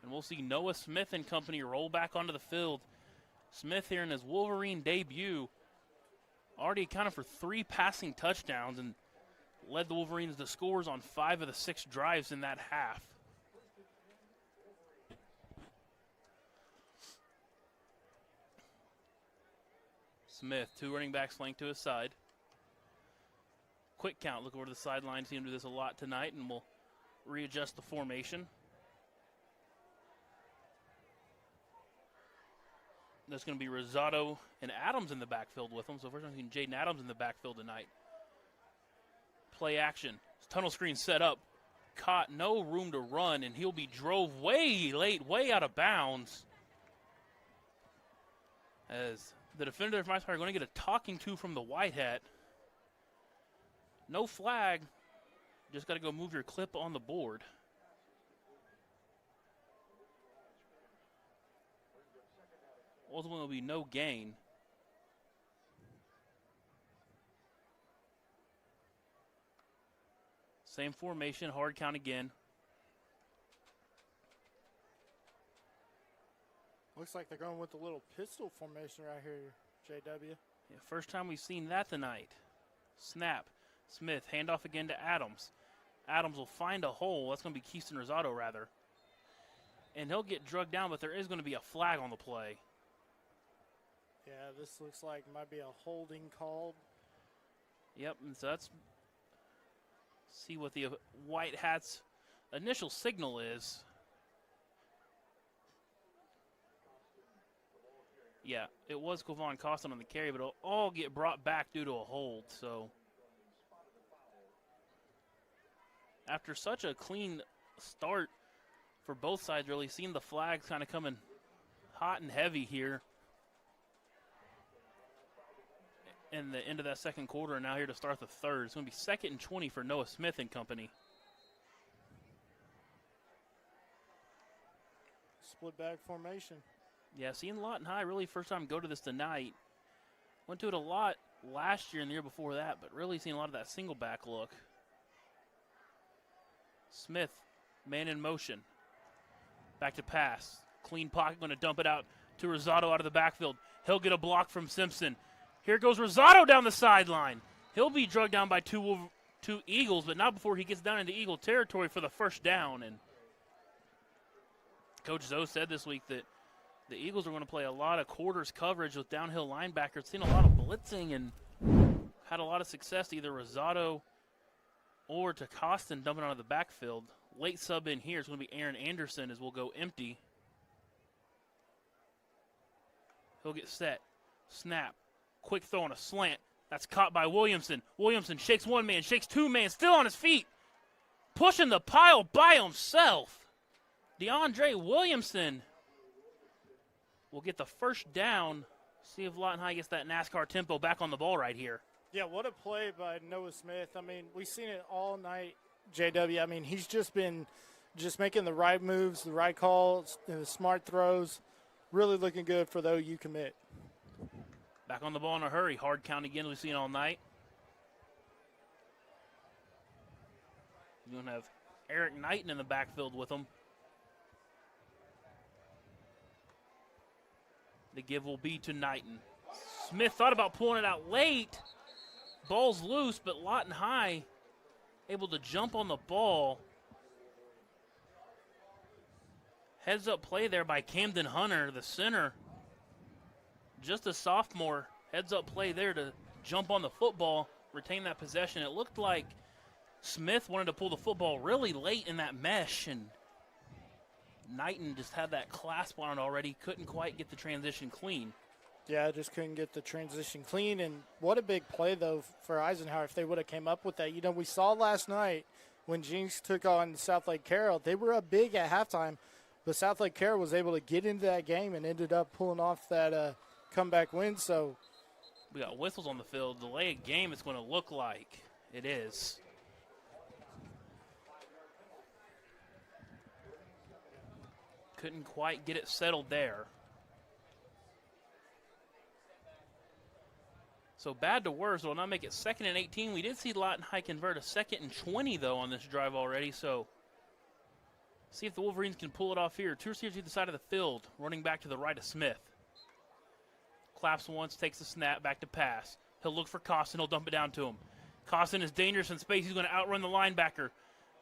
And we'll see Noah Smith and company roll back onto the field. Smith here in his Wolverine debut already accounted for 3 passing touchdowns and led the Wolverines to scores on 5 of the 6 drives in that half. Smith, 2 running backs flanked to his side. Quick count, look over to the sideline. See him do this a lot tonight, and we'll readjust the formation. There's going to be Rosado and Adams in the backfield with him. So first time seeing Jaden Adams in the backfield tonight. Play action. Tunnel screen set up. Caught, no room to run, and he'll be drove way late, way out of bounds. As the defender of my side are going to get a talking to from the white hat. No flag. Just got to go move your clip on the board. Ultimately, will be no gain. Same formation, hard count again. Looks like they're going with the little pistol formation right here, JW. Yeah, first time we've seen that tonight. Snap. Smith, handoff again to Adams. Adams will find a hole. That's going to be Keyston Rosado, rather. And he'll get drugged down, but there is going to be a flag on the play. Yeah, this looks like might be a holding called. Yep, and so that's see what the white hat's initial signal is. Yeah, it was Kevon Costin on the carry, but it'll all get brought back due to a hold. So after such a clean start for both sides, really seeing the flags kind of coming hot and heavy here in the end of that second quarter, and now here to start the third. It's going to be 2nd and 20 for Noah Smith and company. Split back formation. Yeah, seeing Lawton High really first time go to this tonight. Went to it a lot last year and the year before that, but really seeing a lot of that single back look. Smith, man in motion. Back to pass. Clean pocket, going to dump it out to Rosado out of the backfield. He'll get a block from Simpson. Here goes Rosado down the sideline. He'll be drugged down by two Eagles, but not before he gets down into Eagle territory for the first down. And Coach Zoe said this week that the Eagles are going to play a lot of quarters coverage with downhill linebackers. Seen a lot of blitzing and had a lot of success, either Rosado or to Costin dumping out of the backfield. Late sub in here is going to be Aaron Anderson as we'll go empty. He'll get set. Snap. Quick throw on a slant. That's caught by Williamson. Williamson shakes one man, shakes two man, still on his feet. Pushing the pile by himself. DeAndre Williamson will get the first down. See if Lawton High gets that NASCAR tempo back on the ball right here. Yeah, what a play by Noah Smith. I mean, we've seen it all night, JW. I mean, he's just been making the right moves, the right calls, smart throws. Really looking good for the OU commit. Back on the ball in a hurry. Hard count again we've seen all night. You're going to have Eric Knighton in the backfield with him. The give will be to Knighton. Smith thought about pulling it out late. Ball's loose, but Lawton High able to jump on the ball. Heads up play there by Camden Hunter, the center. Just a sophomore. Heads up play there to jump on the football, retain that possession. It looked like Smith wanted to pull the football really late in that mesh, and Knighton just had that clasp on it already. Couldn't quite get the transition clean. Yeah, I just couldn't get the transition clean. And what a big play, though, for Eisenhower if they would have came up with that. You know, we saw last night when Jinx took on South Lake Carroll, they were up big at halftime, but South Lake Carroll was able to get into that game and ended up pulling off that comeback win. So we got whistles on the field. Delay a game, it's going to look like it is. Couldn't quite get it settled there. So bad to worse. It'll now make it 2nd and 18. We did see Lawton High convert a 2nd and 20, though, on this drive already. So see if the Wolverines can pull it off here. Two receivers to the side of the field, running back to the right of Smith. Claps once, takes the snap, back to pass. He'll look for Costin. He'll dump it down to him. Costin is dangerous in space. He's going to outrun the linebacker.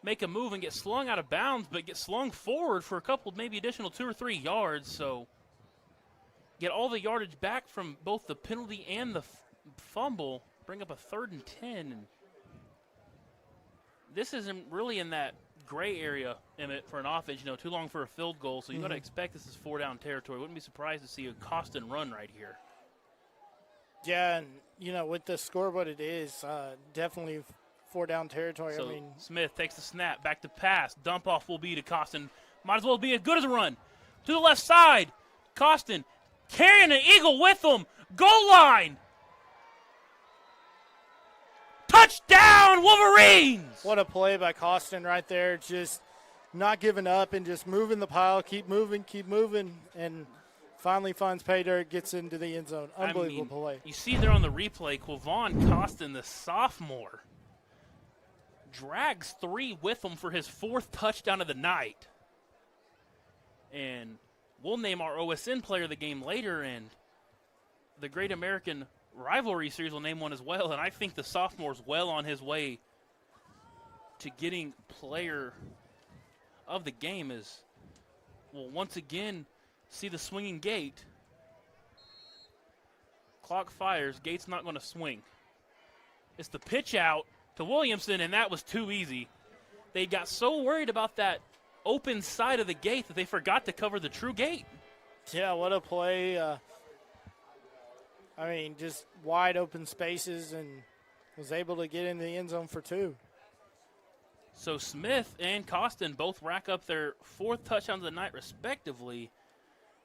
Make a move and get slung out of bounds, but get slung forward for a couple, maybe additional 2 or 3 yards. So get all the yardage back from both the penalty and the fumble, bring up a 3rd and 10. And this isn't really in that gray area, Emmett, for an offense, too long for a field goal, so you got to expect this is 4-down territory. Wouldn't be surprised to see a Costin run right here. Yeah, and, with the score what it is, definitely 4-down territory. So Smith takes the snap, back to pass. Dump off will be to Costin. Might as well be as good as a run. To the left side, Costin carrying the Eagle with him. Goal line. Touchdown, Wolverines! What a play by Costin right there. Just not giving up and just moving the pile, keep moving, and finally finds pay dirt, gets into the end zone. Unbelievable play. You see there on the replay, Quavon Costin, the sophomore, drags 3 with him for his 4th touchdown of the night. And we'll name our OSN player of the game later, and the Great American Rivalry Series will name one as well, and I think the sophomore's well on his way to getting player of the game as we'll once again see the swinging gate. Clock fires, gate's not going to swing. It's the pitch out to Williamson, and that was too easy. They got so worried about that open side of the gate that they forgot to cover the true gate. Yeah, what a play. Just wide open spaces and was able to get in the end zone for 2. So Smith and Costin both rack up their 4th touchdowns of the night, respectively.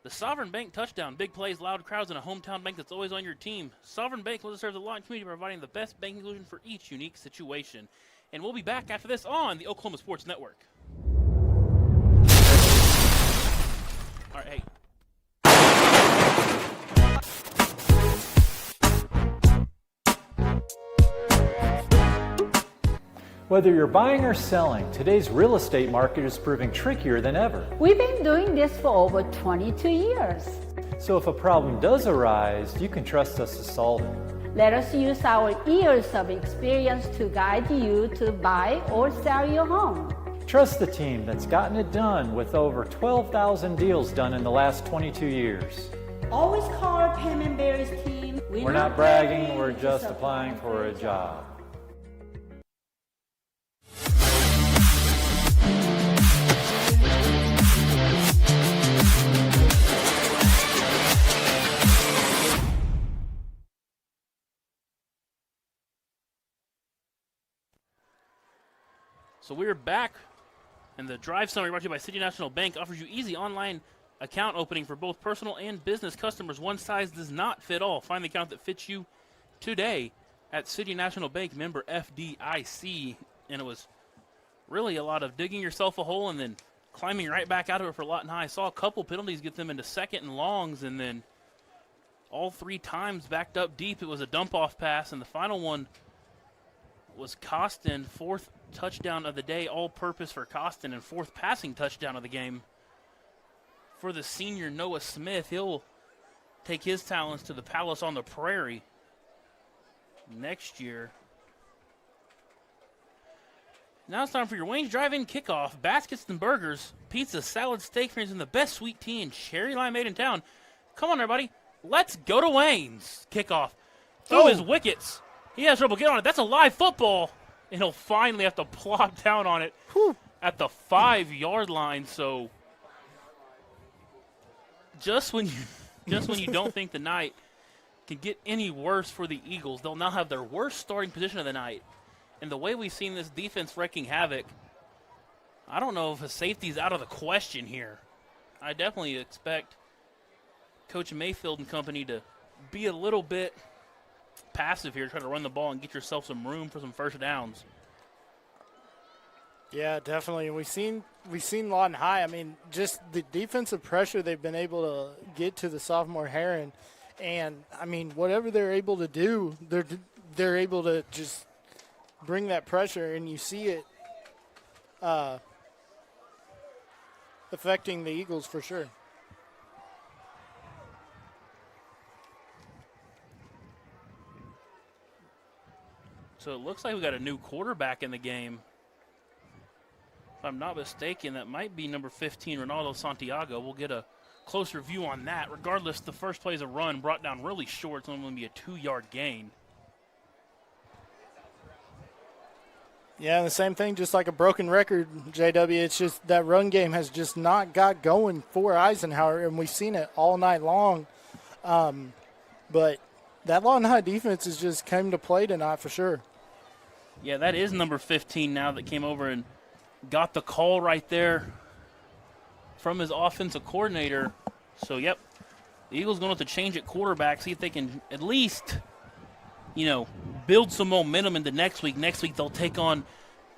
The Sovereign Bank touchdown, big plays, loud crowds, and a hometown bank that's always on your team. Sovereign Bank will serve the Lawton community, providing the best banking solution for each unique situation. And we'll be back after this on the Oklahoma Sports Network. All right, hey. Whether you're buying or selling, today's real estate market is proving trickier than ever. We've been doing this for over 22 years. So if a problem does arise, you can trust us to solve it. Let us use our years of experience to guide you to buy or sell your home. Trust the team that's gotten it done with over 12,000 deals done in the last 22 years. Always call our Payment Berries team. We're not bragging, we're just applying for a job. So we're back, and the drive summary brought to you by City National Bank offers you easy online account opening for both personal and business customers. One size does not fit all. Find the account that fits you today at City National Bank, member FDIC. And it was really a lot of digging yourself a hole and then climbing right back out of it for Lawton High. Saw a couple penalties get them into 2nd and longs, and then all 3 times backed up deep. It was a dump-off pass, and the final one was Costin, 4th touchdown of the day, all-purpose for Costin, and 4th passing touchdown of the game for the senior Noah Smith. He'll take his talents to the Palace on the Prairie next year. Now it's time for your Wayne's Drive-In Kickoff. Baskets and burgers, pizza, salad, steak friends, and the best sweet tea and cherry limeade in town. Come on, everybody. Let's go to Wayne's. Kickoff. Throw his wickets. He has trouble getting on it. That's a live football. And he'll finally have to plop down on it at the 5-yard line. So just when you don't think the night can get any worse for the Eagles, they'll now have their worst starting position of the night. And the way we've seen this defense wreaking havoc, I don't know if a safety's out of the question here. I definitely expect Coach Mayfield and company to be a little bit passive here, try to run the ball and get yourself some room for some first downs. Yeah, definitely. We've seen Lawton High. I mean, just the defensive pressure they've been able to get to the sophomore Heron, and I mean, whatever they're able to do, they're able to just bring that pressure, and you see it affecting the Eagles for sure. So it looks like we got a new quarterback in the game. If I'm not mistaken, that might be number 15, Ronaldo Santiago. We'll get a closer view on that. Regardless, the first play is a run brought down really short. It's only going to be a 2-yard gain. Yeah, the same thing, just like a broken record, JW. It's just that run game has just not got going for Eisenhower, and we've seen it all night long. But that Lawton High defense has just came to play tonight for sure. Yeah, that is number 15 now that came over and got the call right there from his offensive coordinator. So, yep, the Eagles going to have to change at quarterback, see if they can at least, build some momentum into next week. Next week they'll take on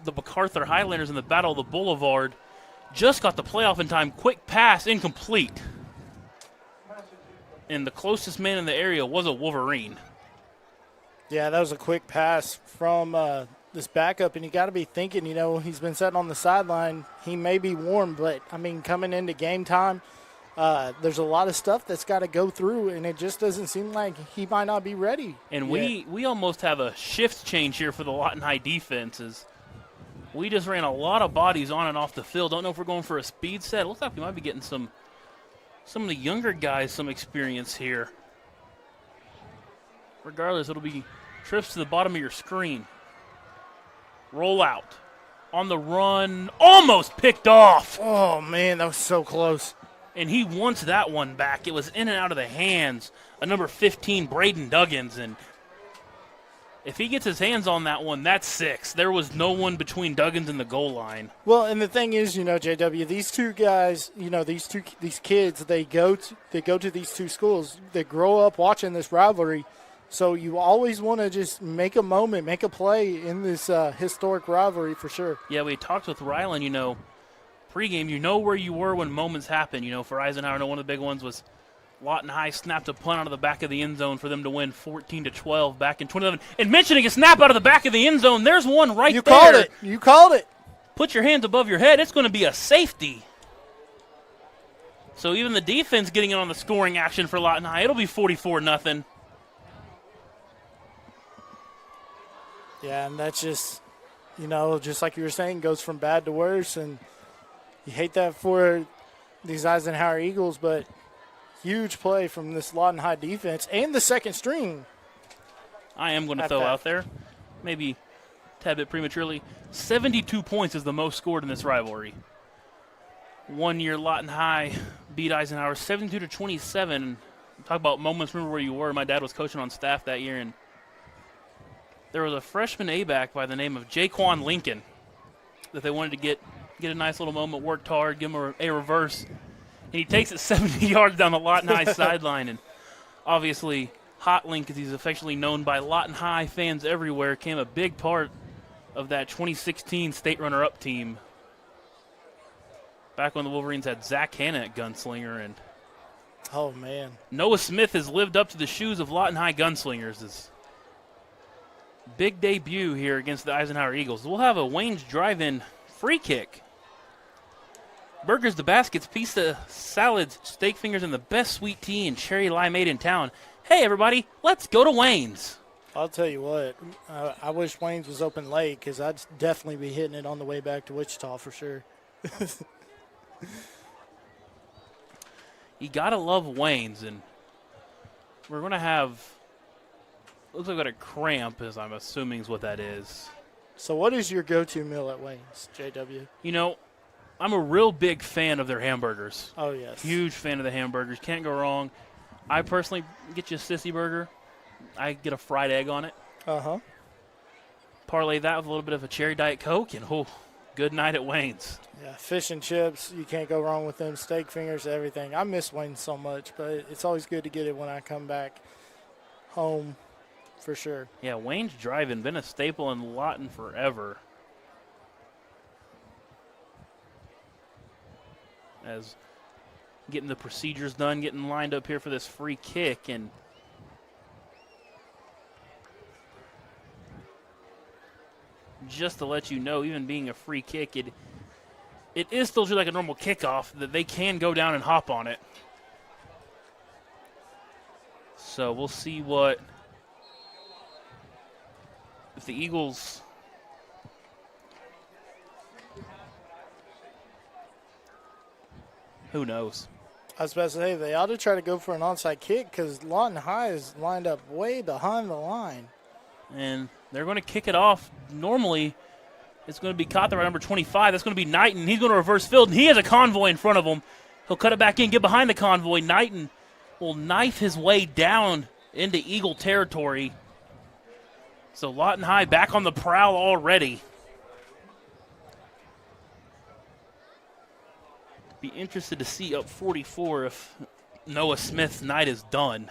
the MacArthur Highlanders in the Battle of the Boulevard. Just got the playoff in time. Quick pass, incomplete. And the closest man in the area was a Wolverine. Yeah, that was a quick pass from this backup, and you got to be thinking, he's been sitting on the sideline. He may be warm, but, coming into game time, there's a lot of stuff that's got to go through, and it just doesn't seem like he might not be ready. And yet. we almost have a shift change here for the Lawton High defenses. We just ran a lot of bodies on and off the field. Don't know if we're going for a speed set. It looks like we might be getting some of the younger guys some experience here. Regardless, it'll be trips to the bottom of your screen. Roll out. On the run. Almost picked off. Oh, man, that was so close. And he wants that one back. It was in and out of the hands of number 15, Braden Duggins. And if he gets his hands on that one, that's 6. There was no one between Duggins and the goal line. Well, and the thing is, JW, these two guys, these kids, they go to these two schools. They grow up watching this rivalry. So you always want to just make a moment, make a play in this historic rivalry for sure. Yeah, we talked with Rylan, pregame, where you were when moments happen. For Eisenhower, I know one of the big ones was Lawton High snapped a punt out of the back of the end zone for them to win 14-12 back in 2011. And mentioning a snap out of the back of the end zone, there's one right there. You called it. Put your hands above your head. It's going to be a safety. So even the defense getting in on the scoring action for Lawton High. It'll be 44-0. Yeah, and that's just, just like you were saying, goes from bad to worse. And you hate that for these Eisenhower Eagles, but huge play from this Lawton High defense and the second string. I am going to throw out there, maybe a tad bit prematurely, 72 points is the most scored in this rivalry. 1 year Lawton High beat Eisenhower 72-27. Talk about moments, remember where you were. My dad was coaching on staff that year, and there was a freshman A-back by the name of Jaquan Lincoln that they wanted to get a nice little moment, worked hard, give him a reverse. And he takes it 70 yards down the Lawton High sideline. And obviously, Hot Link, as he's affectionately known by Lawton High fans everywhere, became a big part of that 2016 state runner-up team. Back when the Wolverines had Zach Hanna at gunslinger. And oh, man. Noah Smith has lived up to the shoes of Lawton High gunslingers. His big debut here against the Eisenhower Eagles. We'll have a Wayne's Drive-In free kick. Burgers to baskets, pizza, salads, steak fingers, and the best sweet tea and cherry limeade in town. Hey, everybody, let's go to Wayne's. I'll tell you what, I wish Wayne's was open late because I'd definitely be hitting it on the way back to Wichita for sure. You got to love Wayne's, and we're going to have, looks like we got a cramp, as I'm assuming is what that is. So what is your go-to meal at Wayne's, JW? I'm a real big fan of their hamburgers. Oh, yes. Huge fan of the hamburgers. Can't go wrong. I personally get you a sissy burger. I get a fried egg on it. Uh-huh. Parlay that with a little bit of a cherry Diet Coke, and good night at Wayne's. Yeah, fish and chips, you can't go wrong with them. Steak fingers, everything. I miss Wayne's so much, but it's always good to get it when I come back home for sure. Yeah, Wayne's Drive-In, been a staple in Lawton forever. As getting the procedures done, getting lined up here for this free kick. And just to let you know, even being a free kick, it is still just like a normal kickoff, that they can go down and hop on it. So we'll see if the Eagles who knows? I was about to say, they ought to try to go for an onside kick because Lawton High is lined up way behind the line. And they're going to kick it off. Normally, it's going to be caught there by number 25. That's going to be Knighton. He's going to reverse field, and he has a convoy in front of him. He'll cut it back in, get behind the convoy. Knighton will knife his way down into Eagle territory. So Lawton High back on the prowl already. Be interested to see up 44 if Noah Smith's night is done.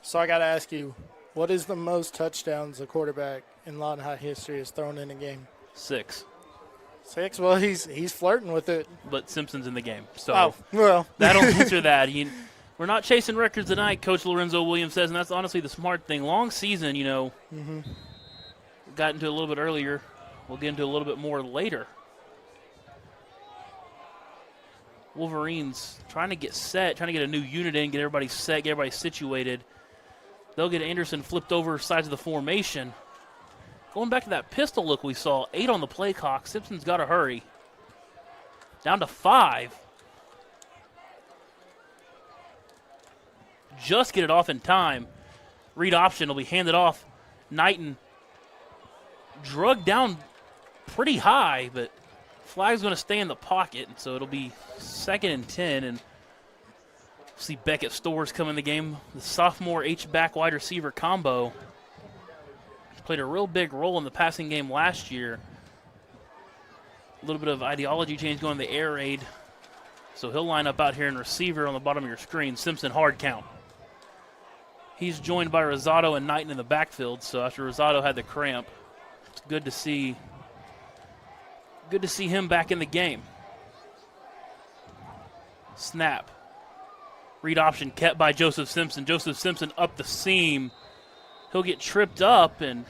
So I got to ask you, what is the most touchdowns a quarterback in Lawton High history has thrown in a game? 6. 6? Well, he's flirting with it. But Simpson's in the game, so well. That'll answer that. We're not chasing records tonight, Coach Lorenzo Williams says, and that's honestly the smart thing. Long season, got into a little bit earlier. We'll get into a little bit more later. Wolverines trying to get set, trying to get a new unit in, get everybody set, get everybody situated. They'll get Anderson flipped over sides of the formation. Going back to that pistol look we saw, 8 on the play clock. Simpson's got to hurry. Down to 5. Just get it off in time. Read option will be handed off. Knighton drugged down pretty high, but flag's going to stay in the pocket, and so it'll be 2nd and 10. And see Beckett Storrs come in the game. The sophomore H-back wide receiver combo played a real big role in the passing game last year. A little bit of ideology change going to the air raid. So he'll line up out here in receiver on the bottom of your screen. Simpson hard count. He's joined by Rosado and Knighton in the backfield. So after Rosado had the cramp, it's good to see him back in the game. Snap. Read option kept by Joseph Simpson. Joseph Simpson up the seam. He'll get tripped up and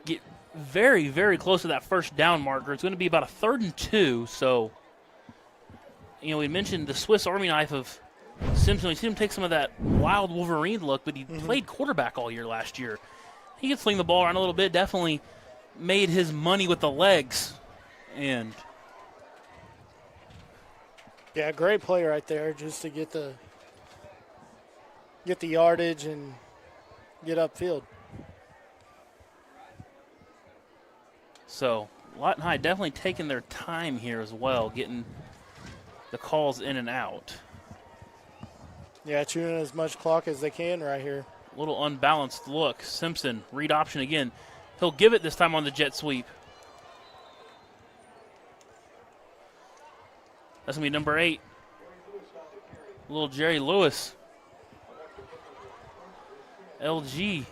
get very, very close to that first down marker. It's going to be about a 3rd and 2. So, we mentioned the Swiss Army knife of Simpson. We see him take some of that wild Wolverine look, but he played quarterback all year last year. He could sling the ball around a little bit, definitely made his money with the legs. And yeah, great play right there just to get the yardage and get upfield. So Lawton High definitely taking their time here as well, getting the calls in and out. Yeah, chewing as much clock as they can right here. A little unbalanced look. Simpson, read option again. He'll give it this time on the jet sweep. That's going to be number 8. Little Jerry Lewis. LG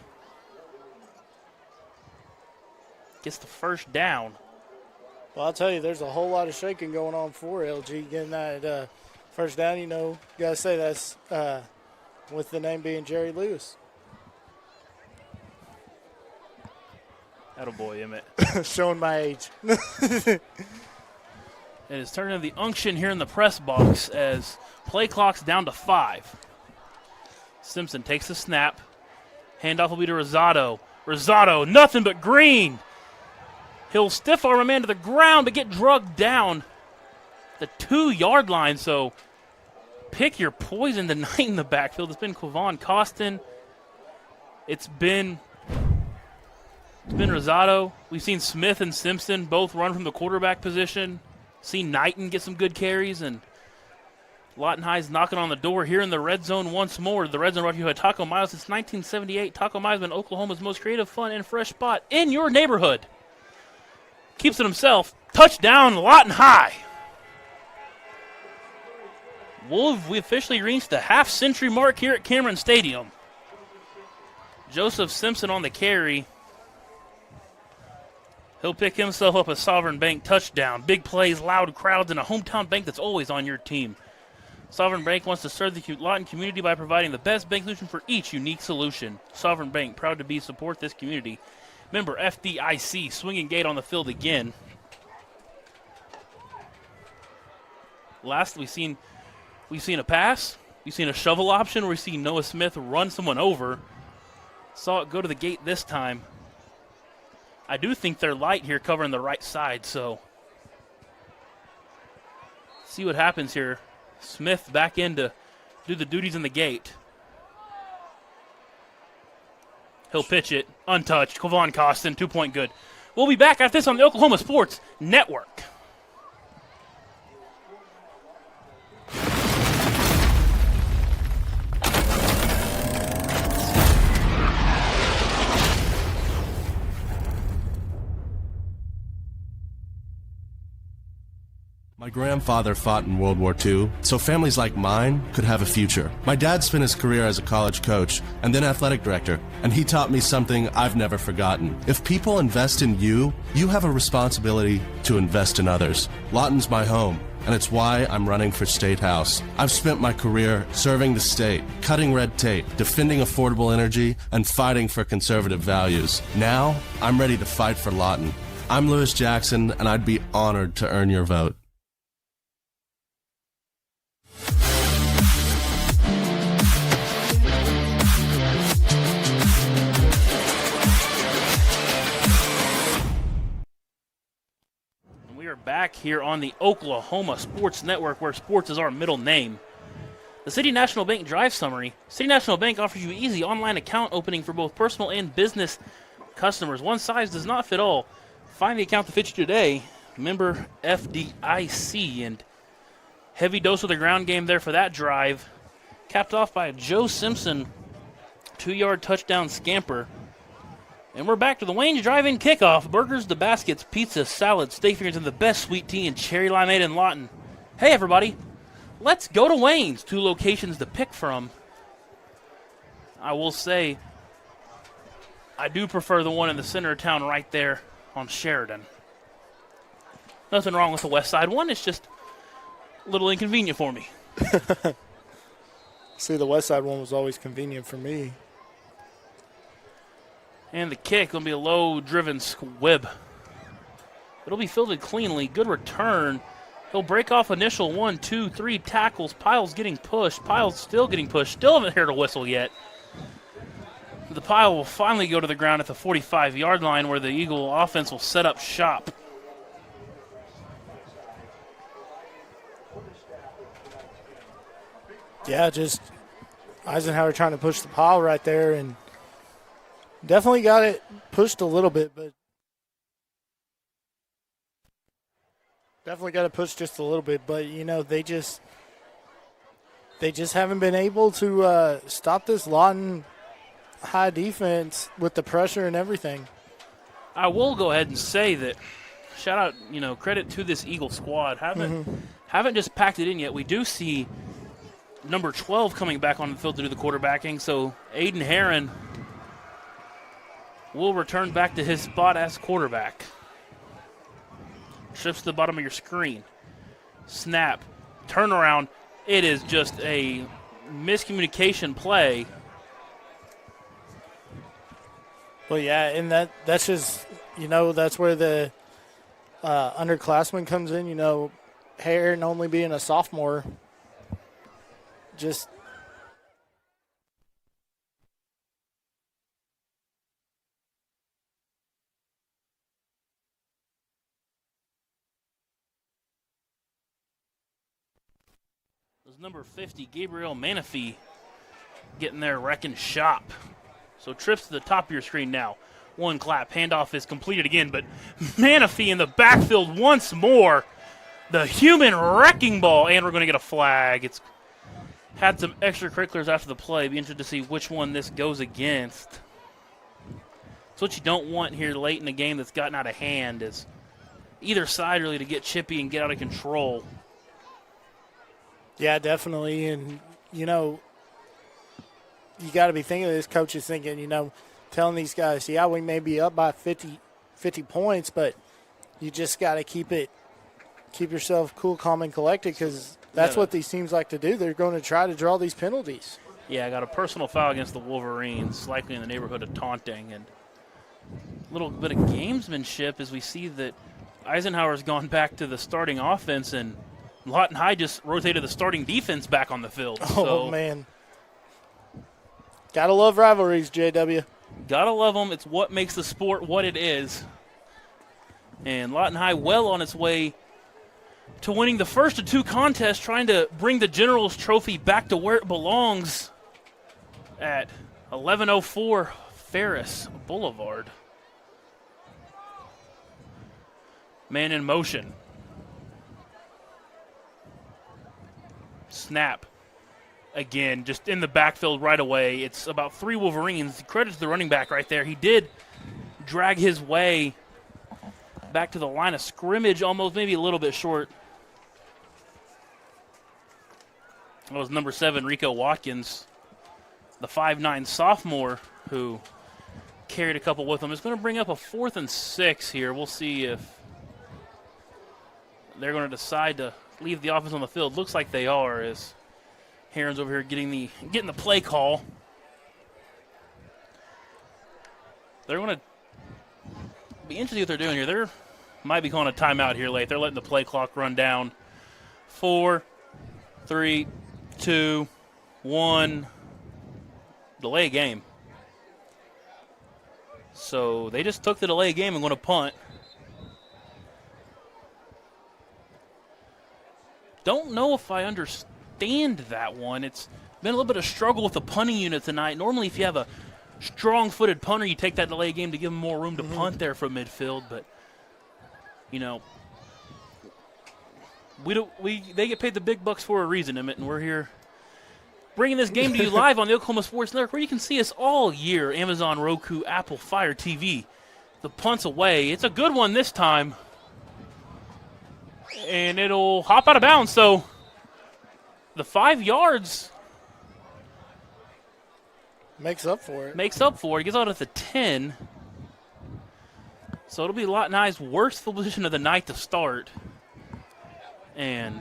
gets the first down. Well, I'll tell you, there's a whole lot of shaking going on for LG getting that first down. You got to say that's with the name being Jerry Lewis. Attaboy, Emmett. Showing my age. It is turning to the unction here in the press box as play clock's down to 5. Simpson takes the snap. Handoff will be to Rosado. Rosado, nothing but green. He'll stiff arm a man to the ground but get drugged down the 2-yard line. So pick your poison tonight in the backfield. It's been Quavon Costin. It's been Rosado. We've seen Smith and Simpson both run from the quarterback position. Seen Knighton get some good carries, and Lawton High's knocking on the door here in the red zone once more. The red zone brought to you by Taco Miles since 1978. Taco Miles has been Oklahoma's most creative, fun, and fresh spot in your neighborhood. Keeps it himself. Touchdown, Lawton High. We officially reached the half-century mark here at Cameron Stadium. Joseph Simpson on the carry. He'll pick himself up a Sovereign Bank touchdown. Big plays, loud crowds, and a hometown bank that's always on your team. Sovereign Bank wants to serve the Lawton community by providing the best bank solution for each unique solution. Sovereign Bank, proud to support this community. Member FDIC, swinging gate on the field again. Last we've seen a pass. We've seen a shovel option where we've seen Noah Smith run someone over. Saw it go to the gate this time. I do think they're light here covering the right side, so see what happens here. Smith back in to do the duties in the gate. He'll pitch it, untouched. Kevon Costin, 2-point good. We'll be back after this on the Oklahoma Sports Network. My grandfather fought in World War II, so families like mine could have a future. My dad spent his career as a college coach and then athletic director, and he taught me something I've never forgotten. If people invest in you, you have a responsibility to invest in others. Lawton's my home, and it's why I'm running for State House. I've spent my career serving the state, cutting red tape, defending affordable energy, and fighting for conservative values. Now, I'm ready to fight for Lawton. I'm Lewis Jackson, and I'd be honored to earn your vote. Back here on the Oklahoma Sports Network, where sports is our middle name. The City National Bank Drive Summary. City National Bank offers you easy online account opening for both personal and business customers. One size does not fit all. Find the account that fits you today. Member FDIC. And heavy dose of the ground game there for that drive. Capped off by a Joe Simpson 2-yard touchdown scamper. And we're back to the Wayne's Drive-In kickoff. Burgers, the baskets, pizza, salad, steak fingers, and the best sweet tea and cherry limeade in Lawton. Hey, everybody. Let's go to Wayne's. 2 locations to pick from. I will say, I do prefer the one in the center of town right there on Sheridan. Nothing wrong with the west side one. It's just a little inconvenient for me. See, the west side one was always convenient for me. And the kick will be a low-driven squib. It'll be fielded cleanly. Good return. He'll break off initial 1, 2, 3 tackles. Pyle's getting pushed. Pyle's still getting pushed. Still haven't heard a whistle yet. The Pyle will finally go to the ground at the 45-yard line where the Eagle offense will set up shop. Yeah, just Eisenhower trying to push the Pyle right there, and definitely got it pushed a little bit, but definitely got it pushed just a little bit. But, you know, they just haven't been able to stop this Lawton high defense with the pressure and everything. I will go ahead and say that, shout out, you know, credit to this Eagle squad. Haven't just packed it in yet. We do see number 12 coming back on the field to do the quarterbacking, so Aiden Herron will return back to his spot as quarterback. Shifts to the bottom of your screen. Snap. Turnaround. It is just a miscommunication play. Well, yeah, and that's just, you know, that's where the underclassman comes in. You know, Herron only being a sophomore, just number 50, Gabriel Manafee, getting there wrecking shop. So trips to the top of your screen now. One clap, handoff is completed again, but Manafee in the backfield once more. The human wrecking ball, and we're going to get a flag. It's had some extracurriculars after the play. Be interested to see which one this goes against. It's what you don't want here late in the game that's gotten out of hand, is either side really to get chippy and get out of control. Yeah, definitely. And, you know, you got to be thinking of this. Coach is thinking, you know, telling these guys, yeah, we may be up by 50 points, but you just got to keep yourself cool, calm, and collected, because that's what these teams like to do. They're going to try to draw these penalties. Yeah, I got a personal foul against the Wolverines, likely in the neighborhood of taunting. And a little bit of gamesmanship as we see that Eisenhower's gone back to the starting offense, and Lawton High just rotated the starting defense back on the field. Oh, man. Gotta love rivalries, JW. Gotta love them. It's what makes the sport what it is. And Lawton High well on its way to winning the first of 2 contests, trying to bring the Generals Trophy back to where it belongs at 1104 Ferris Boulevard. Man in motion. Snap. Again, just in the backfield right away. It's about 3 Wolverines. Credit to the running back right there. He did drag his way back to the line of scrimmage, almost maybe a little bit short. That was number 7, Rico Watkins, the 5'9" sophomore who carried a couple with him. It's going to bring up a 4th and 6 here. We'll see if they're going to decide to leave the offense on the field. Looks like they are, as Heron's over here getting the play call. They're going to be interested what they're doing here. They might be calling a timeout here late. They're letting the play clock run down. 4, 3, 2, 1. Delay game. So they just took the delay game and going to punt. Don't know if I understand that one. It's been a little bit of struggle with the punting unit tonight. Normally, if you have a strong-footed punter, you take that delay game to give them more room to punt there from midfield. But, you know, they get paid the big bucks for a reason, Emmett, and we're here bringing this game to you live on the Oklahoma Sports Network, where you can see us all year. Amazon, Roku, Apple, Fire TV. The punt's away. It's a good one this time. And it'll hop out of bounds. So the 5 yards makes up for it. Makes up for it. He gets out at the 10. So it'll be Lawton High's worst field position of the night to start. And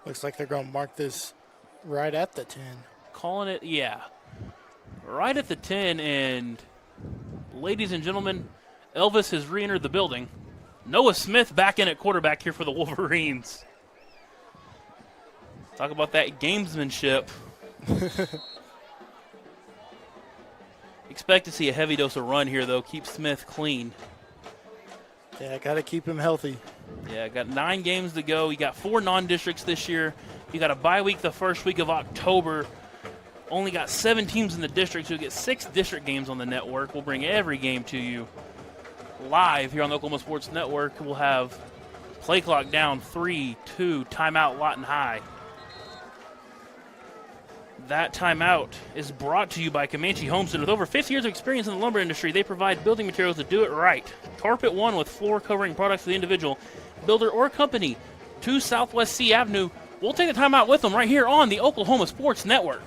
looks like they're going to mark this right at the 10. Calling it, yeah. Right at the 10, and ladies and gentlemen, Elvis has re-entered the building. Noah Smith back in at quarterback here for the Wolverines. Talk about that gamesmanship. Expect to see a heavy dose of run here, though. Keep Smith clean. Yeah, got to keep him healthy. Yeah, got 9 games to go. You got 4 non-districts this year. You got a bye week the first week of October. Only got 7 teams in the district, so you get 6 district games on the network. We'll bring every game to you live here on the Oklahoma Sports Network. We'll have play clock down, 3, 2, timeout, Lawton High. That timeout is brought to you by Comanche Homestead. With over 50 years of experience in the lumber industry, they provide building materials to do it right. Carpet One with floor covering products for the individual, builder, or company. 2 Southwest C Avenue. We'll take the timeout with them right here on the Oklahoma Sports Network.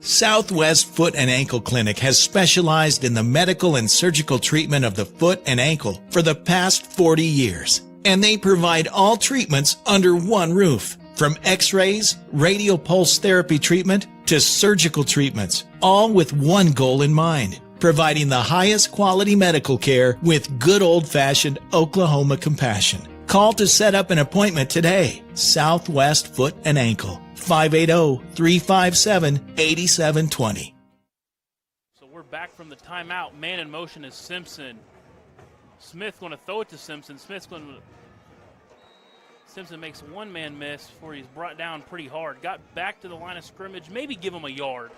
Southwest Foot and Ankle Clinic has specialized in the medical and surgical treatment of the foot and ankle for the past 40 years. And they provide all treatments under one roof. From x-rays, radial pulse therapy treatment, to surgical treatments, all with one goal in mind: providing the highest quality medical care with good old-fashioned Oklahoma compassion. Call to set up an appointment today. Southwest Foot and Ankle, 580-357-8720. So we're back from the timeout. Man in motion is Simpson. Smith going to throw it to Simpson. Simpson makes one man miss before he's brought down pretty hard. Got back to the line of scrimmage. Maybe give him a yard.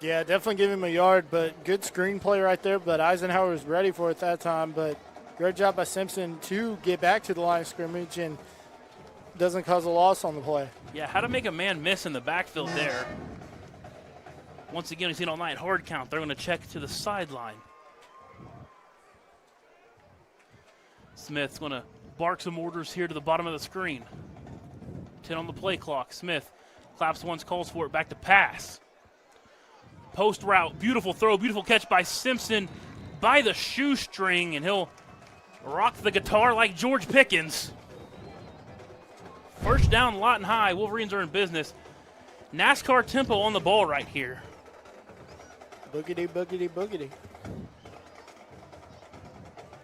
Yeah, definitely give him a yard, but good screen play right there. But Eisenhower was ready for it that time. But great job by Simpson to get back to the line of scrimmage and doesn't cause a loss on the play. Yeah, how to make a man miss in the backfield there. Once again, we've seen all night, hard count. They're going to check to the sideline. Smith's going to bark some orders here to the bottom of the screen. 10 on the play clock. Smith claps once, calls for it, back to pass. Post route, beautiful throw, beautiful catch by Simpson by the shoestring, and he'll rock the guitar like George Pickens. First down, Lawton High. Wolverines are in business. NASCAR tempo on the ball right here. Boogity, boogity, boogity.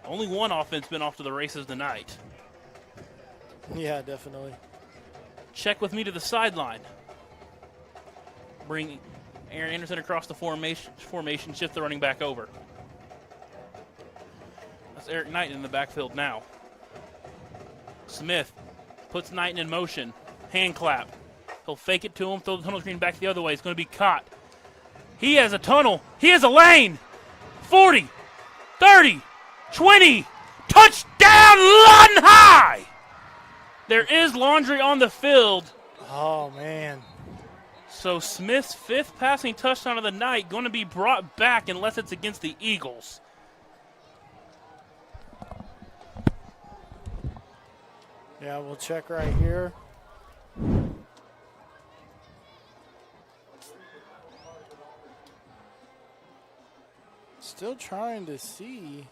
Only one offense been off to the races tonight. Yeah, definitely. Check with me to the sideline. Bring Aaron Anderson across the formation, shift the running back over. That's Eric Knighton in the backfield now. Smith puts Knighton in motion. Hand clap. He'll fake it to him, throw the tunnel screen back the other way. It's going to be caught. He has a tunnel. He has a lane. 40, 30, 20. Touchdown, Lawton High! There is laundry on the field. Oh, man. So Smith's 5th passing touchdown of the night going to be brought back unless it's against the Eagles. Yeah, we'll check right here. Still trying to see.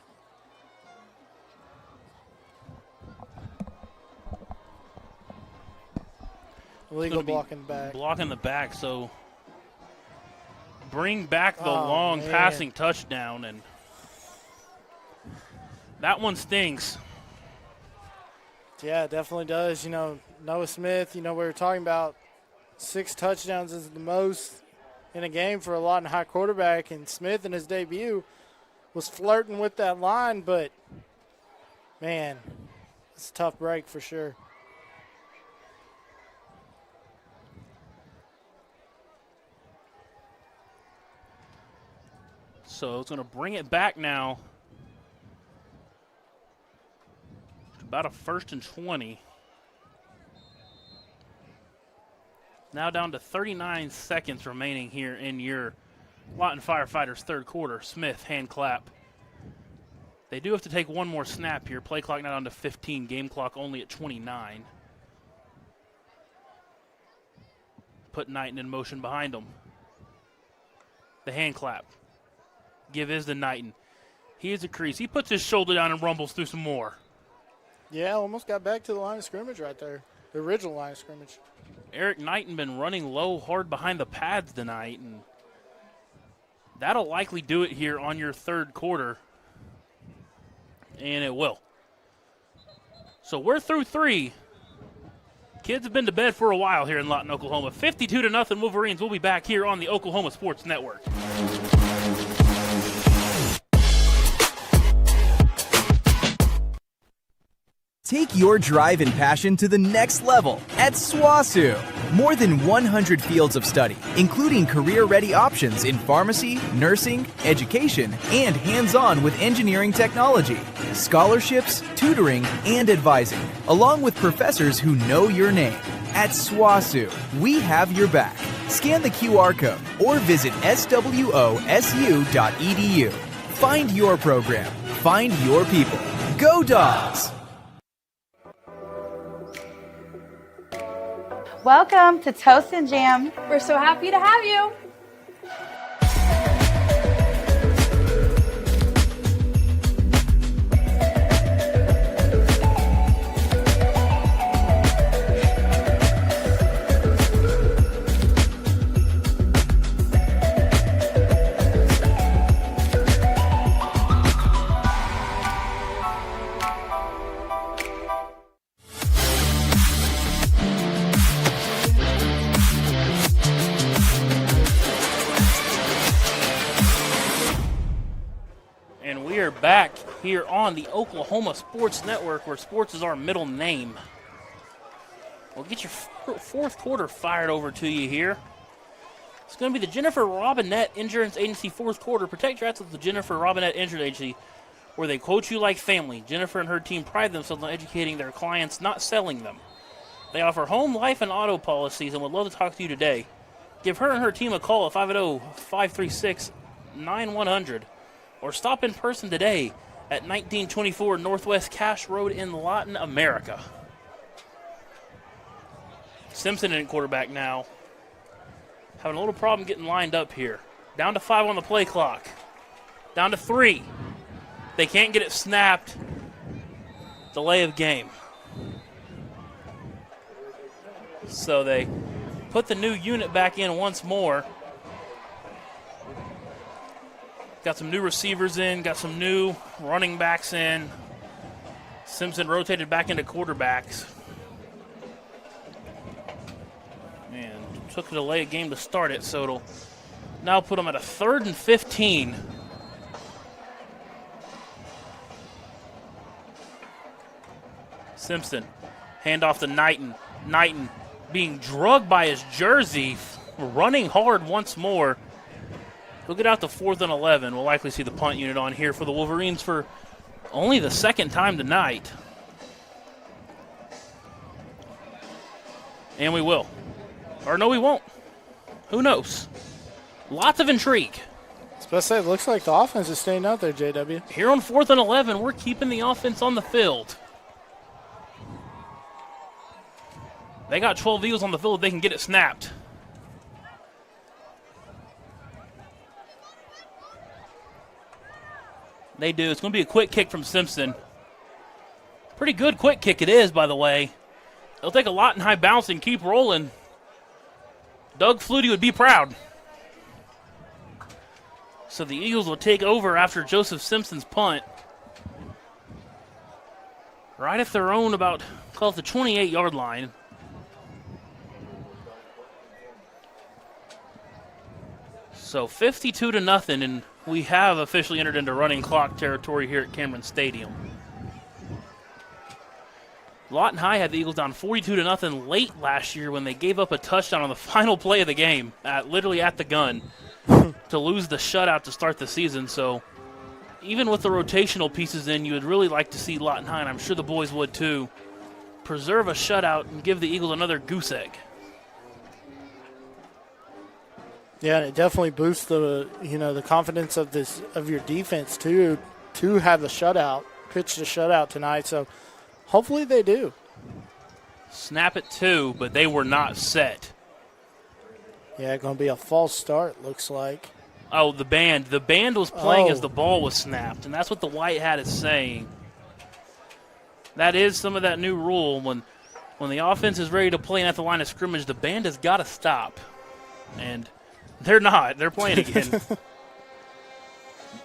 Illegal blocking back. Blocking the back, so bring back the long man. passing touchdown, and that one stings. Yeah, it definitely does. You know, Noah Smith, you know, we were talking about 6 touchdowns is the most in a game for a Lawton High quarterback, and Smith in his debut was flirting with that line, but, man, it's a tough break for sure. So it's going to bring it back now. About a 1st and 20. Now down to 39 seconds remaining here in your Lawton Firefighters 3rd quarter. Smith, hand clap. They do have to take one more snap here. Play clock now down to 15. Game clock only at 29. Put Knighton in motion behind him. The hand clap. Give is to Knighton. He is a crease. He puts his shoulder down and rumbles through some more. Yeah, almost got back to the line of scrimmage right there. The original line of scrimmage. Eric Knighton been running low hard behind the pads tonight, and that'll likely do it here on your 3rd quarter. And it will. So we're through 3. Kids have been to bed for a while here in Lawton, Oklahoma. 52-0 Wolverines. We'll be back here on the Oklahoma Sports Network. Take your drive and passion to the next level at SWOSU. More than 100 fields of study, including career-ready options in pharmacy, nursing, education, and hands-on with engineering technology, scholarships, tutoring, and advising, along with professors who know your name. At SWOSU, we have your back. Scan the QR code or visit swosu.edu. Find your program. Find your people. Go Dogs! Welcome to Toast and Jam. We're so happy to have you. Back here on the Oklahoma Sports Network, where sports is our middle name. We'll get your 4th quarter fired over to you here. It's going to be the Jennifer Robinette Insurance Agency 4th quarter. Protect your assets with the Jennifer Robinette Insurance Agency, where they quote you like family. Jennifer and her team pride themselves on educating their clients, not selling them. They offer home, life, and auto policies and would love to talk to you today. Give her and her team a call at 580-536-9100. Or stop in person today at 1924 Northwest Cash Road in Lawton, America. Simpson in quarterback now. Having a little problem getting lined up here. Down to 5 on the play clock. Down to 3. They can't get it snapped. Delay of game. So they put the new unit back in once more. Got some new receivers in, got some new running backs in. Simpson rotated back into quarterbacks. Man, took a delay a game to start it, so it'll now put them at a 3rd and 15. Simpson, handoff to Knighton. Knighton being drugged by his jersey, running hard once more. He'll get out to 4th and 11. We'll likely see the punt unit on here for the Wolverines for only the 2nd time tonight. And we will. Or no, we won't. Who knows? Lots of intrigue. Especially it looks like the offense is staying out there, JW. Here on 4th and 11, we're keeping the offense on the field. They got 12 Eagles on the field. They can get it snapped. They do. It's going to be a quick kick from Simpson. Pretty good quick kick it is, by the way. It'll take a lot in high bounce and keep rolling. Doug Flutie would be proud. So the Eagles will take over after Joseph Simpson's punt. Right at their own about, call it the 28-yard line. So 52-0, and we have officially entered into running clock territory here at Cameron Stadium. Lawton High had the Eagles down 42-0 late last year when they gave up a touchdown on the final play of the game, literally at the gun, to lose the shutout to start the season. So even with the rotational pieces in, you would really like to see Lawton High, and I'm sure the boys would too, preserve a shutout and give the Eagles another goose egg. Yeah, and it definitely boosts the the confidence of your defense too to have the shutout, pitch the shutout tonight. So hopefully they do. Snap it too, but they were not set. Yeah, going to be a false start, looks like. Oh, the band. The band was playing as the ball was snapped, and that's what the white hat is saying. That is some of that new rule. When the offense is ready to play and at the line of scrimmage, the band has got to stop. And they're not. They're playing again.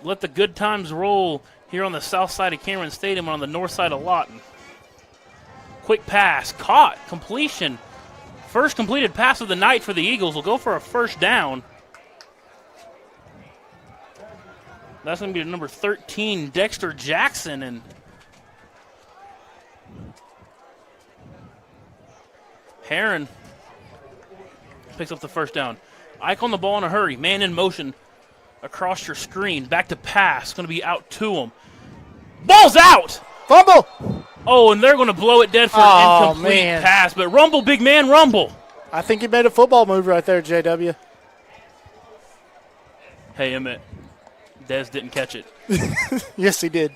Let the good times roll here on the south side of Cameron Stadium and on the north side of Lawton. Quick pass. Caught. Completion. First completed pass of the night for the Eagles. Will go for a first down. That's going to be number 13, Dexter Jackson. And Heron picks up the first down. Ike on the ball in a hurry. Man in motion across your screen. Back to pass. Going to be out to him. Ball's out! Fumble! Oh, and they're going to blow it dead for an incomplete pass. But rumble, big man, rumble. I think he made a football move right there, JW. Hey, Emmett. Dez didn't catch it. Yes, he did.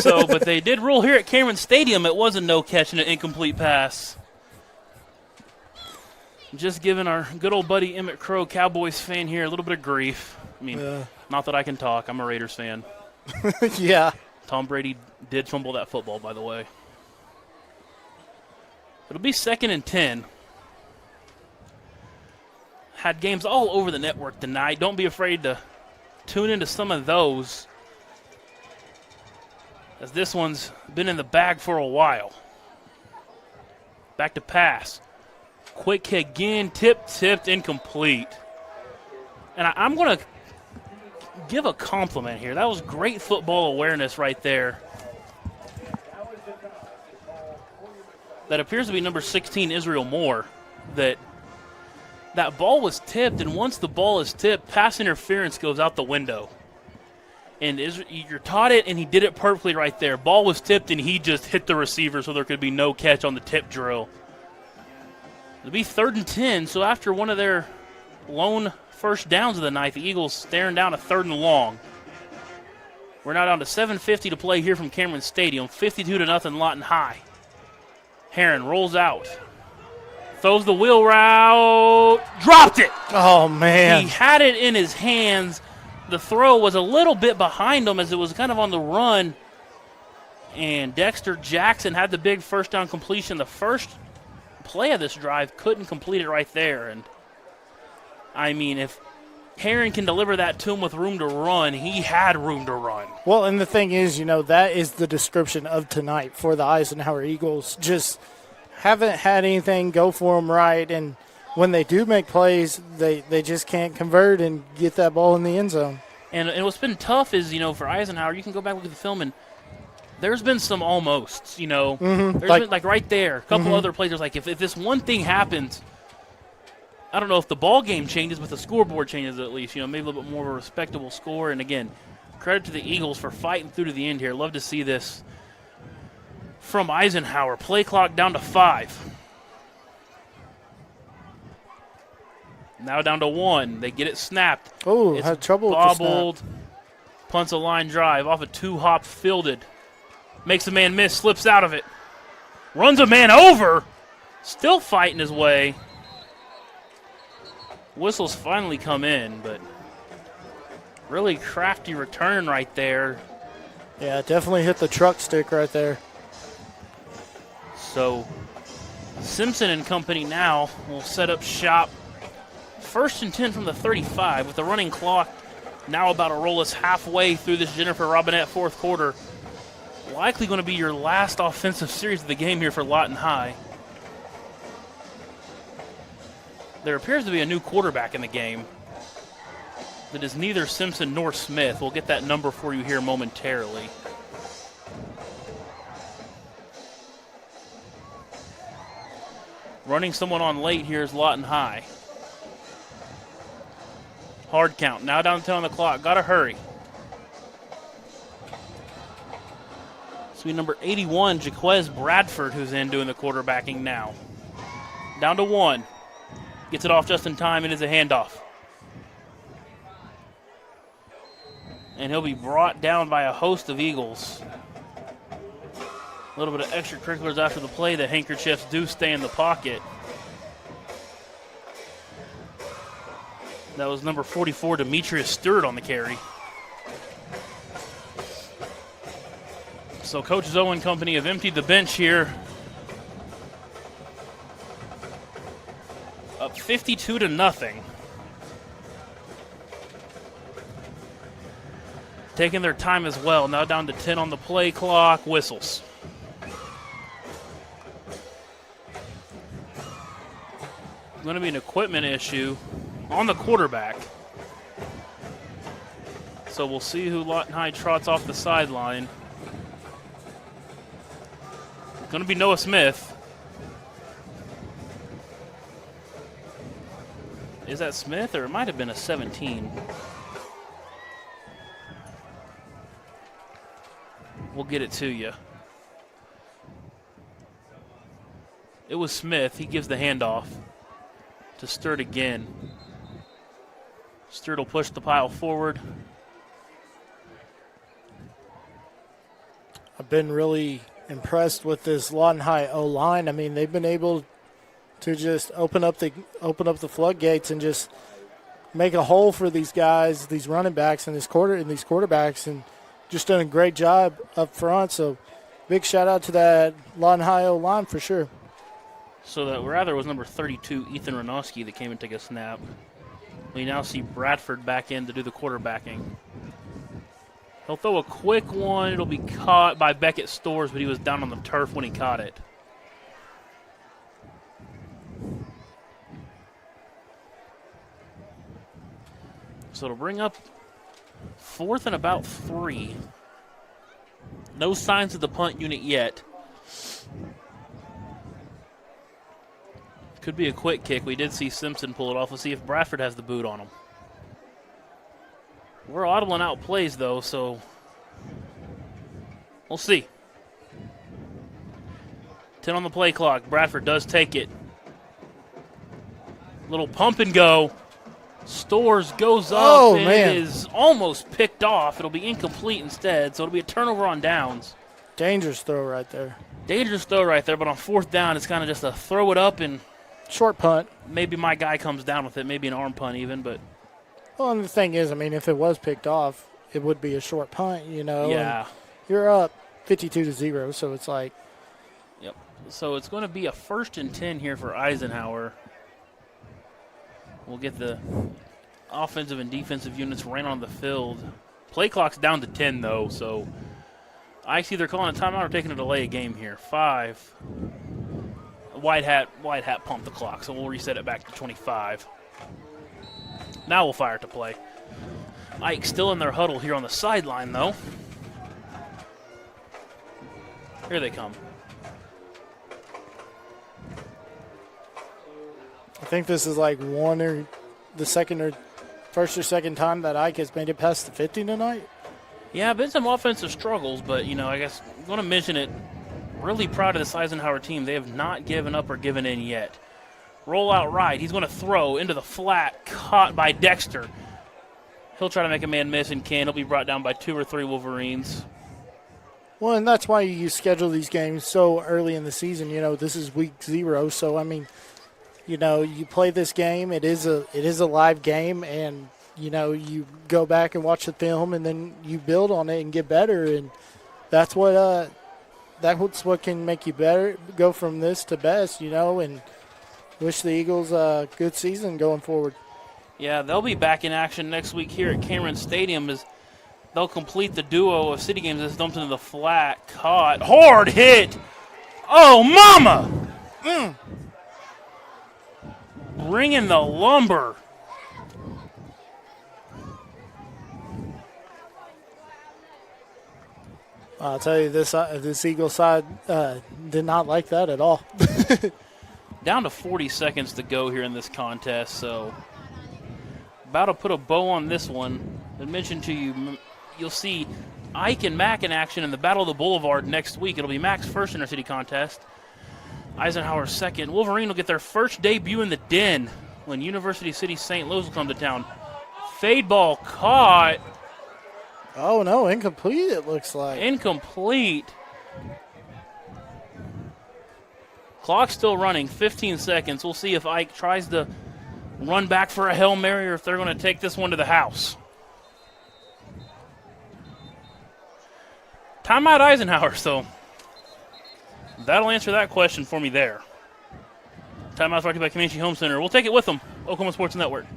But they did rule here at Cameron Stadium. It was a no catch and an incomplete pass. Just giving our good old buddy Emmett Crow, Cowboys fan here, a little bit of grief. I mean, not that I can talk. I'm a Raiders fan. Yeah. Tom Brady did fumble that football, by the way. It'll be 2nd and 10. Had games all over the network tonight. Don't be afraid to tune into some of those, as this one's been in the bag for a while. Back to pass. Quick kick again, tipped, incomplete. And I'm going to give a compliment here. That was great football awareness right there. That appears to be number 16, Israel Moore. That ball was tipped, and once the ball is tipped, pass interference goes out the window. And you're taught it, and he did it perfectly right there. Ball was tipped, and he just hit the receiver so there could be no catch on the tip drill. It'll be 3rd and 10, so after one of their lone first downs of the night, the Eagles staring down a 3rd and long. We're now down to 7:50 to play here from Cameron Stadium. 52-0 Lawton High. Heron rolls out. Throws the wheel route. Dropped it. Oh, man. He had it in his hands. The throw was a little bit behind him as it was kind of on the run. And Dexter Jackson had the big first down completion. The first play of this drive, couldn't complete it right there. And I mean, if Herron can deliver that to him with room to run. He had room to run. Well, and the thing is, that is the description of tonight for the Eisenhower Eagles. Just haven't had anything go for them right, and when they do make plays, they just can't convert and get that ball in the end zone. And what's been tough is, for Eisenhower, you can go back and look at the film, and there's been some almosts, Mm-hmm. There's been, right there, a couple other plays. There's if this one thing happens, I don't know if the ball game changes, but the scoreboard changes at least. Maybe a little bit more of a respectable score. And, again, credit to the Eagles for fighting through to the end here. Love to see this from Eisenhower. Play clock down to 5. Now down to 1. They get it snapped. Oh, had trouble with the bobbled. Punts a line drive off a 2-hop fielded. Makes a man miss, slips out of it. Runs a man over. Still fighting his way. Whistles finally come in, but really crafty return right there. Yeah, definitely hit the truck stick right there. So Simpson and company now will set up shop. 1st and 10 from the 35 with the running clock now about to roll us halfway through this Jennifer Robinette fourth quarter. Likely going to be your last offensive series of the game here for Lawton High. There appears to be a new quarterback in the game that is neither Simpson nor Smith. We'll get that number for you here momentarily. Running someone on late here is Lawton High. Hard count. Now down to 10 on the clock. Got to hurry. It's going to be number 81, Jaquez Bradford, who's in doing the quarterbacking now. Down to 1. Gets it off just in time. It is a handoff. And he'll be brought down by a host of Eagles. A little bit of extracurriculars after the play. The handkerchiefs do stay in the pocket. That was number 44, Demetrius Stewart, on the carry. So Coach Zoe and company have emptied the bench here. Up 52-0. Taking their time as well. Now down to 10 on the play clock. Whistles. Going to be an equipment issue on the quarterback. So we'll see who Lawton High trots off the sideline. It's going to be Noah Smith. Is that Smith, or it might have been a 17? We'll get it to you. It was Smith. He gives the handoff to Sturt again. Sturt will push the pile forward. I've been really impressed with this Lawton High O-line. I mean, they've been able to just open up the floodgates and just make a hole for these guys, these running backs and these quarterbacks, and just done a great job up front. So big shout out to that Lawton High O-line for sure. So that rather was number 32, Ethan Ranowski, that came and took a snap. We now see Bradford back in to do the quarterbacking. He'll throw a quick one. It'll be caught by Beckett Stores, but he was down on the turf when he caught it. So it'll bring up 4th and about 3. No signs of the punt unit yet. Could be a quick kick. We did see Simpson pull it off. Let's see if Bradford has the boot on him. We're audibling out plays, though, so we'll see. 10 on the play clock. Bradford does take it. Little pump and go. Stores goes up. Oh, and man. It is almost picked off. It'll be incomplete instead, so it'll be a turnover on downs. Dangerous throw right there. Dangerous throw right there, but on 4th down, it's kind of just a throw it up and short punt. Maybe my guy comes down with it, maybe an arm punt even, but. Well, and the thing is, I mean, if it was picked off, it would be a short punt, you know. Yeah. And you're up 52-0, so it's like. Yep. So it's going to be a 1st and 10 here for Eisenhower. We'll get the offensive and defensive units ran on the field. Play clock's down to 10, though, so Ike's either calling a timeout or taking a delay a game here. 5. White hat pumped the clock, so we'll reset it back to 25. Now we'll fire to play. Ike still in their huddle here on the sideline, though. Here they come. I think this is like first or second time that Ike has made it past the 50 tonight. Yeah, been some offensive struggles, but, I guess I'm going to mention it. Really proud of this Eisenhower team. They have not given up or given in yet. Roll out right. He's going to throw into the flat, caught by Dexter. He'll try to make a man miss and can. He'll be brought down by 2 or 3 Wolverines. Well, and that's why you schedule these games so early in the season. This is week 0, so, you play this game. It is a live game, and, you go back and watch the film, and then you build on it and get better, and that's what can make you better, go from this to best, and wish the Eagles a good season going forward. Yeah, they'll be back in action next week here at Cameron Stadium as they'll complete the duo of city games that's dumped into the flat, caught, hard hit. Oh, mama! Bringing the lumber. I'll tell you, this Eagle side did not like that at all. Down to 40 seconds to go here in this contest, so about to put a bow on this one. I mentioned to you, you'll see Ike and Mack in action in the Battle of the Boulevard next week. It'll be Mack's first inter-city contest, Eisenhower's second. Wolverine will get their first debut in the Den when University City St. Louis will come to town. Fade ball caught. Oh, no, incomplete it looks like. Incomplete. Clock's still running, 15 seconds. We'll see if Ike tries to run back for a Hail Mary or if they're going to take this one to the house. Timeout Eisenhower, so that'll answer that question for me there. Timeout's brought to you by Comanche Home Center. We'll take it with them, Oklahoma Sports Network.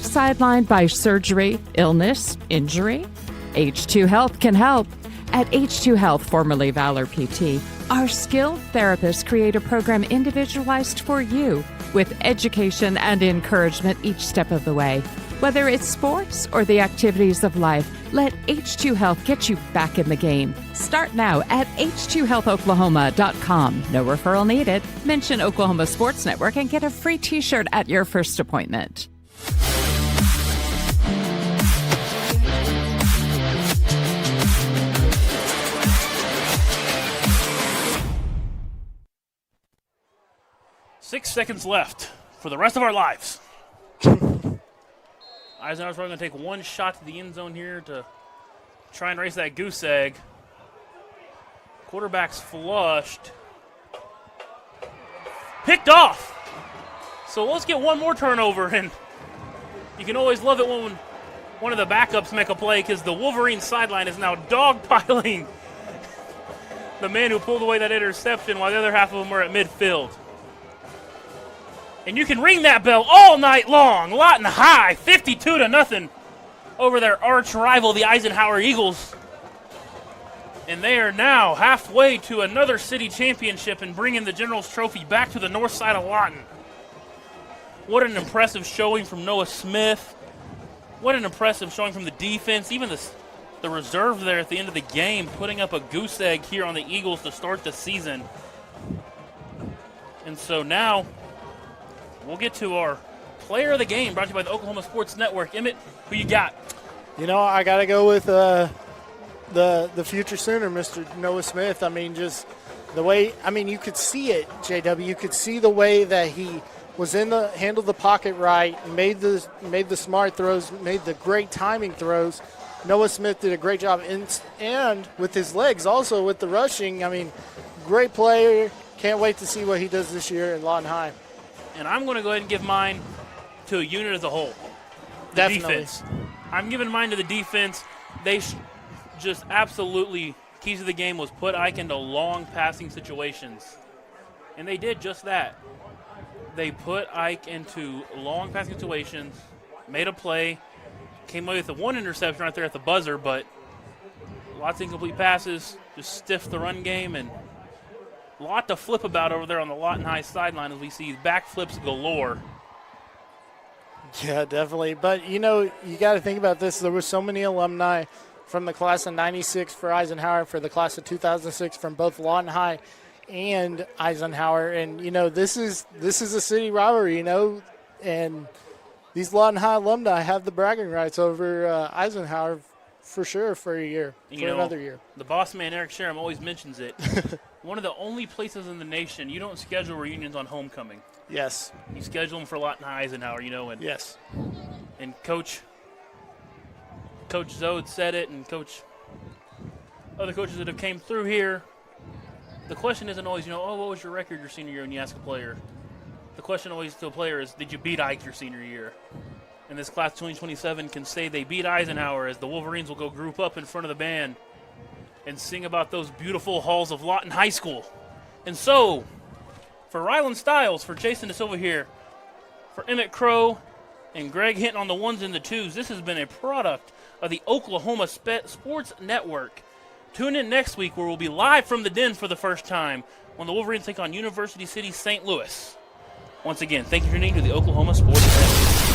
Sidelined by surgery, illness, injury? H2 Health can help. At H2 Health, formerly Valor PT, our skilled therapists create a program individualized for you with education and encouragement each step of the way. Whether it's sports or the activities of life, let H2 Health get you back in the game. Start now at h2healthoklahoma.com. No referral needed. Mention Oklahoma Sports Network and get a free t-shirt at your first appointment. Six seconds left for the rest of our lives. Eisenhower's probably going to take one shot to the end zone here to try and race that goose egg. Quarterback's flushed. Picked off. So let's get one more turnover, and you can always love it when one of the backups make a play because the Wolverine sideline is now dogpiling the man who pulled away that interception while the other half of them are at midfield. And you can ring that bell all night long. Lawton High, 52-0 over their arch rival, the Eisenhower Eagles. And they are now halfway to another city championship and bringing the General's Trophy back to the north side of Lawton. What an impressive showing from Noah Smith. What an impressive showing from the defense. Even the reserve there at the end of the game putting up a goose egg here on the Eagles to start the season. And so now we'll get to our player of the game, brought to you by the Oklahoma Sports Network. Emmett, who you got? I got to go with the future Sooner, Mr. Noah Smith. I mean, just the way, you could see it, JW. You could see the way that he was handled the pocket right, made the smart throws, made the great timing throws. Noah Smith did a great job, and with his legs also with the rushing. Great player. Can't wait to see what he does this year in Lawton High. And I'm going to go ahead and give mine to a unit as a whole. defense. I'm giving mine to the defense. They just absolutely, keys of the game was put Ike into long passing situations. And they did just that. They put Ike into long passing situations, made a play, came away with the one interception right there at the buzzer, but lots of incomplete passes, just stiffed the run game, and a lot to flip about over there on the Lawton High sideline as we see backflips galore. Yeah, definitely. But, you got to think about this. There were so many alumni from the class of 96 for Eisenhower, for the class of 2006 from both Lawton High and Eisenhower. And, this is a city rivalry, and these Lawton High alumni have the bragging rights over Eisenhower for sure for a year, another year. The boss man, Eric Sherem, always mentions it. One of the only places in the nation you don't schedule reunions on homecoming. Yes. You schedule them for Lawton High Eisenhower, and yes. And Coach Zode said it, and other coaches that have came through here. The question isn't always, what was your record your senior year when you ask a player? The question always to a player is, did you beat Ike your senior year? And this class 2027 can say they beat Eisenhower, as the Wolverines will go group up in front of the band and sing about those beautiful halls of Lawton High School. And so, for Rylan Stiles, for Jason DeSilva here, for Emmett Crow and Greg Hinton on the ones and the twos, this has been a product of the Oklahoma Sports Network. Tune in next week where we'll be live from the Den for the first time when the Wolverines take on University City St. Louis. Once again, thank you for tuning in to the Oklahoma Sports Network.